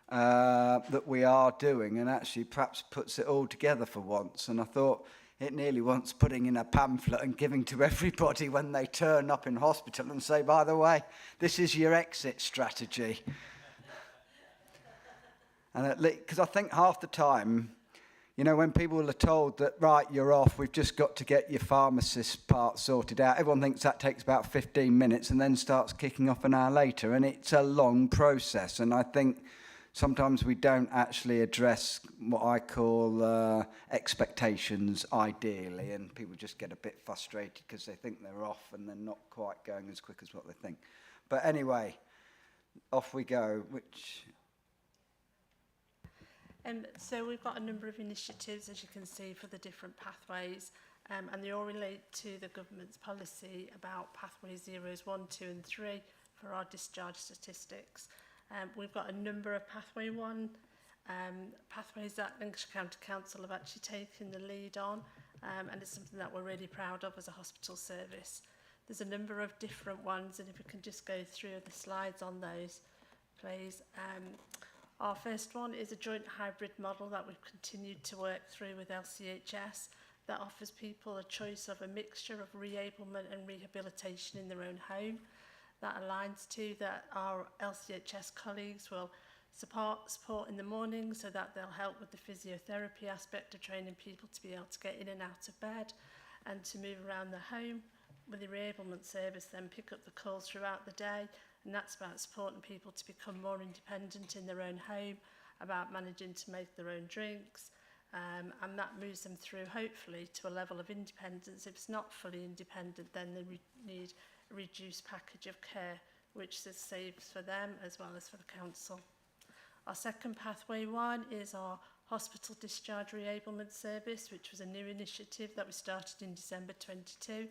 [SPEAKER 1] that we are doing, and actually perhaps puts it all together for once. And I thought it nearly wants putting in a pamphlet and giving to everybody when they turn up in hospital and say, by the way, this is your exit strategy. And because I think half the time, you know, when people are told that, right, you're off, we've just got to get your pharmacist part sorted out, everyone thinks that takes about 15 minutes and then starts kicking off an hour later. And it's a long process. And I think sometimes we don't actually address what I call expectations ideally. And people just get a bit frustrated because they think they're off and they're not quite going as quick as what they think. But anyway, off we go,
[SPEAKER 15] So we've got a number of initiatives, as you can see, for the different pathways, and they all relate to the government's policy about pathway zeros 1, 2 and 3 for our discharge statistics. We've got a number of pathway 1 pathways that Lincolnshire County Council have actually taken the lead on, and it's something that we're really proud of as a hospital service. There's a number of different ones, and if we can just go through the slides on those, please. Our first one is a joint hybrid model that we've continued to work through with LCHS that offers people a choice of a mixture of reablement and rehabilitation in their own home. That aligns to that our LCHS colleagues will support in the morning so that they'll help with the physiotherapy aspect of training people to be able to get in and out of bed and to move around the home. With the reablement service, then pick up the calls throughout the day. And that's about supporting people to become more independent in their own home, about managing to make their own drinks, and that moves them through, hopefully, to a level of independence. If it's not fully independent, then they need a reduced package of care, which saves for them as well as for the council. Our second pathway 1 is our hospital discharge reablement service, which was a new initiative that we started in December 22.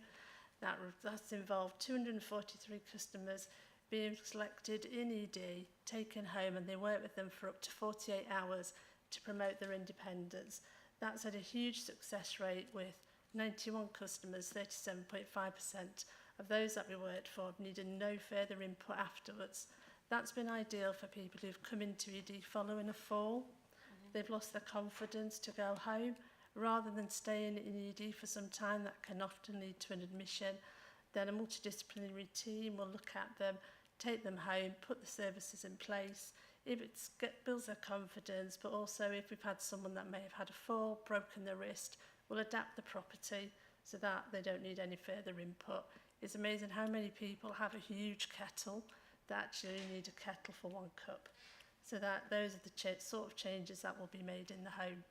[SPEAKER 15] That's involved 243 customers being selected in ED, taken home, and they work with them for up to 48 hours to promote their independence. That's had a huge success rate with 91 customers, 37.5% of those that we worked for have needed no further input afterwards. That's been ideal for people who've come into ED following a fall. They've lost their confidence to go home. Rather than staying in ED for some time, that can often lead to an admission. Then a multidisciplinary team will look at them, take them home, put the services in place. If it builds their confidence, but also if we've had someone that may have had a fall, broken their wrist, we'll adapt the property so that they don't need any further input. It's amazing how many people have a huge kettle that actually need a kettle for 1 cup. So that those are the sort of changes that will be made in the home.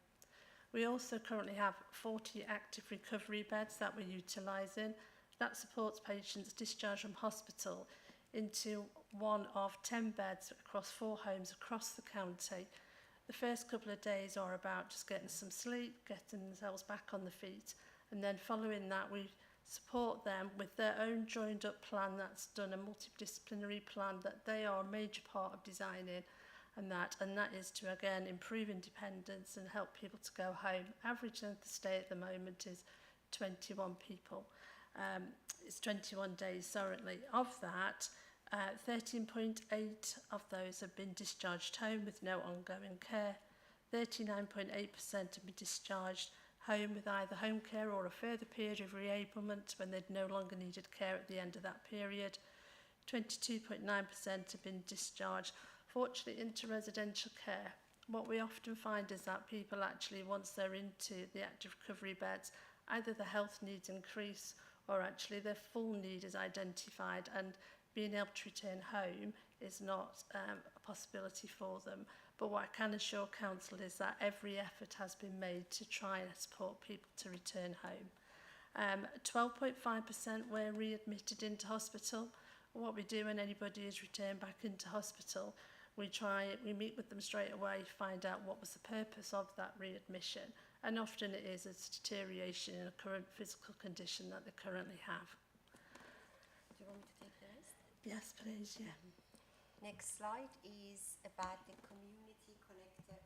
[SPEAKER 15] We also currently have 40 active recovery beds that we're utilising. That supports patients discharged from hospital into one of 10 beds across 4 homes across the county. The first couple of days are about just getting some sleep, getting themselves back on the feet, and then following that we support them with their own joined up plan that's done, a multidisciplinary plan that they are a major part of designing, and that is to again improve independence and help people to go home. Average length of stay at the moment is 21 people. It's 21 days, sorry. Of that, 13.8 of those have been discharged home with no ongoing care. 39.8% have been discharged home with either home care or a further period of reablement when they'd no longer needed care at the end of that period. 22.9% have been discharged, fortunately, into residential care. What we often find is that people actually, once they're into the active recovery beds, either the health needs increase or actually their full need is identified, and being able to return home is not a possibility for them. But what I can assure council is that every effort has been made to try and support people to return home. 12.5% were readmitted into hospital. What we do when anybody is returned back into hospital, we meet with them straight away, find out what was the purpose of that readmission, and often it is a deterioration in a current physical condition that they currently have.
[SPEAKER 14] Do you want me to take the rest?
[SPEAKER 15] Yes, please, yeah.
[SPEAKER 14] Next slide is about the community connector.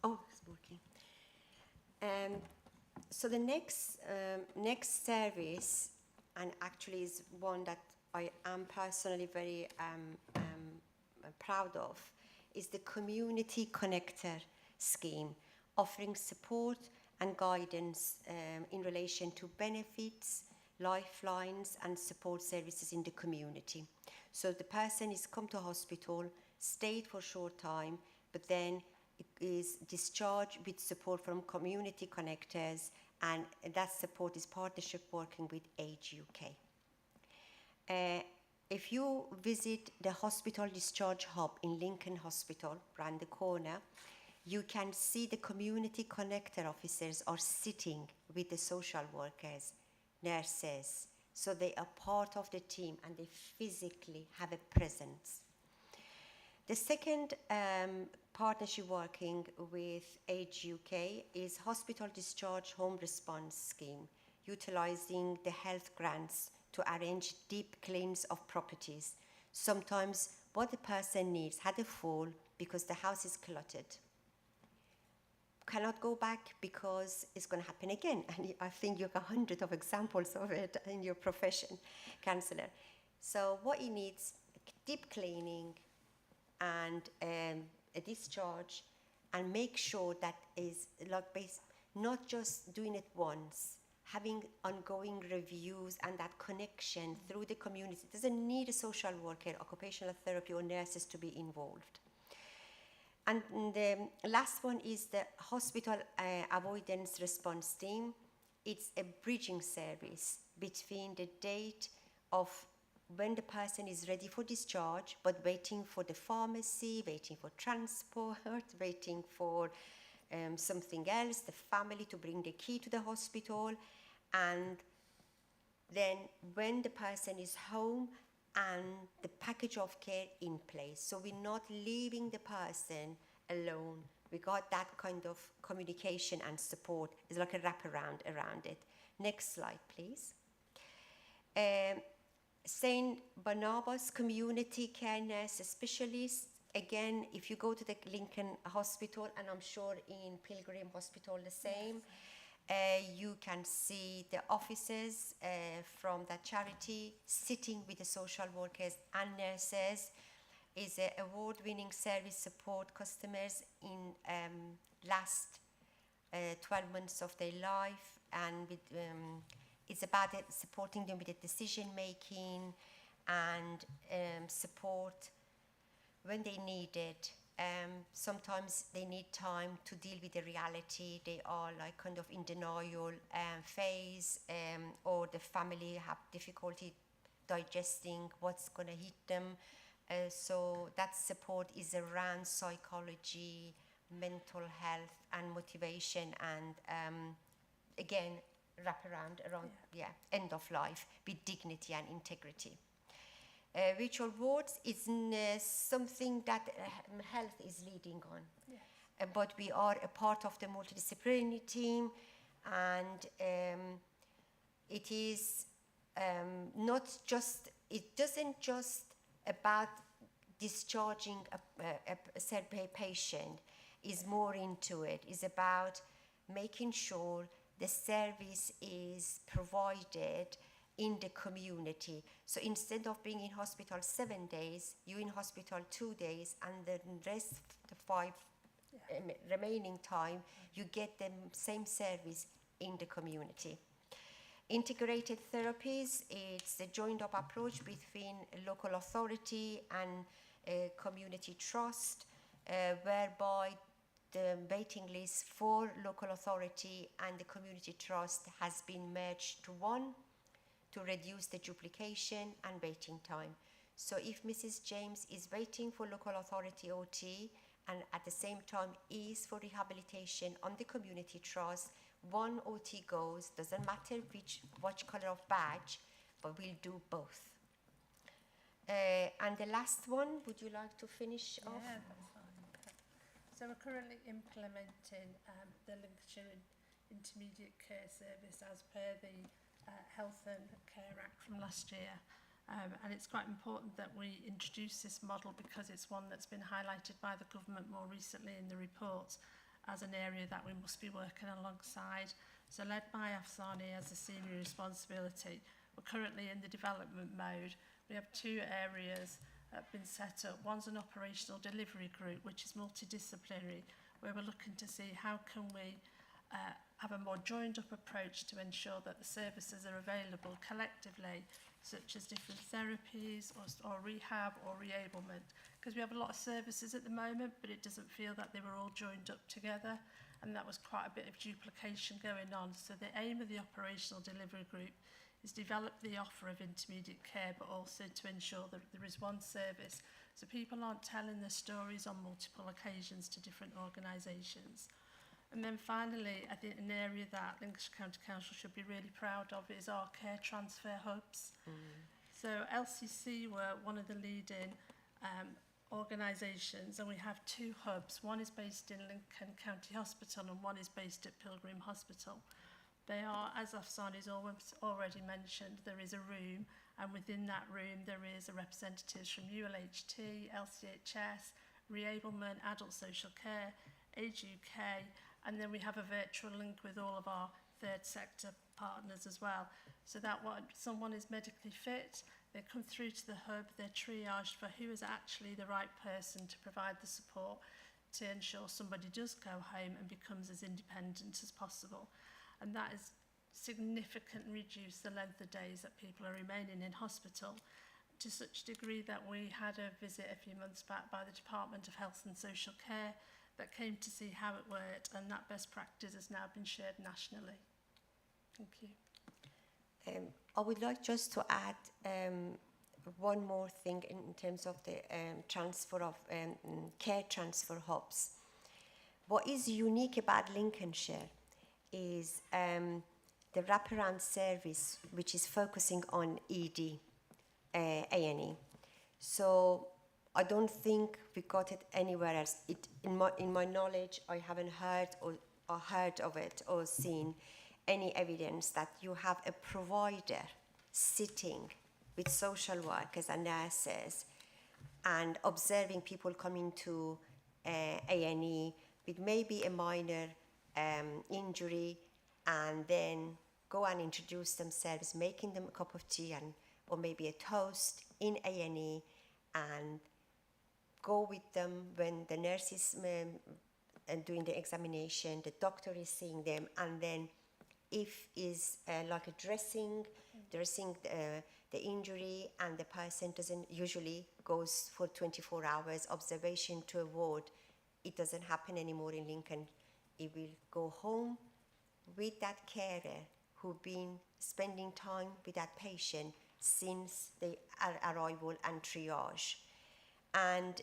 [SPEAKER 14] Oh, it's working. So the next service, and actually is one that I am personally very proud of, is the Community Connector scheme, offering support and guidance in relation to benefits, lifelines and support services in the community. So the person is come to hospital, stayed for a short time, but then is discharged with support from community connectors, and that support is partnership working with Age UK. If you visit the hospital discharge hub in Lincoln Hospital, round the corner, you can see the community connector officers are sitting with the social workers, nurses, so they are part of the team and they physically have a presence. The second partnership working with Age UK is Hospital Discharge Home Response Scheme, utilising the health grants to arrange deep cleans of properties. Sometimes what the person needs, had a fall because the house is cluttered, cannot go back because it's going to happen again. And I think you have 100 of examples of it in your profession, counsellor. So what he needs, deep cleaning and a discharge, and make sure that is like not just doing it once, having ongoing reviews and that connection through the community. It doesn't need a social worker, occupational therapy or nurses to be involved. And the last one is the Hospital Avoidance Response Team. It's a bridging service between the date of when the person is ready for discharge, but waiting for the pharmacy, waiting for transport, waiting for something else, the family to bring the key to the hospital, and then when the person is home and the package of care in place. So we're not leaving the person alone. We got that kind of communication and support. It's like a wraparound around it. Next slide, please. St. Barnabas Community Care Nurse Specialist. Again, if you go to the Lincoln Hospital, and I'm sure in Pilgrim Hospital the same, you can see the officers from that charity sitting with the social workers and nurses. Is an award-winning service support customers in last 12 months of their life, and with, it's about supporting them with the decision making and support when they need it. Sometimes they need time to deal with the reality. They are like kind of in denial phase, or the family have difficulty digesting what's going to hit them. So that support is around psychology, mental health and motivation, and again, wrap around end of life with dignity and integrity. Virtual wards is something that health is leading on. Yes. But we are a part of the multidisciplinary team, and it is not just, it doesn't just about discharging a certain patient, is more into it. It's about making sure the service is provided in the community. So instead of being in hospital 7 days, you're in hospital 2 days, and the rest, the 5 remaining time, you get the same service in the community. Integrated therapies, it's a joined up approach between a local authority and a community trust, whereby the waiting list for local authority and the community trust has been merged to one to reduce the duplication and waiting time. So if Mrs. James is waiting for local authority OT and at the same time is for rehabilitation on the community trust, one OT goes, doesn't matter which colour of badge, but we'll do both. And the last one, would you like to finish off?
[SPEAKER 15] Yeah, that's fine. So we're currently implementing the Lincolnshire Intermediate Care Service as per the Health and Care Act from last year. And it's quite important that we introduce this model because it's one that's been highlighted by the government more recently in the report as an area that we must be working alongside. So led by Afsani as a senior responsibility, we're currently in the development mode. We have 2 areas that have been set up. One's an operational delivery group, which is multidisciplinary, where we're looking to see how can we have a more joined up approach to ensure that the services are available collectively, such as different therapies or rehab or reablement, because we have a lot of services at the moment, but it doesn't feel that they were all joined up together, and that was quite a bit of duplication going on. So the aim of the operational delivery group is develop the offer of intermediate care, but also to ensure that there is one service, so people aren't telling their stories on multiple occasions to different organisations. And then finally, I think an area that Lincolnshire County Council should be really proud of is our care transfer hubs. So LCC were one of the leading organisations, and we have 2 hubs. One is based in Lincoln County Hospital and one is based at Pilgrim Hospital. They are, as Afsani's already mentioned, there is a room, and within that room there is a representatives from ULHT, LCHS, Reablement, Adult Social Care, Age UK, and then we have a virtual link with all of our third sector partners as well. So that when someone is medically fit, they come through to the hub, they're triaged for who is actually the right person to provide the support to ensure somebody does go home and becomes as independent as possible. And that has significantly reduced the length of days that people are remaining in hospital, to such a degree that we had a visit a few months back by the Department of Health and Social Care that came to see how it worked, and that best practice has now been shared nationally. Thank you.
[SPEAKER 14] I would like just to add one more thing in terms of the transfer of care transfer hubs. What is unique about Lincolnshire is the wraparound service, which is focusing on ED, A&E. So I don't think we got it anywhere else. In my knowledge, I haven't heard of it or seen any evidence that you have a provider sitting with social workers and nurses and observing people coming to A&E with maybe a minor injury, and then go and introduce themselves, making them a cup of tea or maybe a toast in A&E, and go with them when the nurse is doing the examination, the doctor is seeing them, and then if is like a dressing the injury, and the person doesn't usually goes for 24 hours observation to a ward. It doesn't happen anymore in Lincoln. It will go home with that carer who've been spending time with that patient since the arrival and triage, and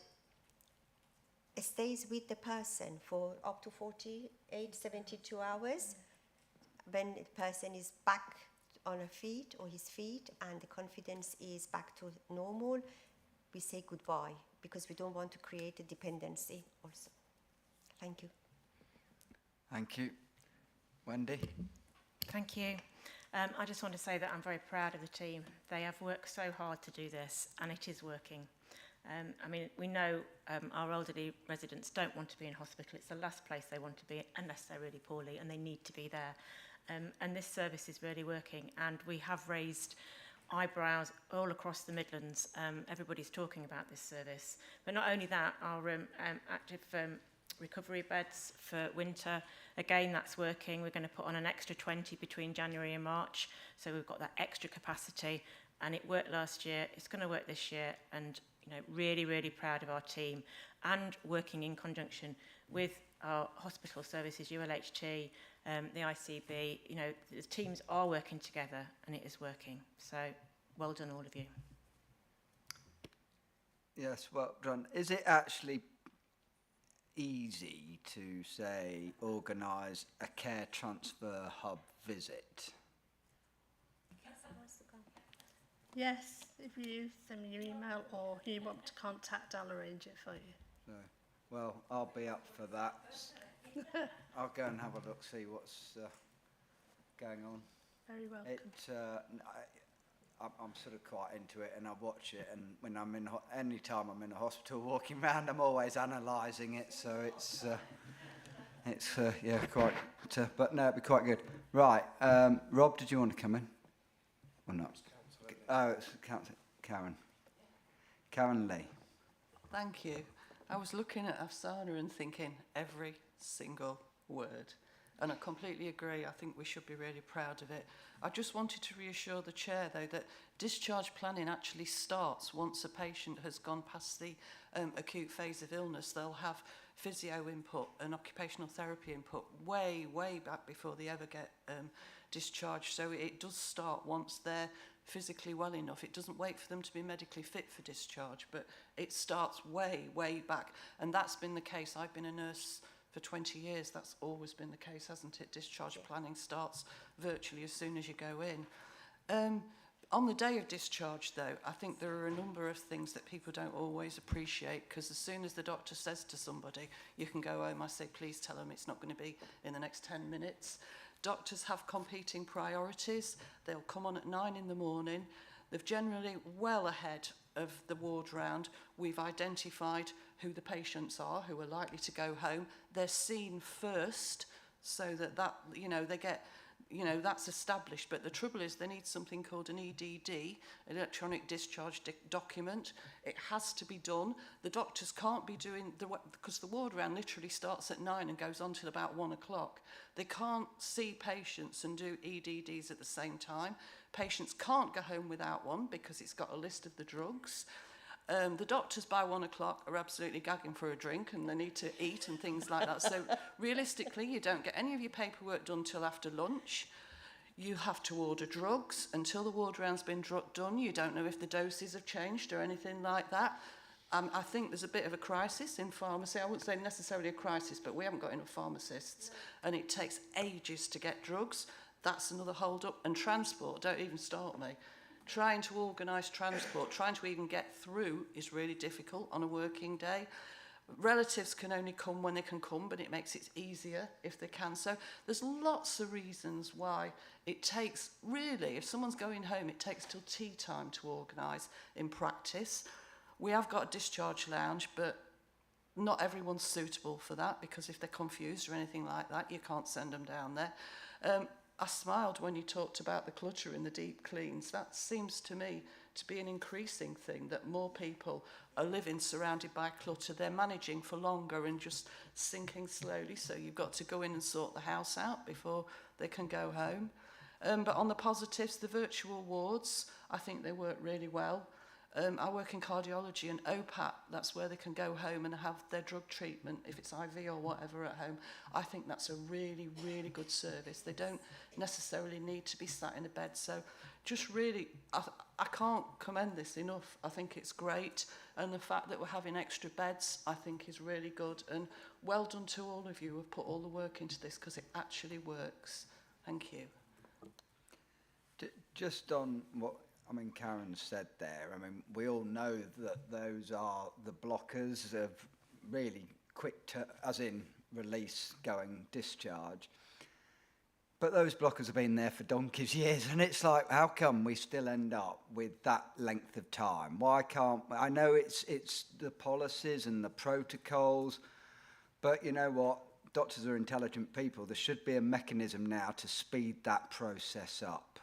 [SPEAKER 14] it stays with the person for up to 48, 72 hours. When the person is back on her feet or his feet and the confidence is back to normal, we say goodbye, because we don't want to create a dependency also. Thank you.
[SPEAKER 1] Thank you. Wendy?
[SPEAKER 12] Thank you. I just want to say that I'm very proud of the team. They have worked so hard to do this, and it is working. I mean, we know our elderly residents don't want to be in hospital. It's the last place they want to be unless they're really poorly, and they need to be there. And this service is really working, and we have raised eyebrows all across the Midlands. Everybody's talking about this service. But not only that, our active recovery beds for winter, again, that's working. We're going to put on an extra 20 between January and March, so we've got that extra capacity, and it worked last year. It's going to work this year, and really, really proud of our team, and working in conjunction with our hospital services, ULHT, the ICB. The teams are working together, and it is working. So well done, all of you.
[SPEAKER 1] Yes, well done. Is it actually easy to, say, organise a care transfer hub visit?
[SPEAKER 15] Yes, if you send me your email or you want to contact, I'll arrange it for you.
[SPEAKER 1] So, well, I'll be up for that. I'll go and have a look, see what's going on.
[SPEAKER 15] Very welcome.
[SPEAKER 1] I'm sort of quite into it, and I watch it. And when I'm in, any time I'm in a hospital walking around, I'm always analysing it. So it's yeah, quite. But no, it'd be quite good. Right, Rob, did you want to come in, or not? Oh, it's Karen. Karen Lee.
[SPEAKER 16] Thank you. I was looking at Afsana and thinking every single word. And I completely agree. I think we should be really proud of it. I just wanted to reassure the chair, though, that discharge planning actually starts once a patient has gone past the acute phase of illness. They'll have physio input and occupational therapy input way, way back before they ever get discharged. So it does start once they're physically well enough. It doesn't wait for them to be medically fit for discharge, but it starts way, way back. And that's been the case. I've been a nurse for 20 years. That's always been the case, hasn't it? Discharge planning starts virtually as soon as you go in. On the day of discharge, though, I think there are a number of things that people don't always appreciate, because as soon as the doctor says to somebody, you can go home, I say, please tell them it's not going to be in the next 10 minutes. Doctors have competing priorities. They'll come on at 9 in the morning. They're generally well ahead of the ward round. We've identified who the patients are, who are likely to go home. They're seen first, so that you know, they get, you know, that's established. But the trouble is they need something called an EDD, electronic discharge document. It has to be done. The doctors can't be doing, because the ward round literally starts at 9 and goes on till about 1 o'clock. They can't see patients and do EDDs at the same time. Patients can't go home without one because it's got a list of the drugs. The doctors by 1 o'clock are absolutely gagging for a drink, and they need to eat and things like that. So realistically, you don't get any of your paperwork done till after lunch. You have to order drugs. Until the ward round's been done, you don't know if the doses have changed or anything like that. I think there's a bit of a crisis in pharmacy. I wouldn't say necessarily a crisis, but we haven't got enough pharmacists, and it takes ages to get drugs. That's another hold-up. And transport, don't even start me. Trying to organise transport, trying to even get through is really difficult on a working day. Relatives can only come when they can come, but it makes it easier if they can. So there's lots of reasons why it takes, really, if someone's going home, it takes till tea time to organise in practice. We have got a discharge lounge, but not everyone's suitable for that, because if they're confused or anything like that, you can't send them down there. I smiled when you talked about the clutter in the deep cleans. That seems to me to be an increasing thing, that more people are living surrounded by clutter. They're managing for longer and just sinking slowly, so you've got to go in and sort the house out before they can go home. But on the positives, the virtual wards, I think they work really well. I work in cardiology, and OPAT, that's where they can go home and have their drug treatment, if it's IV or whatever at home. I think that's a really, really good service. They don't necessarily need to be sat in a bed. So just really, I can't commend this enough. I think it's great. And the fact that we're having extra beds, I think is really good. And well done to all of you who have put all the work into this, because it actually works. Thank you.
[SPEAKER 1] Just on what Karen said there, we all know that those are the blockers of really quick, as in release going discharge. But those blockers have been there for donkey's years, and it's like, how come we still end up with that length of time? Why can't, I know it's the policies and the protocols, but you know what? Doctors are intelligent people. There should be a mechanism now to speed that process up.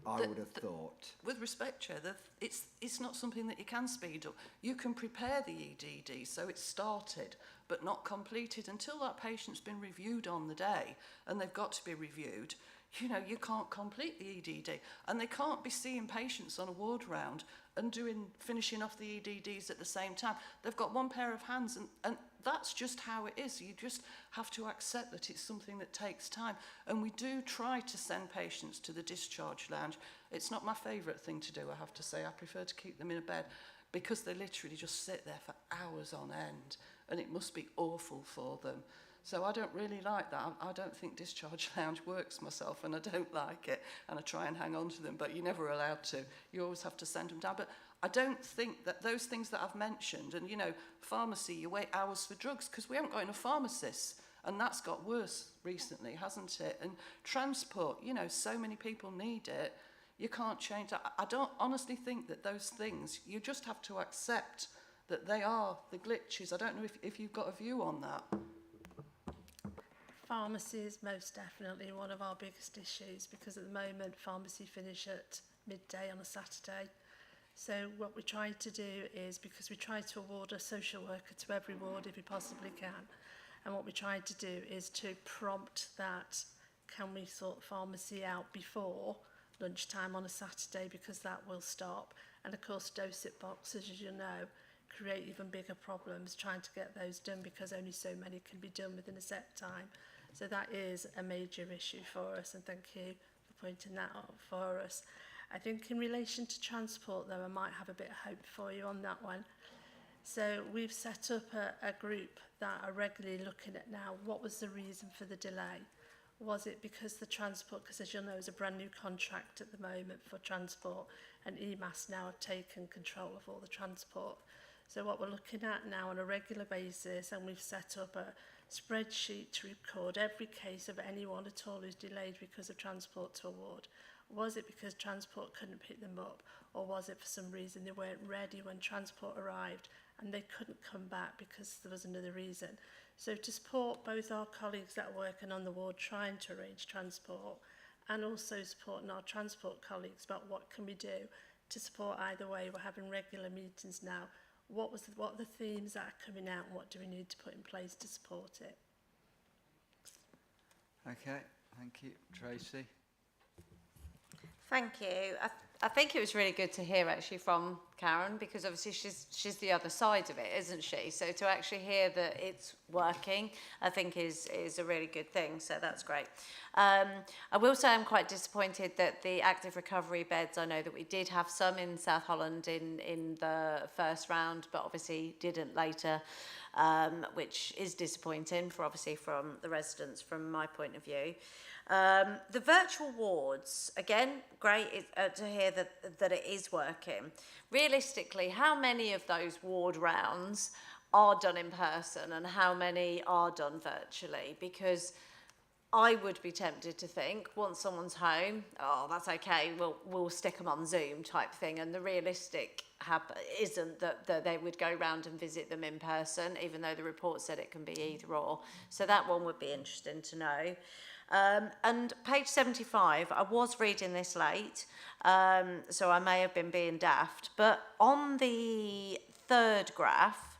[SPEAKER 1] I would have thought.
[SPEAKER 16] With respect, Chair, it's not something that you can speed up. You can prepare the EDD so it's started but not completed until that patient's been reviewed on the day, and they've got to be reviewed. You know, you can't complete the EDD, and they can't be seeing patients on a ward round and finishing off the EDDs at the same time. They've got one pair of hands, and that's just how it is. You just have to accept that it's something that takes time. And we do try to send patients to the discharge lounge. It's not my favourite thing to do, I have to say. I prefer to keep them in a bed, because they literally just sit there for hours on end, and it must be awful for them. So I don't really like that. I don't think discharge lounge works myself, and I don't like it, and I try and hang on to them, but you're never allowed to. You always have to send them down. But I don't think that those things that I've mentioned, and, you know, pharmacy, you wait hours for drugs, because we haven't got enough pharmacists, and that's got worse recently, hasn't it? And transport, you know, so many people need it. You can't change that. I don't honestly think that those things, you just have to accept that they are the glitches. I don't know if you've got a view on that.
[SPEAKER 15] Pharmacy is most definitely one of our biggest issues, because at the moment pharmacy finish at midday on a Saturday. So what we try to do is, because we try to award a social worker to every ward if we possibly can, and what we try to do is to prompt that, can we sort pharmacy out before lunchtime on a Saturday, because that will stop. And of course dosage boxes, as you know, create even bigger problems trying to get those done, because only so many can be done within a set time. So that is a major issue for us, and thank you for pointing that out for us. I think in relation to transport though, I might have a bit of hope for you on that one. So we've set up a group that are regularly looking at now, what was the reason for the delay? Was it because the transport, because as you'll know, there's a brand new contract at the moment for transport, and EMAS now have taken control of all the transport. So what we're looking at now on a regular basis, and we've set up a spreadsheet to record every case of anyone at all who's delayed because of transport to award. Was it because transport couldn't pick them up, or was it for some reason they weren't ready when transport arrived and they couldn't come back because there was another reason? So to support both our colleagues that are working on the ward trying to arrange transport, and also supporting our transport colleagues about what can we do to support either way, we're having regular meetings now. What are the themes that are coming out, and what do we need to put in place to support it?
[SPEAKER 1] Okay, thank you. Tracy?
[SPEAKER 7] Thank you. I think it was really good to hear actually from Karen, because obviously she's the other side of it, isn't she? So to actually hear that it's working, I think is a really good thing. So that's great. I will say I'm quite disappointed that the active recovery beds, I know that we did have some in South Holland in the first round, but obviously didn't later, which is disappointing for obviously from the residents from my point of view. The virtual wards, again, great to hear that it is working. Realistically, how many of those ward rounds are done in person and how many are done virtually? Because I would be tempted to think, once someone's home, oh, that's okay, we'll stick them on Zoom type thing. And the realistic isn't that they would go round and visit them in person, even though the report said it can be either or. So that one would be interesting to know. And page 75, I was reading this late, so I may have been being daft, but on the third graph,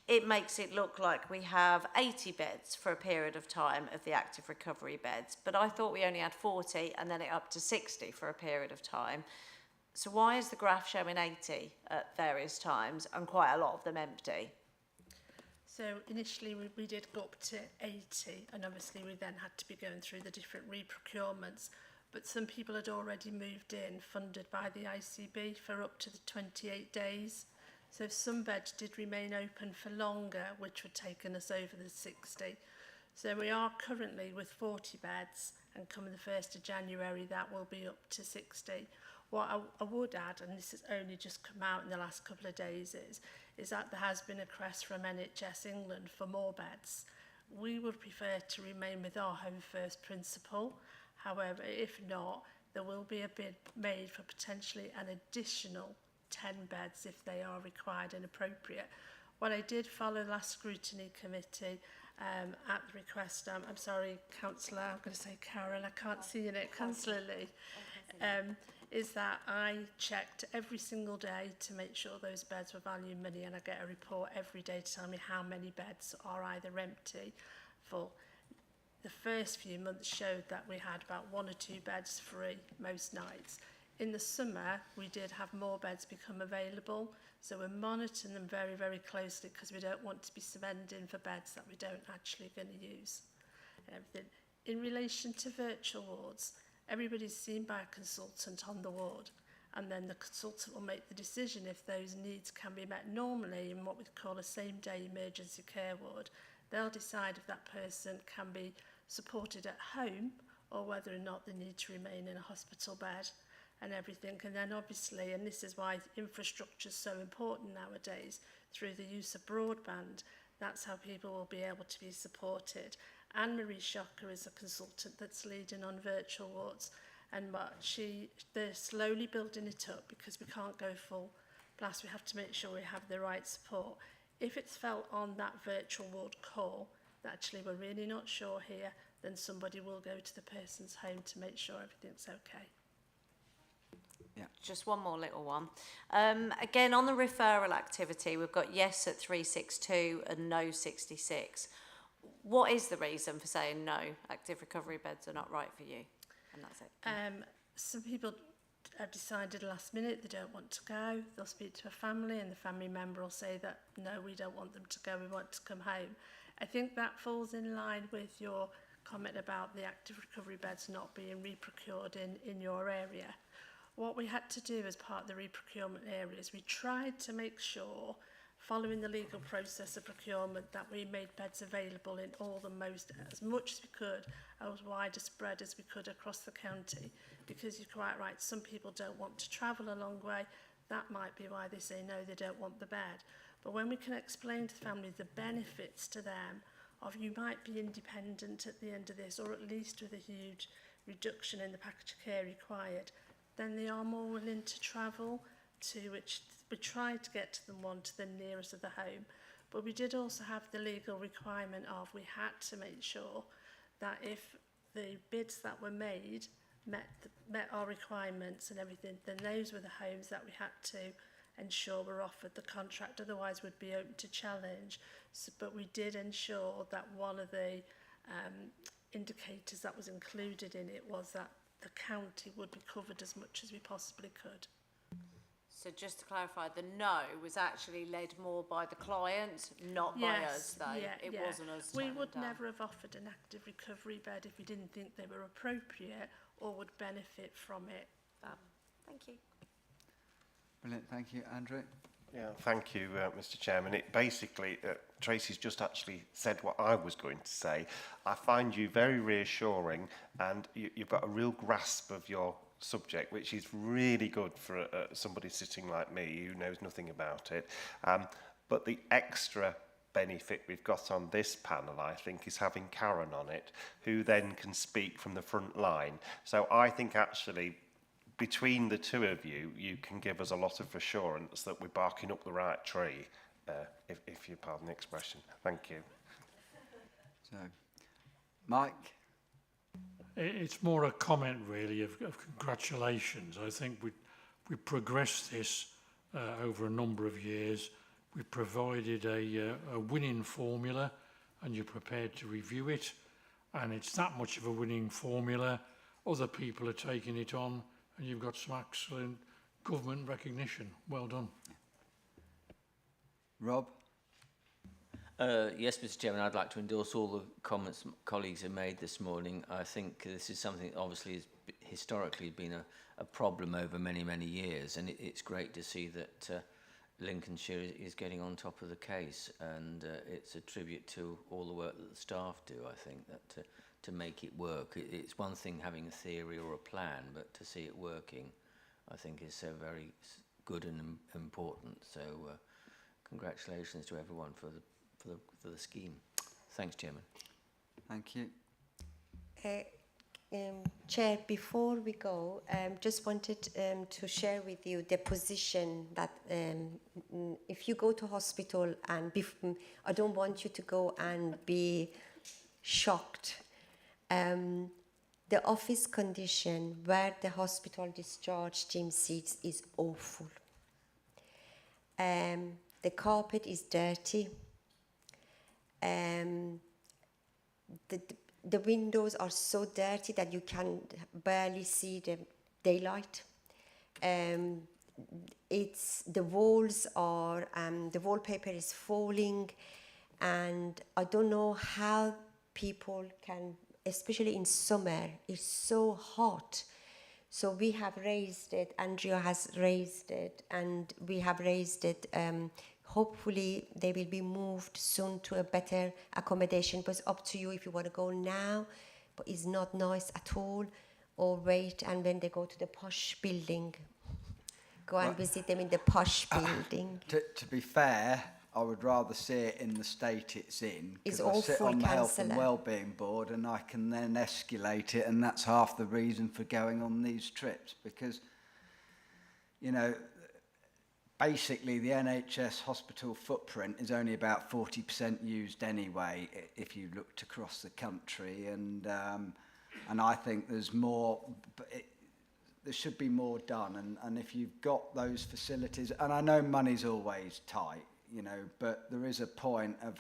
[SPEAKER 7] it makes it look like we have 80 beds for a period of time of the active recovery beds, but I thought we only had 40 and then it up to 60 for a period of time. So why is the graph showing 80 at various times and quite a lot of them empty?
[SPEAKER 15] So initially we did go up to 80, and obviously we then had to be going through the different re-procurements, but some people had already moved in, funded by the ICB, for up to the 28 days. So some beds did remain open for longer, which would taken us over the 60. So we are currently with 40 beds, and coming the 1st of January that will be up to 60. What I would add, and this has only just come out in the last couple of days, is that there has been a request from NHS England for more beds. We would prefer to remain with our home first principle. However, if not, there will be a bid made for potentially an additional 10 beds if they are required and appropriate. What I did follow last scrutiny committee at the request, I'm sorry, Councillor, I'm going to say Karen, I can't see in it, Councillor Lee, is that I checked every single day to make sure those beds were value money, and I get a report every day to tell me how many beds are either empty, full. The first few months showed that we had about 1 or 2 beds free most nights. In the summer, we did have more beds become available, so we're monitoring them very, very closely, because we don't want to be spending for beds that we don't actually going to use. In relation to virtual wards, everybody's seen by a consultant on the ward, and then the consultant will make the decision if those needs can be met. Normally in what we call a same-day emergency care ward, they'll decide if that person can be supported at home or whether or not they need to remain in a hospital bed and everything. And then obviously, and this is why infrastructure is so important nowadays, through the use of broadband, that's how people will be able to be supported. Anne-Marie Shocker is a consultant that's leading on virtual wards, and they're slowly building it up because we can't go full blast. We have to make sure we have the right support. If it's felt on that virtual ward call that actually we're really not sure here, then somebody will go to the person's home to make sure everything's okay.
[SPEAKER 7] Yeah. Just one more little one. Again, on the referral activity, we've got yes at 362 and no 66. What is the reason for saying no, active recovery beds are not right for you? And that's it.
[SPEAKER 15] Some people have decided last minute they don't want to go. They'll speak to a family and the family member will say that, no, we don't want them to go, we want to come home. I think that falls in line with your comment about the active recovery beds not being reprocured in your area. What we had to do as part of the reprocurement area is we tried to make sure, following the legal process of procurement, that we made beds available in as much as we could, as wide a spread as we could across the county. Because you're quite right, some people don't want to travel a long way. That might be why they say no, they don't want the bed. But when we can explain to the family the benefits to them of you might be independent at the end of this, or at least with a huge reduction in the package of care required, then they are more willing to travel to which we tried to get to them one to the nearest of the home. But we did also have the legal requirement of we had to make sure that if the bids that were made met our requirements and everything, then those were the homes that we had to ensure were offered the contract, otherwise would be open to challenge. So, but we did ensure that one of the indicators that was included in it was that the county would be covered as much as we possibly could.
[SPEAKER 7] So just to clarify, the no was actually led more by the client, not by us though. It wasn't us.
[SPEAKER 15] We would never have offered an active recovery bed if we didn't think they were appropriate or would benefit from it.
[SPEAKER 7] Thank you.
[SPEAKER 1] Brilliant, thank you. Andrew?
[SPEAKER 8] Yeah, thank you, Mr. Chairman. It basically, Tracy's just actually said what I was going to say. I find you very reassuring, and you've got a real grasp of your subject, which is really good for somebody sitting like me who knows nothing about it. But the extra benefit we've got on this panel, I think, is having Karen on it, who then can speak from the front line. So I think actually, between the two of you, you can give us a lot of assurance that we're barking up the right tree, if you pardon the expression. Thank you.
[SPEAKER 1] So, Mike?
[SPEAKER 3] It's more a comment, really, of congratulations. I think we progressed this over a number of years. We provided a winning formula, and you're prepared to review it. And it's that much of a winning formula. Other people are taking it on, and you've got some excellent government recognition. Well done.
[SPEAKER 1] Rob?
[SPEAKER 5] Yes, Mr. Chairman, I'd like to endorse all the comments colleagues have made this morning. I think this is something that obviously has historically been a problem over many, many years, and it's great to see that Lincolnshire is getting on top of the case, and it's a tribute to all the work that the staff do, I think, that to make it work. It's one thing having a theory or a plan, but to see it working, I think, is so very good and important. So congratulations to everyone for the scheme. Thanks, Chairman.
[SPEAKER 1] Thank you.
[SPEAKER 14] Chair, before we go, just wanted to share with you the position that if you go to hospital and I don't want you to go and be shocked. The office condition where the hospital discharge team sits is awful. The carpet is dirty. The windows are so dirty that you can barely see the daylight. The walls are, the wallpaper is falling, and I don't know how people can, especially in summer, it's so hot. So we have raised it, Andrea has raised it, and we have raised it. Hopefully they will be moved soon to a better accommodation, but it's up to you if you want to go now, but it's not nice at all, or wait, and when they go to the posh building, go and visit them in the posh building.
[SPEAKER 1] To be fair, I would rather see it in the state it's in.
[SPEAKER 14] It's
[SPEAKER 1] 'Cause I sit
[SPEAKER 14] awful,
[SPEAKER 1] on the Health and
[SPEAKER 14] councillor.
[SPEAKER 1] Wellbeing Board, and I can then escalate it, and that's half the reason for going on these trips, because, you know, basically the NHS hospital footprint is only about 40% used anyway, if you looked across the country, and I think there's more. There should be more done, and if you've got those facilities, and I know money's always tight, you know, but there is a point of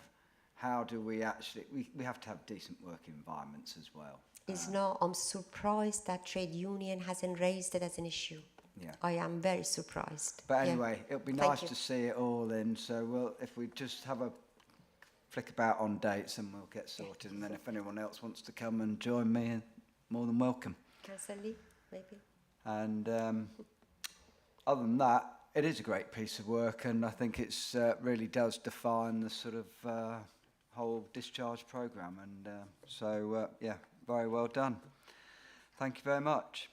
[SPEAKER 1] how do we actually, we have to have decent working environments as well.
[SPEAKER 14] It's not, I'm surprised that trade union hasn't raised it as an issue.
[SPEAKER 1] Yeah.
[SPEAKER 14] I am very surprised.
[SPEAKER 1] But
[SPEAKER 14] Yeah.
[SPEAKER 1] anyway, it'll be
[SPEAKER 14] Thank
[SPEAKER 1] nice
[SPEAKER 14] you.
[SPEAKER 1] to see it all in, so if we just have a flick about on dates, and we'll get sorted, and then if anyone else wants to come and join me, more than welcome.
[SPEAKER 14] Councillor Lee, maybe?
[SPEAKER 1] And other than that, it is a great piece of work, and I think it's really does define the sort of whole discharge programme, and yeah, very well done. Thank you very much.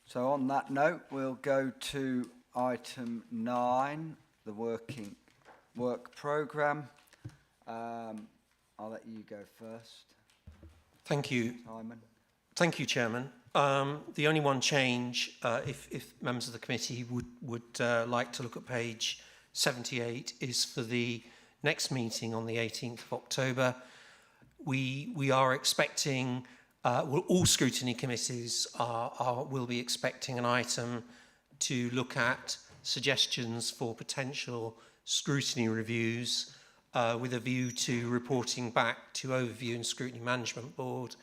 [SPEAKER 1] So on that note, we'll go to item 9, the work programme. I'll let you go first.
[SPEAKER 17] Thank you.
[SPEAKER 1] Simon.
[SPEAKER 17] Thank you, Chairman. The only one change, if members of the committee would like to look at page 78, is for the next meeting on the 18th of October. We are expecting, all scrutiny committees will be expecting an item to look at suggestions for potential scrutiny reviews with a view to reporting back to Overview and Scrutiny Management Board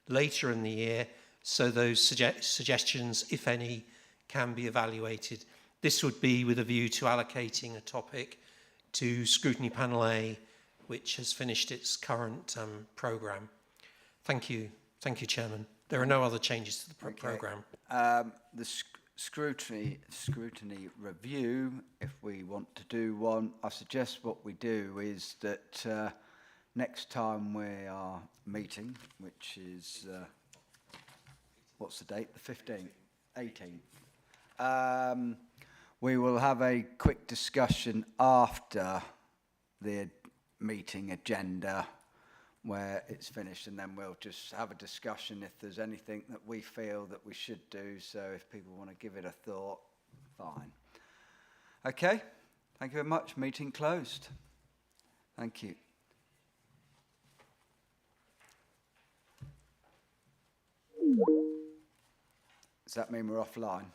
[SPEAKER 17] later in the year, so those suggestions, if any, can be evaluated. This would be with a view to allocating a topic to Scrutiny Panel A, which has finished its current programme. Thank you. Thank you, Chairman. There are no other changes to the programme.
[SPEAKER 1] The scrutiny review, if we want to do one, I suggest what we do is that next time we are meeting, which is, what's the date? The 15th? 18th. We will have a quick discussion after the meeting agenda where it's finished, and then we'll just have a discussion if there's anything that we feel that we should do. So if people want to give it a thought, fine. Okay, thank you very much. Meeting closed. Thank you. Does that mean we're offline?